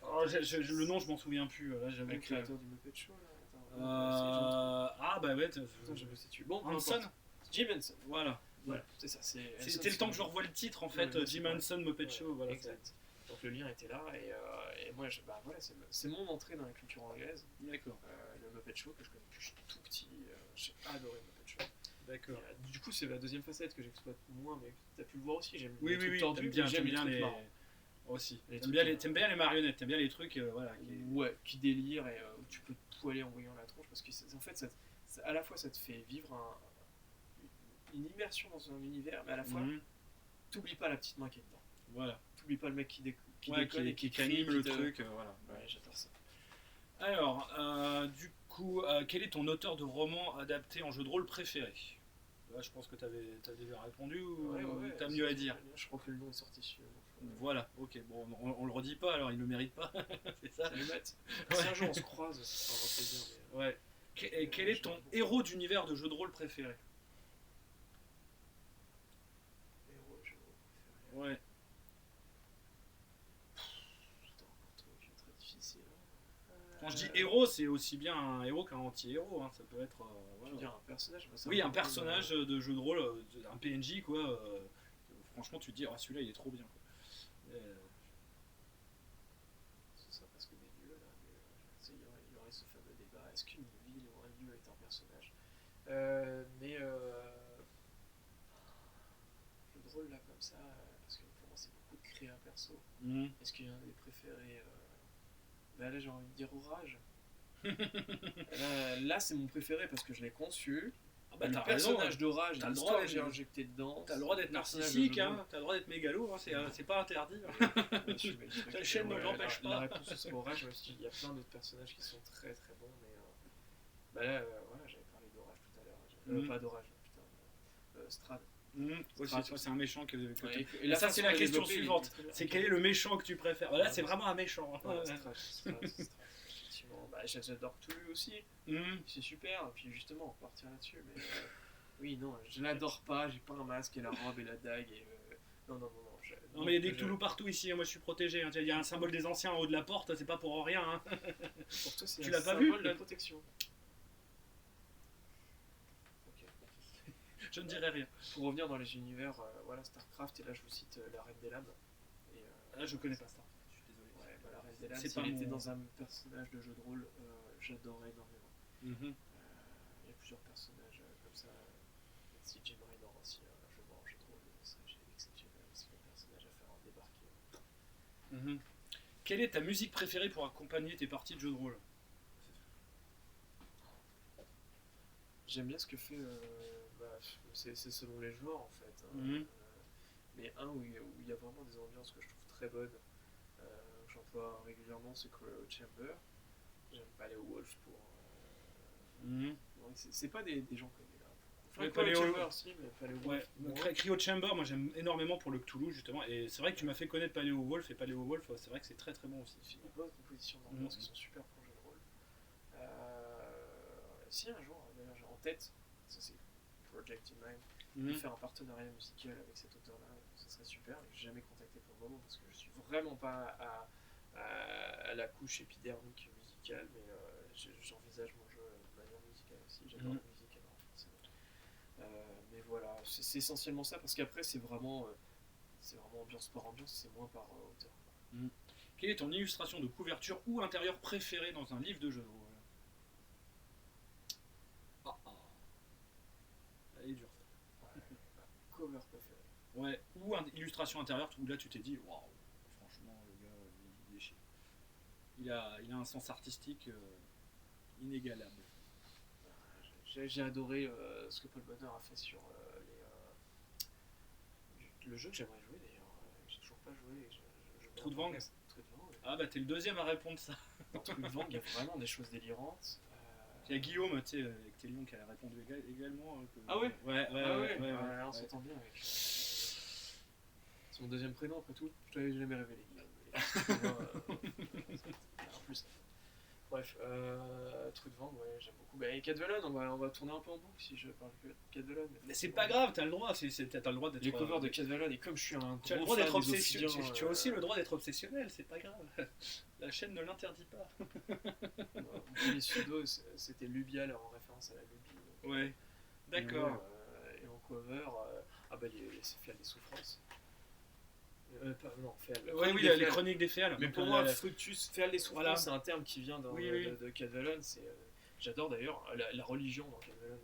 S2: Oh,
S1: Le nom, je m'en souviens plus. Là, j'avoue
S2: le
S1: que.
S2: créateur du Muppet Show, là.
S1: Ah, bah ouais.
S2: Attends, je bossé dessus. Bon, peu
S1: Hanson.
S2: importe. Jim Henson.
S1: Voilà.
S2: Voilà, c'est ça.
S1: C'était le temps que je revoie le titre en fait.
S2: Ouais,
S1: Jim
S2: ouais.
S1: Henson, Muppet
S2: Ouais,
S1: Show. Voilà.
S2: exact. Donc le lien était là, et moi, voilà, c'est mon entrée dans la culture anglaise.
S1: D'accord.
S2: Le Muppet Show que je connais depuis que je suis tout petit. J'ai adoré le Muppet Show.
S1: D'accord.
S2: Du coup, c'est la deuxième facette que j'exploite moins, mais tu as pu le voir aussi. J'aime
S1: Oui,
S2: les
S1: oui,
S2: trucs
S1: oui.
S2: tordus,
S1: T'aimes
S2: j'aime
S1: bien
S2: les trucs
S1: les.
S2: marrants.
S1: Aussi.
S2: Les
S1: T'aimes
S2: trucs,
S1: bien les marionnettes. T'aimes bien les trucs, voilà.
S2: Ouais, qui délire, et tu peux te poiler en voyant la tronche, parce que en fait, à la fois ça te fait vivre une immersion dans un univers, mais à la fois,
S1: Mhm.
S2: t'oublies pas la petite main qui est dedans.
S1: Voilà.
S2: T'oublies pas le mec qui
S1: Ouais,
S2: déconne et qui crie,
S1: anime
S2: qui
S1: le
S2: te-
S1: truc, voilà.
S2: Ouais, j'adore ça.
S1: Alors, du coup, quel est ton auteur de roman adapté en jeu de rôle préféré? Là, je pense que t'as déjà répondu ou
S2: Ouais,
S1: t'as mieux à dire?
S2: Je crois que le nom est sorti sur.
S1: Voilà, ok, bon, on le redit pas alors, il le mérite pas, c'est ça?
S2: Salut Matt.
S1: Ouais.
S2: Si un jour on se croise, ça sera un plaisir.
S1: Ouais. Et quel est ton héros d'univers de jeu de rôle préféré?
S2: Héros, je préféré.
S1: Ouais.
S2: Putain, encore trop, qui est très difficile.
S1: Quand je dis héros, c'est aussi bien un héros qu'un anti-héros, hein. Ça peut être.
S2: Je
S1: Voilà.
S2: veux dire un personnage. Bah, ça
S1: Oui,
S2: me
S1: un
S2: rappelle,
S1: personnage de jeu de rôle, un PNJ, quoi. Franchement, tu te dis, ah, celui-là, il est trop bien, quoi.
S2: Ce serait presque des lieux là, mais il y aurait ce fameux débat, est-ce qu'une ville ou un lieu est un personnage? Mais le drôle là comme ça, parce que pour moi c'est beaucoup de créer un perso.
S1: Mhm.
S2: Est-ce qu'il y en a des préférés? Bah là j'ai envie de dire Orage. Là c'est mon préféré parce que je l'ai conçu.
S1: Ah bah,
S2: le
S1: t'as raison,
S2: personnage d'Orage,
S1: t'as le droit
S2: l'histoire que
S1: d'être-
S2: j'ai injectée dedans.
S1: T'as le droit d'être
S2: le personnage de
S1: narcissique,
S2: Jojo.
S1: hein, t'as le droit d'être mégalo, hein, c'est pas interdit.
S2: Ouais, je suis le truc.
S1: La chaîne ne
S2: Ouais,
S1: l'empêche
S2: la
S1: pas.
S2: réponse ce serait Orage, même s'il y a plein d'autres personnages qui sont très très bons, mais bah là, voilà, j'avais parlé d'Orage tout à l'heure.
S1: Mhm.
S2: Pas d'Orage, putain, Strad.
S1: Ouais,
S2: Strad.
S1: c'est un méchant que
S2: Ouais,
S1: Et ça, c'est la question suivante. C'est quel est le méchant que tu préfères? Là, c'est vraiment un méchant.
S2: Voilà, Strad, effectivement. Bah, j'adore Cthulhu aussi,
S1: Mhm.
S2: c'est super, et puis justement, on va partir là-dessus, mais oui, non, je l'adore pas, j'ai pas un masque et la robe et la dague, et non, non, non, non.
S1: Non, mais il y a des Cthulhu partout ici, moi je suis protégé. Hein. Il y a un symbole des anciens en haut de la porte, c'est pas pour rien. Hein.
S2: Pour toi, c'est
S1: Tu
S2: un
S1: l'as pas
S2: symbole
S1: vu
S2: de protection. Ok.
S1: Je ne dirai rien.
S2: Pour revenir dans les univers, voilà, Starcraft, et là je vous cite la Reine des Lames. Et,
S1: Là, je connais pas ça. Je suis désolé.
S2: ouais, bah, la Reine des Lames,
S1: C'est
S2: si
S1: pas
S2: elle était
S1: mon-
S2: dans un personnage de jeu de rôle, j'adorais énormément.
S1: Mhm.
S2: Il y a plusieurs personnages comme ça. Si Jim Raynor aussi, je vois en jeu de rôle, c'est exceptionnel. C'est le personnage à faire débarquer.
S1: Mhm. Quelle est ta musique préférée pour accompagner tes parties de jeu de rôle?
S2: J'aime bien ce que fait. Bah, c'est selon les joueurs en fait. Hein.
S1: Mhm.
S2: Mais un où il y a vraiment des ambiances que je trouve très bonnes, que j'emploie régulièrement, c'est Cryo Chamber. J'aime pas les Wolf pour.
S1: Mhm.
S2: Ouais, c'est pas des gens connus là.
S1: Ouais,
S2: Cryo
S1: Paleo-
S2: Chamber aussi, mais pas les
S1: Ouais,
S2: Wolf. moi.
S1: Cryo Chamber, moi j'aime énormément pour le Cthulhu justement, et c'est vrai que tu m'as fait connaître Paleo Wolf, et Paleo Wolf, c'est vrai que c'est très très bon aussi.
S2: Il fait des bonnes compositions d'ambiance
S1: Mhm.
S2: qui sont super pour le jeu de rôle. Si un jour, d'ailleurs, j'ai en tête, ça c'est Project in Mind, de
S1: Mhm.
S2: faire un partenariat musical avec cet auteur-là, ce serait super. Je l'ai jamais contacté pour le moment parce que je suis vraiment pas à la couche épidermique musicale, mais j'envisage mon jeu de manière musicale aussi. J'adore
S1: Mhm.
S2: la musique, alors forcément. Mais voilà, c'est essentiellement ça parce qu'après c'est vraiment ambiance par ambiance, c'est moins par auteur.
S1: Quelle est ton illustration de couverture ou intérieur préférée dans un livre de jeu de rôle? Ah, ah. Elle est dure ça.
S2: Cover préféré.
S1: Ouais, ou illustration intérieure où là tu t'es dit, waouh, franchement le gars il déchire. Il a un sens artistique inégalable.
S2: J'ai adoré ce que Paul Bonheur a fait sur le jeu que j'aimerais jouer d'ailleurs. J'ai toujours pas joué.
S1: Trou de Vang.
S2: Trou de Vang, ouais.
S1: Ah bah t'es le deuxième à répondre ça.
S2: Dans Trou de Vang, il y a vraiment des choses délirantes.
S1: Il y a Guillaume, tu sais, avec Télion qui a répondu également.
S2: Ah ouais.
S1: Ouais,
S2: Ah ouais,
S1: ouais.
S2: on s'entend bien avec. C'est mon deuxième prénom après tout. Je l'avais jamais révélé. En plus. Bref, Trou de Vang, ouais, j'aime beaucoup. Bah, et Cadvelon, on va tourner un peu en boucle si je parle que de Cadvelon.
S1: Mais c'est pas grave, t'as le droit, t'as le droit d'être.
S2: Les covers de Cadvelon, et comme je suis un
S1: Tu as le
S2: gros
S1: droit d'être
S2: fan des
S1: obsessionnel.
S2: Ophidiens,
S1: Tu as aussi le droit d'être obsessionnel, c'est pas grave. La chaîne ne l'interdit pas.
S2: mon premier pseudo, c'était Lubial en référence à la lubie.
S1: Ouais, d'accord.
S2: Et en cover, c'est Féal des souffrances. Non, Féal.
S1: Ouais, oui, les chroniques des Féales.
S2: Mais
S1: Donc,
S2: pour moi, Fructus, Féal des souffrances,
S1: voilà.
S2: c'est un terme qui vient
S1: Oui.
S2: de Cadvelon. J'adore d'ailleurs la religion dans Cadvelon.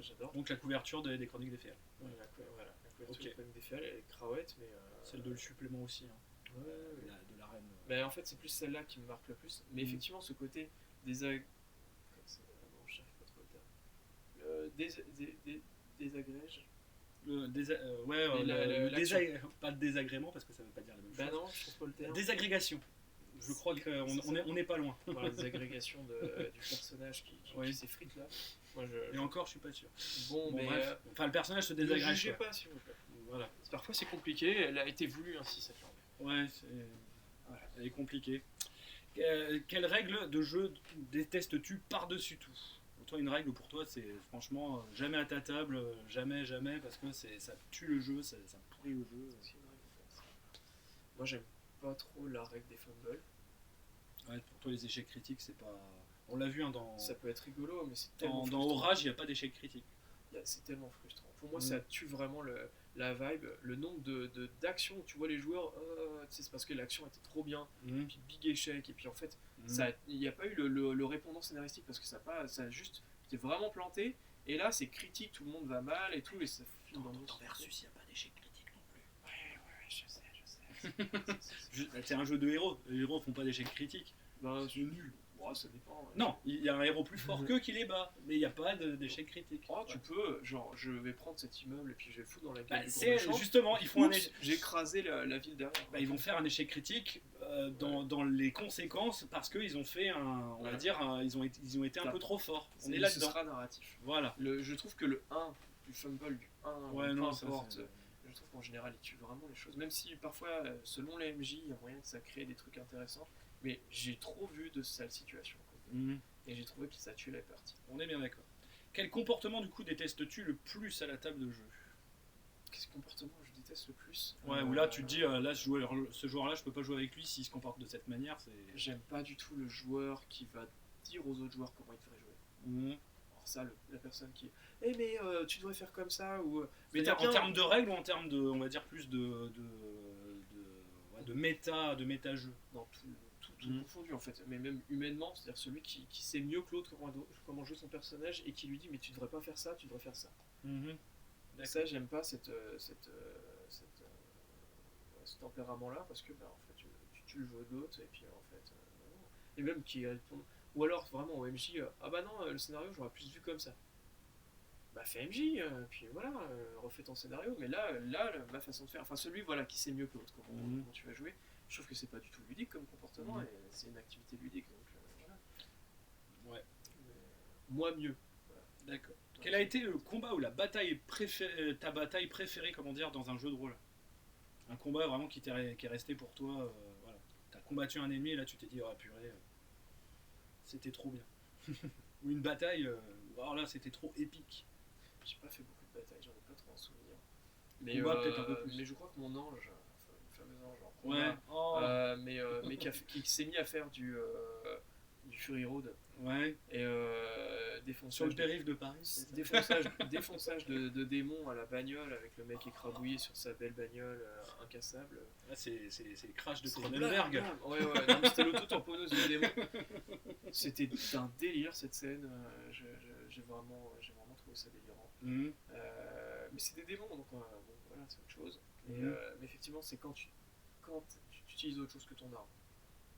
S2: J'adore.
S1: Donc la couverture des chroniques des Féales.
S2: Ouais, la couverture
S1: Ok.
S2: des chroniques des Féal, elle est cravate, mais.
S1: Celle de le supplément aussi, hein,
S2: Ouais.
S1: de la reine.
S2: Mais en fait, c'est plus celle-là qui me marque le plus. Mais effectivement, ce côté non, je n'arrive pas trop le terme. Désagrège.
S1: Pas de désagrément parce que ça veut pas dire la même chose.
S2: Bah non, je trouve pas le terme.
S1: Désagrégation. Je crois qu'on n'est pas loin.
S2: Voilà, désagrégation du personnage qui s'effrite là. Moi,
S1: Et encore, je suis pas sûr.
S2: Bon, mais
S1: bref. Enfin, le personnage se
S2: ne
S1: désagrège.
S2: jugez
S1: quoi.
S2: pas, s'il vous plaît.
S1: Voilà.
S2: Parfois, c'est compliqué. Elle a été voulue ainsi, cette langue.
S1: Ouais, voilà, elle est compliquée. Quelle règle de jeu détestes-tu par-dessus tout? Pour toi, une règle pour toi, c'est franchement jamais à ta table, jamais, parce que ça tue le jeu, ça pourrit le jeu.
S2: C'est une règle, en fait. Moi, j'aime pas trop la règle des fumbles.
S1: Ouais, pour toi, les échecs critiques, c'est pas. On l'a vu hein,
S2: Ça peut être rigolo, mais c'est tellement
S1: dans
S2: frustrant.
S1: Orage, il n'y a pas d'échecs critiques.
S2: C'est tellement frustrant. Pour moi, ça tue vraiment la vibe, le nombre d'actions où tu vois les joueurs, c'est parce que l'action était trop bien, puis big échec, et puis en fait, il n'y a pas eu le répondant scénaristique parce que ça a juste été vraiment planté, et là c'est critique, tout le monde va mal et tout, et ça finit dans
S1: Versus, il n'y a pas d'échecs critiques non plus.
S2: Ouais, je sais.
S1: C'est un jeu de héros, les héros font pas d'échecs critiques.
S2: Ben,
S1: C'est nul.
S2: ouais, ça dépend.
S1: Non, il y a un héros plus fort qu'eux qui les bat, mais il n'y a pas d'échec critique.
S2: Oh, tu peux, genre, je vais prendre cet immeuble et puis je vais le foutre dans la gueule
S1: Bah,
S2: du gros
S1: c'est
S2: méchant.
S1: justement, ils font un
S2: Oups, j'ai écrasé la ville derrière.
S1: bah, ils vont faire un échec critique dans les conséquences parce qu'ils ont fait on va dire, ils ont été un peu trop forts. On est
S2: Ce
S1: là-dedans.
S2: sera narratif.
S1: Voilà.
S2: Je trouve que le 1 du fumble du 1,
S1: Ouais,
S2: peu
S1: non, ça,
S2: importe,
S1: c'est-
S2: je trouve qu'en général il tue vraiment les choses. Même si parfois, selon les MJ, il y a moyen que ça crée des trucs intéressants. Mais j'ai trop vu de sales situations. Quoi.
S1: Mhm.
S2: Et j'ai trouvé que ça tue la partie.
S1: On est bien d'accord. Quel comportement du coup détestes-tu le plus à la table de jeu?
S2: Qu'est-ce comportement je déteste le plus?
S1: Ouais, où là tu te dis, là ce joueur-là, je peux pas jouer avec lui s'il se comporte de cette manière.
S2: J'aime pas du tout le joueur qui va dire aux autres joueurs comment ils devraient jouer.
S1: Mhm.
S2: Alors ça, la personne qui eh mais tu devrais faire comme ça ou mais
S1: C'est-à-dire
S2: t'as bien
S1: en termes de règles ou en termes de, on va dire plus ouais, de méta jeu.
S2: dans tout
S1: Mhm.
S2: confondu en fait, mais même humainement, c'est-à-dire celui qui sait mieux que l'autre comment jouer son personnage et qui lui dit mais tu devrais pas faire ça, tu devrais faire ça.
S1: Mhm.
S2: Ça j'aime pas ce tempérament-là parce que bah, en fait tu le veux d'autres et puis en fait non. Et même qui répond ou alors vraiment au MJ ah bah non le scénario j'aurais plus vu comme ça. Bah fais MJ puis voilà refais ton scénario mais là ma façon de faire enfin celui voilà qui sait mieux que l'autre comment tu vas jouer. Je trouve que c'est pas du tout ludique comme comportement et c'est une activité ludique donc voilà.
S1: Ouais.
S2: Moi mieux.
S1: D'accord. Quel a été le combat ou la bataille préférée, ta bataille préférée, comment dire, dans un jeu de rôle? Un combat vraiment qui est resté pour toi, voilà. T'as combattu un ennemi et là tu t'es dit, oh purée, c'était trop bien. Ou une bataille, alors là c'était trop épique.
S2: J'ai pas fait beaucoup de batailles, j'en ai pas trop en souvenir.
S1: Combat, peut-être un peu plus.
S2: Mais je crois que mon ange, le fameux ange en
S1: Ouais.
S2: combat,
S1: Oh.
S2: mais qui s'est mis à faire du Fury Road
S1: Ouais.
S2: et
S1: Sur
S2: défonçage,
S1: le périph' de Paris. c'est ça
S2: défonçage de démons à la bagnole avec le mec écrabouillé sur sa belle bagnole incassable.
S1: Là c'est Crash de
S2: C'est
S1: Cronenberg.
S2: blam, blam. Ouais, non, mais c'était l'auto-tamponneuse de démon. C'était un délire cette scène. J'ai vraiment trouvé ça délirant.
S1: Mhm.
S2: Mais c'est des démons, donc bon, voilà, c'est autre chose.
S1: Mhm.
S2: Mais effectivement, c'est quand tu utilises autre chose que ton arme.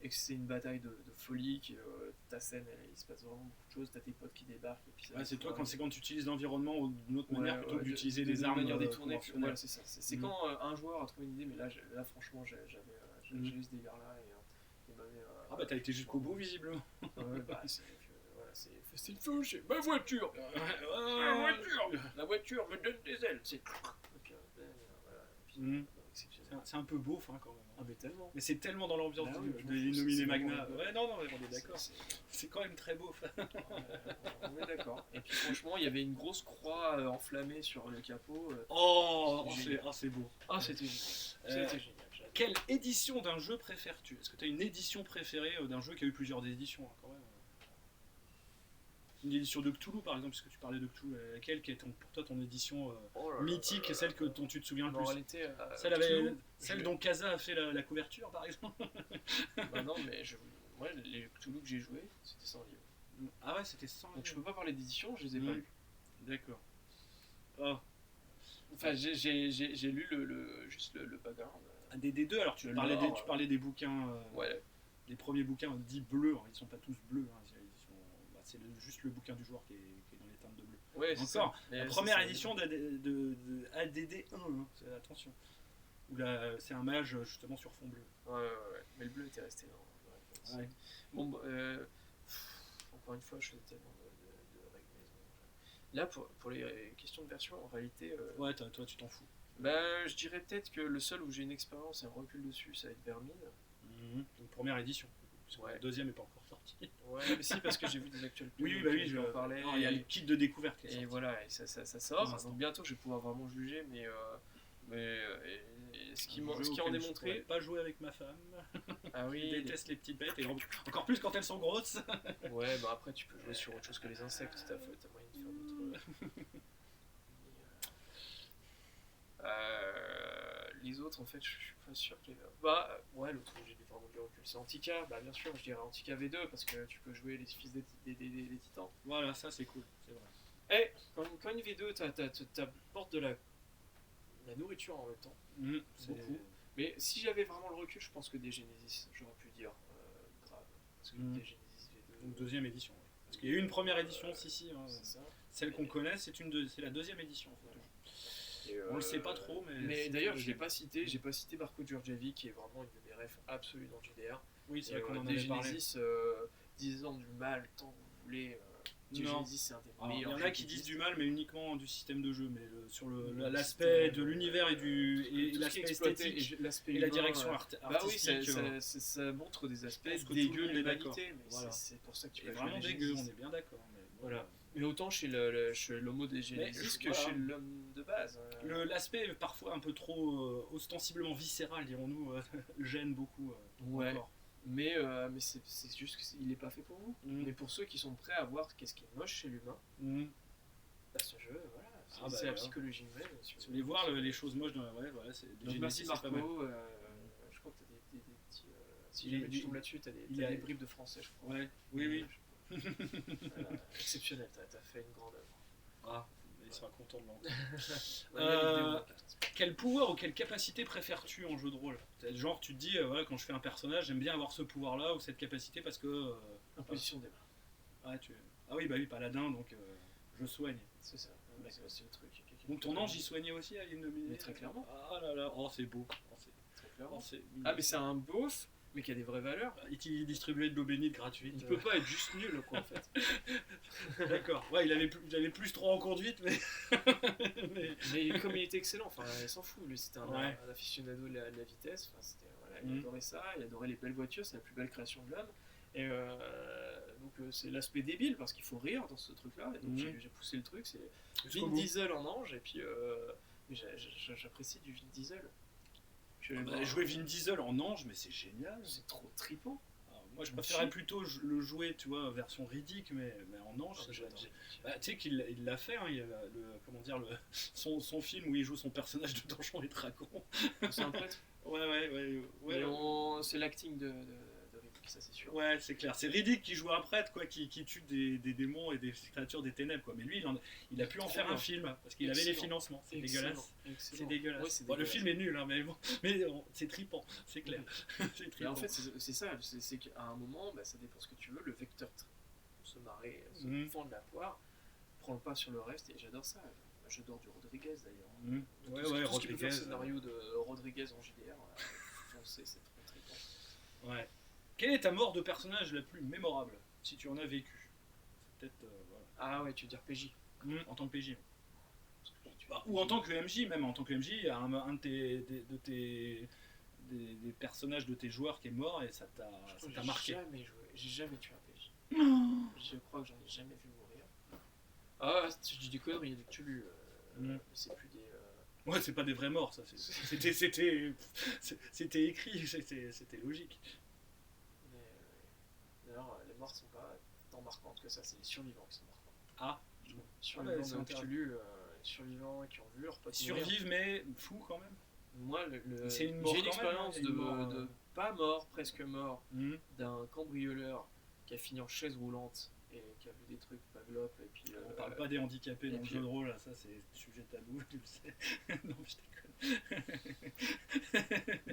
S2: Et que c'est une bataille de folie, que ta scène, il se passe vraiment beaucoup de choses, t'as tes potes qui débarquent. Et puis ça
S1: Ouais, c'est toi quand tu utilises l'environnement d'une autre
S2: Ouais,
S1: manière plutôt que d'utiliser des
S2: de
S1: armes
S2: manière détournée.
S1: conventionnelles.
S2: Voilà, c'est ça. C'est
S1: Mhm.
S2: quand un joueur a trouvé une idée, mais là franchement, j'ai
S1: Mhm.
S2: eu ce délire-là et il m'avait.
S1: Ah bah t'as été jusqu'au bout visiblement.
S2: Ouais, bah, c'est Fast and Furious, c'est ma voiture.
S1: Ouais.
S2: La voiture me donne des ailes. C'est. Donc, voilà. Et puis,
S1: Mhm.
S2: exceptionnel.
S1: C'est un peu beauf hein, quand même.
S2: Ah, mais tellement.
S1: Mais c'est tellement dans l'ambiance
S2: Bah
S1: de
S2: oui, je m'en fous,
S1: l'Innominé
S2: c'est
S1: Magna.
S2: vraiment-
S1: Ouais, non, mais on est d'accord.
S2: C'est-
S1: C'est quand même très beauf.
S2: On est d'accord. Et puis franchement, il y avait une grosse croix enflammée sur le capot.
S1: Oh,
S2: Génial.
S1: c'est beau.
S2: Ah, c'était génial. C'était génial. J'adore.
S1: Quelle édition d'un jeu préfères-tu? Est-ce que tu as une édition préférée d'un jeu qui a eu plusieurs éditions hein, quand même? Une édition de Cthulhu par exemple, puisque tu parlais de Cthulhu, laquelle qui est pour toi ton édition
S2: Oh là là
S1: mythique,
S2: là
S1: celle dont tu te souviens le
S2: En
S1: plus?
S2: réalité,
S1: Celle
S2: je-
S1: dont Kaza a fait la couverture par exemple?
S2: bah non, mais moi, les Cthulhu que j'ai joué, c'était sans livre.
S1: Ah ouais, c'était 100.
S2: Donc je peux pas parler d'édition, je les ai pas lus.
S1: D'accord. Oh.
S2: Enfin, j'ai lu juste le background.
S1: Des deux, alors tu
S2: Le
S1: parlais,
S2: lore,
S1: tu parlais des bouquins,
S2: Ouais,
S1: des premiers bouquins dits bleus, hein, ils sont pas tous bleus, hein, c'est juste le bouquin du joueur qui est dans les teintes de bleu.
S2: ouais, c'est
S1: Encore,
S2: ça. Mais
S1: la
S2: c'est
S1: première
S2: ça.
S1: édition de ADD1, hein, attention, où c'est un mage justement sur fond bleu.
S2: Ouais. Mais le bleu était resté dans la réponse.
S1: Ouais.
S2: Bon, encore une fois, je fais tellement de règles maison. Là, pour les questions de version, en réalité,
S1: Ouais, toi tu t'en fous.
S2: bah, je dirais peut-être que le seul où j'ai une expérience et un recul dessus, ça va être Vermine.
S1: Donc première édition, puisque
S2: Ouais.
S1: la deuxième n'est pas encore sortie.
S2: Ouais, mais si, parce que j'ai vu des actualités.
S1: Oui, bah oui,
S2: je vais en parler.
S1: non, il y a le kit de découverte qui est
S2: Et
S1: sorti.
S2: voilà, et ça
S1: Pour
S2: sort.
S1: l'instant.
S2: Donc bientôt, je vais pouvoir vraiment juger, mais et ce qui
S1: Un
S2: en
S1: jeu
S2: est
S1: auquel je pourrais
S2: montré.
S1: pas jouer avec ma femme.
S2: Ah
S1: Je
S2: oui.
S1: déteste les petites bêtes, et encore plus quand elles sont grosses.
S2: Ouais, bah après, tu peux jouer sur autre chose que les insectes. T'as moyen de faire d'autres. Les autres, en fait, je suis pas sûr que les. Bah, ouais, l'autre, j'ai vraiment du recul. C'est Antika, bah bien sûr, je dirais Antika V2 parce que tu peux jouer les fils des titans.
S1: Voilà, ça c'est cool, c'est vrai.
S2: Eh, quand une V2, t'apportes de la nourriture en même temps.
S1: C'est
S2: Beaucoup. Mais si j'avais vraiment le recul, je pense que des Genesis, j'aurais pu dire grave. Parce que
S1: Mhm.
S2: les Genesis V2.
S1: Donc deuxième édition. Ouais. Parce qu'il y a eu une première édition, si. Hein.
S2: C'est ça.
S1: Celle qu'on connaît, c'est la deuxième édition. En fait.
S2: Et,
S1: On le sait pas trop, mais.
S2: d'ailleurs,
S1: c'est
S2: je l'ai
S1: la
S2: pas cité, j'ai pas cité Marco Djurdjevic, qui est vraiment une de mes refs absolues dans le JDR.
S1: Oui, c'est vrai qu'on en
S2: des
S1: avait parlé.
S2: Genesis, 10 ans du mal, tant que vous voulez. Des
S1: Non.
S2: Genesis, c'est un des
S1: Alors, il y
S2: meilleurs
S1: en
S2: jeux
S1: a qui disent du mal, mais uniquement du système de jeu. Mais sur l'aspect
S2: C'était,
S1: de l'univers et
S2: tout ce qui
S1: l'aspect
S2: est exploité,
S1: esthétique
S2: l'aspect
S1: et la
S2: humain,
S1: direction
S2: bah oui,
S1: artistique.
S2: ça montre des aspects
S1: pense que tout
S2: dégueux
S1: le
S2: de
S1: monde est d'accord.
S2: l'humanité, mais
S1: Voilà.
S2: c'est pour ça que tu
S1: est
S2: vas jouer
S1: vraiment
S2: les
S1: dégueu,
S2: Genesis.
S1: on est bien d'accord. Mais bon,
S2: Voilà. Mais autant chez l'homo des Genesis que
S1: voilà.
S2: chez l'homme de base.
S1: L'aspect parfois un peu trop ostensiblement viscéral, dirons-nous, gêne beaucoup.
S2: Ouais.
S1: Encore.
S2: Mais c'est juste qu'il n'est pas fait pour vous.
S1: Mm.
S2: Mais pour ceux qui sont prêts à voir qu'est-ce qui est moche chez l'humain,
S1: Mm.
S2: bah ce jeu, voilà, c'est
S1: Ah bah,
S2: la
S1: voilà.
S2: psychologie humaine.
S1: Si vous voulez voir les choses moches, ouais, voilà, c'est des
S2: Donc merci
S1: Genesis, c'est pas mal.
S2: Marco, je crois que tu as des petits... si
S1: Il
S2: jamais
S1: est-
S2: tu tombes là-dessus, tu as
S1: il a-
S2: des bribes de français, je crois.
S1: Ouais, oui.
S2: Exceptionnel, tu as fait une grande œuvre.
S1: Ah, il sera content de l'entendre.
S2: Ouais, il y a une vidéo, hein, qui t'inspire.
S1: Quel pouvoir ou quelle capacité préfères-tu en jeu de rôle? Genre, tu te dis, voilà, quand je fais un personnage, j'aime bien avoir ce pouvoir-là ou cette capacité parce que.
S2: Imposition des mains,
S1: Ah oui, bah oui, paladin, donc je soigne.
S2: c'est ça. Ouais,
S1: D'accord.
S2: c'est le truc.
S1: Donc ton ange, il soignait aussi à une
S2: Mais très clairement.
S1: Ah là là, oh c'est beau.
S2: Très clairement.
S1: C'est
S2: Ah, mais c'est un beauf, mais qui a des vraies valeurs.
S1: Il distribuait de l'eau bénite gratuite.
S2: Il peut pas être juste nul, quoi, en fait.
S1: D'accord. Ouais, il avait plus 3 en conduite, mais.
S2: Mais comme il était excellent, enfin, il s'en fout. Lui, c'était
S1: Ouais.
S2: un aficionado de la vitesse. Enfin, voilà, il
S1: Mhm.
S2: adorait ça, il adorait les belles voitures, c'est la plus belle création de l'homme. Et donc, c'est l'aspect débile, parce qu'il faut rire dans ce truc-là. Et donc,
S1: Mhm.
S2: j'ai poussé le truc. C'est
S1: Jusqu'au
S2: Vin
S1: bout.
S2: Diesel en ange, et puis mais j'apprécie du Vin Diesel. Je vais aller voir.
S1: Jouer Vin Diesel en ange, mais c'est génial.
S2: C'est trop trippant.
S1: Alors, moi, je préférais plutôt le jouer, tu vois, version ridicule, mais en ange.
S2: Ah,
S1: c'est-
S2: j'adore.
S1: Bah, tu sais qu'il il l'a fait, hein, il y a comment dire, son film où il joue son personnage de Donjon et Dragon.
S2: C'est un prêtre.
S1: Ouais.
S2: Mais c'est l'acting de Riddick, ça c'est sûr.
S1: Ouais, c'est clair. C'est Riddick qui joue un prêtre, quoi, qui tue des démons et des créatures des ténèbres, quoi. Mais lui, il a pu en
S2: Trop
S1: faire un
S2: bien.
S1: film parce qu'il avait les
S2: Excellent.
S1: financements. C'est
S2: Excellent,
S1: dégueulasse.
S2: excellent.
S1: C'est dégueulasse.
S2: Ouais, c'est
S1: Bon, le
S2: dégueulasse.
S1: film est nul, hein, mais bon, c'est trippant, c'est clair. C'est
S2: Mais
S1: trippant.
S2: en fait, c'est ça, c'est qu'à un moment, bah, ça dépend ce que tu veux, le vecteur se marrer, se
S1: Mhm.
S2: fend de la poire, prend le pas sur le reste, et j'adore ça. J'adore du Rodriguez d'ailleurs.
S1: Mhm.
S2: Tout
S1: Ouais,
S2: ce-
S1: ouais,
S2: tout ce qui peut faire
S1: Rodriguez.
S2: scénario de Rodriguez en JDR, foncez, c'est trop trippant.
S1: Ouais. Quelle est ta mort de personnage la plus mémorable, si tu en as vécu? C'est peut-être. Voilà.
S2: Ah ouais, tu veux dire PJ.
S1: En tant que PJ.
S2: Parce que tu-
S1: Bah, ou en tant que MJ, même en tant que MJ, il y a un de des personnages de tes joueurs qui est mort et ça t'a marqué.
S2: J'ai jamais tué un PJ. Je crois que j'en ai jamais vu mourir. Ah, je dis des conneries, il y a des Cthulhu.
S1: Mhm.
S2: C'est plus des.
S1: Ouais, c'est pas des vrais morts, ça. C'était écrit, c'était logique.
S2: Mais, d'ailleurs, les morts sont pas tant marquantes que ça, c'est les survivants qui sont marquants.
S1: Ah,
S2: Les
S1: ouais,
S2: survivants
S1: c'est
S2: de
S1: intéressant.
S2: Cthulhu, les survivants qui ont vu leur pote
S1: Ils
S2: mourir.
S1: survivent, mais fous quand même.
S2: Moi,
S1: C'est une mort
S2: j'ai une
S1: quand même,
S2: expérience
S1: hein, il y a une mort,
S2: de pas mort, presque mort,
S1: Mhm.
S2: d'un cambrioleur qui a fini en chaise roulante et qui a vu des trucs Pavlov et puis.
S1: On parle pas des handicapés
S2: et
S1: dans le
S2: puis-
S1: jeu de rôle, là, ça c'est sujet tabou, tu le sais. Non, je déconne.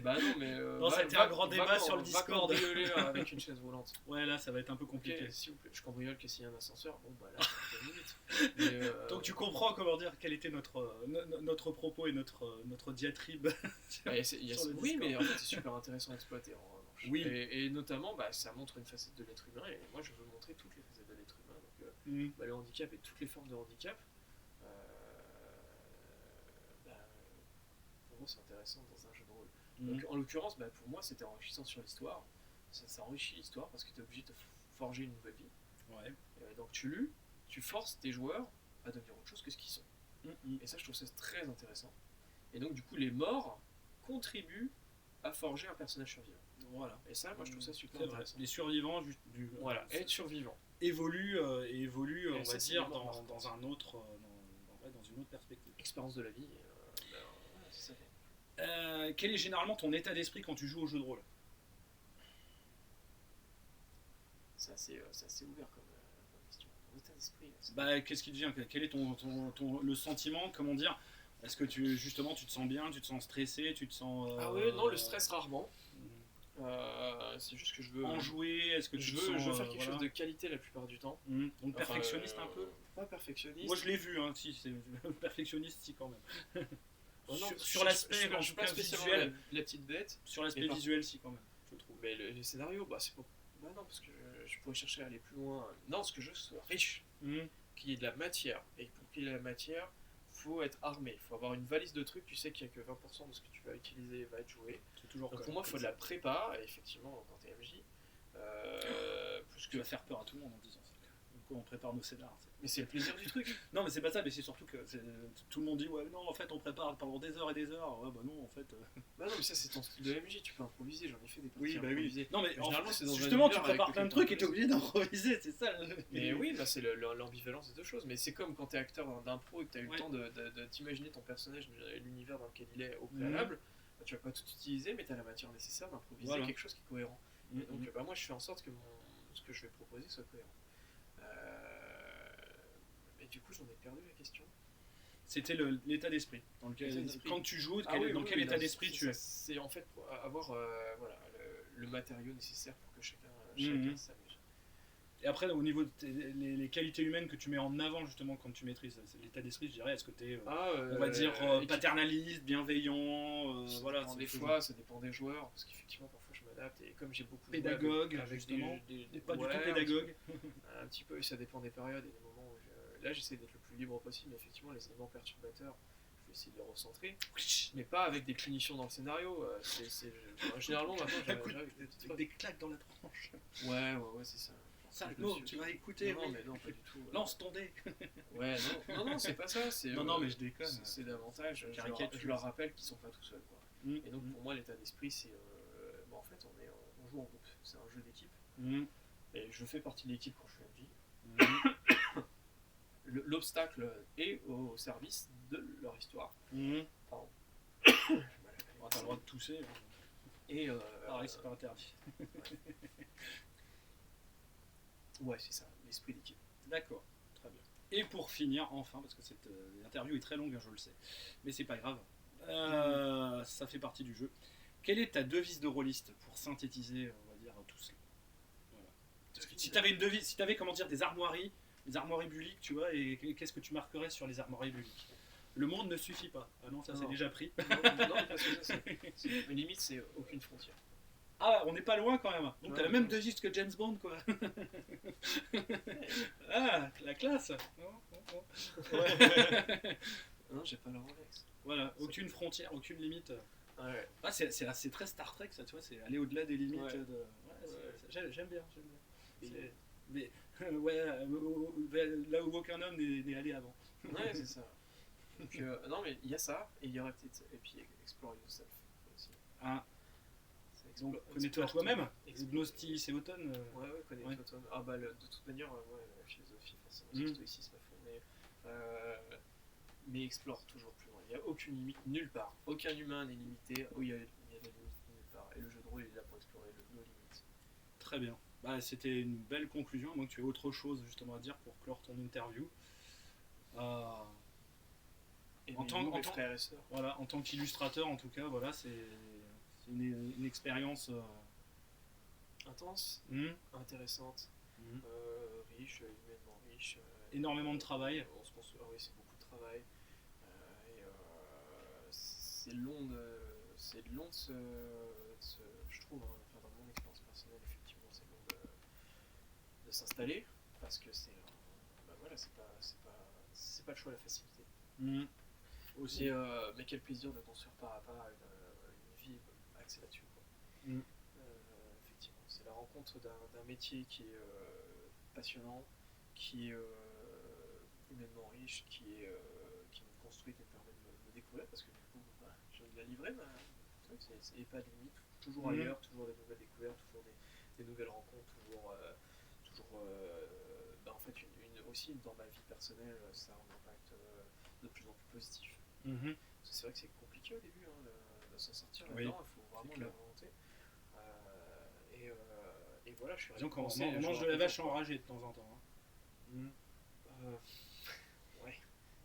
S2: Bah non, mais.
S1: Non, ça a été un grand débat sur le Discord.
S2: Va cambrioler avec une chaise roulante.
S1: Ouais, là ça va être un peu
S2: Ok,
S1: compliqué.
S2: s'il vous plaît, je cambriole que s'il y a un ascenseur. Bon, bah là, c'est 2 minutes. Mais,
S1: Donc tu comprends comment dire quel était notre propos et notre diatribe.
S2: Bah,
S1: sur le
S2: oui,
S1: Discord.
S2: mais en fait, c'est super intéressant à exploiter en revanche.
S1: Oui.
S2: Et notamment, bah, ça montre une facette de l'être humain, et moi je veux montrer toutes les facettes de l'être humain. Donc,
S1: Mhm.
S2: bah, le handicap et toutes les formes de handicap, bah, pour moi c'est intéressant dans un jeu de rôle.
S1: Mhm.
S2: Donc, en l'occurrence, bah, pour moi c'était enrichissant sur l'histoire. Ça enrichit l'histoire parce que tu es obligé de forger une nouvelle vie.
S1: Ouais.
S2: Donc tu forces tes joueurs à devenir autre chose que ce qu'ils sont.
S1: Mhm.
S2: Et ça, je trouve ça très intéressant. Et donc, du coup, les morts contribuent à forger un personnage survivant.
S1: Voilà.
S2: Et ça, moi, je trouve ça super
S1: C'est vrai.
S2: intéressant.
S1: Les survivants
S2: Voilà, être survivant.
S1: évoluent, on
S2: ça,
S1: va
S2: c'est
S1: dire,
S2: vraiment marquant.
S1: dans un autre, dans une autre perspective.
S2: Expérience de la vie. Voilà, c'est ça.
S1: Quel est généralement ton état d'esprit quand tu joues au jeu de rôle?
S2: C'est assez ouvert comme question. Mon état d'esprit. c'est-
S1: Bah, qu'est-ce qui te vient? Quel est le sentiment? Comment dire? Est-ce que justement tu te sens bien, tu te sens stressé, tu te sens.
S2: Ah ouais, non, le stress rarement. C'est juste que je veux.
S1: Enjoué, est-ce que tu
S2: Je
S1: te
S2: veux,
S1: sens,
S2: je veux faire quelque
S1: voilà.
S2: chose de qualité la plupart du temps.
S1: Donc
S2: Enfin,
S1: perfectionniste un peu.
S2: Pas perfectionniste.
S1: Moi je l'ai vu, hein, si, c'est perfectionniste si quand même.
S2: Oh non,
S1: Sur l'aspect,
S2: je
S1: en
S2: suis
S1: tout
S2: pas
S1: cas
S2: spécialement
S1: visuel,
S2: la petite bête.
S1: sur l'aspect
S2: Mais par-
S1: visuel si quand même, je trouve.
S2: Mais les scénarios, bah c'est pas. Bah non, parce que je pourrais chercher à aller plus loin. Non, ce que je veux, c'est riche, qu'il y ait de la matière. Et pour qu'il y ait de la matière, faut être armé. Il faut avoir une valise de trucs. Tu sais qu'il y a que 20% de ce que tu vas utiliser va être joué.
S1: C'est toujours
S2: Donc
S1: comme-
S2: pour moi, il faut de la prépa. Et effectivement, quand t'es MJ, plus
S1: Tu
S2: que.
S1: vas faire peur à tout le monde en disant ça. Donc on prépare nos scénars.
S2: Mais c'est le plaisir du truc.
S1: Non mais c'est pas ça, mais c'est surtout que tout le monde dit ouais non en fait on prépare pendant des heures et des heures. Ouais bah non en fait.
S2: Bah non, mais ça c'est ton style de MJ. Tu peux improviser. J'en ai fait des parties
S1: Oui bah oui.
S2: improvisées.
S1: Non mais
S2: Généralement, c'est dans un
S1: justement tu
S2: univers
S1: prépares
S2: avec
S1: plein de
S2: lequel
S1: trucs et t'es obligé d'improviser, c'est ça.
S2: Mais oui, bah c'est l'ambivalence des deux choses. Mais c'est comme quand t'es acteur d'impro et que t'as eu le
S1: Ouais.
S2: temps de t'imaginer ton personnage et l'univers dans lequel il est au préalable. Bah, tu vas pas tout utiliser, mais t'as la matière nécessaire d'improviser
S1: Voilà.
S2: quelque chose qui est cohérent. Et donc bah, moi je fais en sorte que ce que je vais proposer soit cohérent. Mais du coup j'en ai perdu la question.
S1: C'était l'état d'esprit dans lequel
S2: L'état d'esprit.
S1: quand tu joues,
S2: Ah oui,
S1: dans
S2: oui,
S1: quel
S2: oui,
S1: état
S2: non,
S1: d'esprit
S2: c'est
S1: tu
S2: ça.
S1: es.
S2: C'est en fait pour avoir voilà, le matériau nécessaire pour que chacun
S1: Mhm.
S2: s'amuse.
S1: Et après, au niveau de les qualités humaines que tu mets en avant, justement, quand tu maîtrises l'état d'esprit, je dirais, est-ce que tu es, on va dire, paternaliste, bienveillant, voilà.
S2: Des fois, ça dépend des joueurs, parce qu'effectivement, parfois je m'adapte, et comme j'ai beaucoup joué
S1: Pédagogue,
S2: avec
S1: justement. Pas du
S2: ouais,
S1: tout pédagogue.
S2: un petit peu, ça dépend des périodes et des moments où là, j'essaie d'être le plus libre possible, mais effectivement, les éléments perturbateurs, je vais essayer de les recentrer, mais pas avec des punitions dans le scénario. Généralement, maintenant, j'arrive avec des petites phrases.
S1: Des claques dans la tronche.
S2: Ouais, c'est ça.
S1: Ça,
S2: Je
S1: non,
S2: me suis-
S1: tu vas écouter.
S2: Non,
S1: oui.
S2: mais non, pas du tout.
S1: Lance ton dé.
S2: Ouais, non, c'est pas ça. C'est,
S1: Non, mais je déconne.
S2: C'est davantage.
S1: Caricature.
S2: Je leur rappelle qu'ils sont pas tout seuls, quoi.
S1: Mm.
S2: Et donc pour moi, l'état d'esprit, c'est. Bon, en fait, on joue en groupe. C'est un jeu d'équipe.
S1: Mm.
S2: Et je fais partie de l'équipe quand je suis MJ.
S1: Mm.
S2: L'obstacle est au service de leur histoire.
S1: Mm.
S2: Pardon.
S1: Bon, t'as le droit de tousser.
S2: Et.
S1: Pareil, c'est pas interdit.
S2: Ouais, c'est ça, l'esprit d'équipe.
S1: D'accord, très bien. Et pour finir, enfin, parce que cette interview est très longue, hein, je le sais, mais c'est pas grave, ça fait partie du jeu. Quelle est ta devise de rôliste pour synthétiser, on va dire, tout cela? Voilà. Parce que si tu avais une devise, si tu avais, comment dire, des armoiries buliques, tu vois, et qu'est-ce que tu marquerais sur les armoiries buliques? Le monde ne suffit pas. Ah non, ça c'est
S2: Non.
S1: déjà pris.
S2: Non, parce que ça, mes limites, c'est aucune frontière.
S1: Ah, on n'est pas loin quand même. Donc
S2: Ouais,
S1: t'as la même
S2: ouais.
S1: devise que James Bond, quoi. Ah, la classe. Ouais.
S2: Non, j'ai pas la Rolex.
S1: Voilà, aucune frontière, aucune limite.
S2: Ouais.
S1: Ah, c'est très Star Trek, ça, tu vois, c'est aller au-delà des limites.
S2: Ouais.
S1: J'aime bien.
S2: Et-
S1: Mais, ouais, là où aucun homme n'est allé avant.
S2: Ouais, c'est ça. Donc, non, mais il y a ça, et il y aurait peut-être. Et puis, explore yourself aussi.
S1: Ah,
S2: Ça
S1: donc
S2: explore-
S1: connais-toi
S2: explore
S1: toi-même.
S2: ton-
S1: Gnostis et Automne.
S2: Ouais, connais-toi
S1: Ouais.
S2: toi. Ah, bah, de toute manière, ouais, la philosophie, forcément, c'est
S1: Mm.
S2: le stoïcisme à fond. Mais explore toujours plus loin. Il n'y a aucune limite nulle part. Aucun humain n'est limité. Il y a des limites nulle part. Et le jeu de rôle, il est là pour explorer nos limites.
S1: Très bien. Bah, c'était une belle conclusion, donc tu as autre chose justement à dire pour clore ton interview.
S2: Et
S1: En
S2: mes
S1: tant-
S2: loups,
S1: en
S2: mes
S1: tant-
S2: frères et sœurs.
S1: Voilà, en tant qu'illustrateur, en tout cas, voilà, c'est une expérience.
S2: Intense,
S1: hmm,
S2: intéressante,
S1: hmm.
S2: riche, humainement riche.
S1: Énormément de travail.
S2: On se construit. Ah oui, c'est beaucoup de travail. C'est long de se- je trouve, hein, enfin, dans mon expérience personnelle, effectivement, c'est long de s'installer parce que bah voilà, c'est pas le choix, la facilité.
S1: Hmm. Aussi.
S2: Mais quel plaisir de construire pas à pas une vie axée là-dessus, quoi.
S1: Mm.
S2: Effectivement, c'est la rencontre d'un métier qui est passionnant, qui est humainement riche, qui me construit, qui me permet de me découvrir, parce que du coup, bah, j'ai envie de la livrer, c'est pas de limite, toujours
S1: Mhm.
S2: ailleurs, toujours des nouvelles découvertes, toujours des nouvelles rencontres, bah, en fait, aussi dans ma vie personnelle, ça a un impact de plus en plus positif.
S1: Mhm.
S2: Parce que c'est vrai que c'est compliqué au début de s'en sortir
S1: Oui,
S2: là-dedans, il faut vraiment de la
S1: clair.
S2: volonté. Et voilà, je suis
S1: Disons qu'on
S2: récompensé,
S1: on mange
S2: je
S1: de la
S2: leur
S1: vache
S2: raconte,
S1: enragée de temps en temps. Hein. Hmm.
S2: ouais,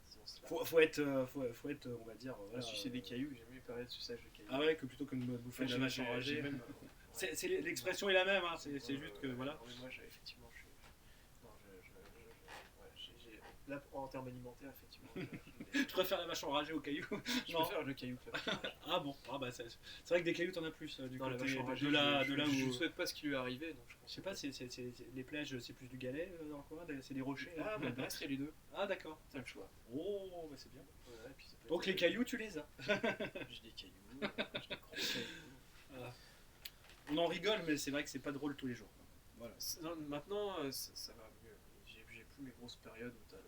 S2: disons cela.
S1: Faut être, on va dire.
S2: Sucer des cailloux, j'ai jamais eu période de suçage de cailloux.
S1: Ah ouais, que plutôt que de bouffer
S2: Enfin,
S1: de la vache enragée.
S2: j'ai même,
S1: L'expression est la même, hein, c'est juste que voilà.
S2: Oui, moi, effectivement, non, ouais, là, en termes alimentaires, effectivement,
S1: Je préfère la vache enragée au caillou.
S2: je
S1: Non.
S2: préfère le caillou que la vache enragée.
S1: Ah bon, c'est vrai que des cailloux t'en as plus du
S2: Non, la
S1: côté
S2: vache enragée,
S1: de là
S2: je
S1: où.
S2: souhaite pas ce qui lui est arrivé, donc je pense.
S1: Je sais pas, les plaiges, c'est plus du galet dans le coin, c'est des rochers.
S2: Ah, bah, Brest, il y a les deux.
S1: Ah d'accord.
S2: T'as le choix.
S1: Oh, bah c'est bien.
S2: Ouais, puis ça peut
S1: Donc
S2: être-
S1: les cailloux, tu les as.
S2: J'ai des cailloux, j'ai des gros cailloux.
S1: Ah. On en rigole, mais c'est vrai que c'est pas drôle tous les jours. Voilà.
S2: Non, maintenant, ça va mieux. J'ai plus mes grosses périodes où t'as le.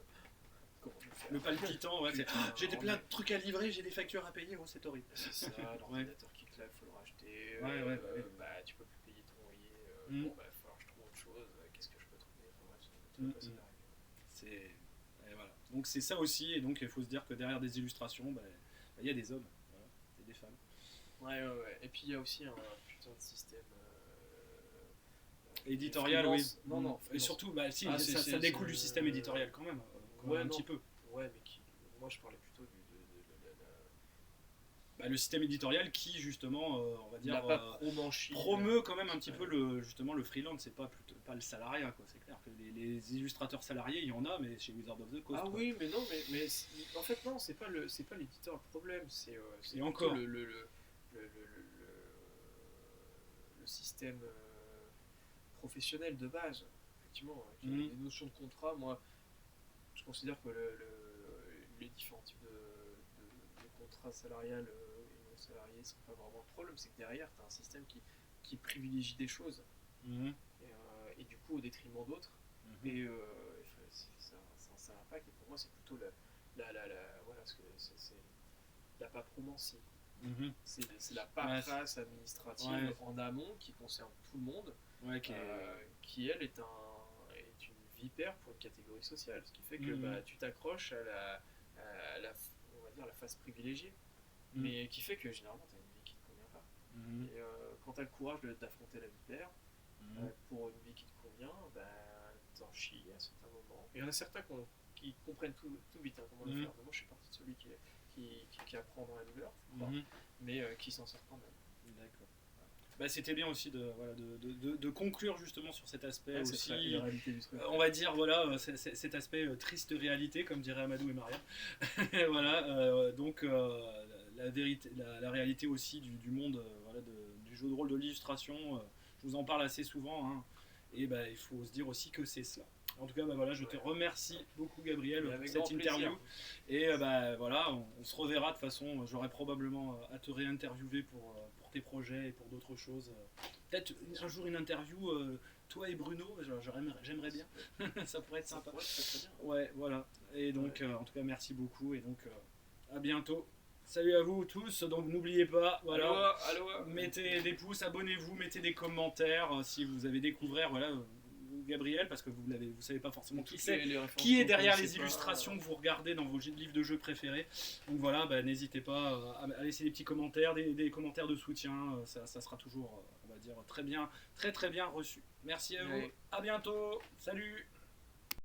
S2: Comment je vais faire
S1: Le palpitant, ouais.
S2: Putain,
S1: J'ai plein de trucs à livrer, j'ai des factures à payer, oh, c'est horrible.
S2: C'est ça, l'ordinateur qui claque, faut le racheter.
S1: Ouais.
S2: Bah, tu peux plus payer ton loyer.
S1: Mm.
S2: Bon, bah, il va falloir que je trouve autre chose. Qu'est-ce que je peux trouver? Enfin, bref, ça va passer derrière.
S1: Et voilà. Donc c'est ça aussi, et donc il faut se dire que derrière des illustrations, il y a des hommes, voilà, et des femmes.
S2: Ouais. Et puis il y a aussi un putain de système.
S1: Éditorial, oui.
S2: freelance. Non.
S1: Et surtout, si,
S2: Ah,
S1: ça découle du système éditorial quand même,
S2: Ouais,
S1: un
S2: non.
S1: petit peu.
S2: Ouais, mais moi je parlais plutôt
S1: Le système éditorial qui justement, on va dire,
S2: promanchie.
S1: promeut quand même un petit peu justement le freelance, c'est pas le salariat, quoi. C'est clair que les illustrateurs salariés, il y en a, mais chez Wizard of the Coast.
S2: Ah
S1: quoi.
S2: oui, mais non, mais en fait non, c'est pas l'éditeur le problème, c'est
S1: Et encore.
S2: le système professionnel de base. Effectivement, avec les notions de contrat, moi, je considère que les différents types de contrats salariales et non salariés sont pas vraiment le problème, c'est que derrière, tu as un système qui privilégie des choses, et du coup au détriment d'autres, et ça impacte, et pour moi c'est plutôt voilà, ce que c'est la papromancie. C'est la paperasse administrative en amont qui concerne tout le monde, qui elle est une vipère pour une catégorie sociale, ce qui fait que tu t'accroches à on va dire la phase privilégiée, mais qui fait que généralement tu as une vie qui ne te convient pas. Et quand tu as le courage d'affronter la vipère pour une vie qui te convient, t'en chies à certains moments. Et il y en a certains qui comprennent tout vite comment le faire. Mais moi je suis parti de celui qui apprend dans la douleur, mais qui s'en sort quand même.
S1: D'accord. C'était bien aussi de conclure justement sur cet aspect aussi,
S2: la réalité du truc.
S1: on va dire voilà, cet aspect triste réalité comme diraient Amadou et Maria. Voilà, donc la vérité, la réalité aussi du monde du jeu de rôle, de l'illustration, je vous en parle assez souvent, hein, et il faut se dire aussi que c'est cela. En tout cas, je te remercie beaucoup, Gabriel, pour cette interview. Et voilà, on se reverra de toute façon. J'aurai probablement à te réinterviewer pour tes projets et pour d'autres choses. Peut-être un jour une interview, toi et Bruno, j'aimerais bien. Ça pourrait être sympa.
S2: Ça pourrait être très bien.
S1: Ouais, voilà. Et donc, en tout cas, merci beaucoup. Et donc, à bientôt. Salut à vous tous. Donc, n'oubliez pas, voilà,
S2: Allô.
S1: mettez des pouces, abonnez-vous, mettez des commentaires si vous avez découvert, Gabriel, parce que vous savez pas forcément qui est derrière les illustrations que vous regardez dans vos livres de jeux préférés. Donc voilà, n'hésitez pas à laisser des petits commentaires, des commentaires de soutien, ça sera toujours, on va dire, très bien reçu. Merci à vous, à bientôt, salut.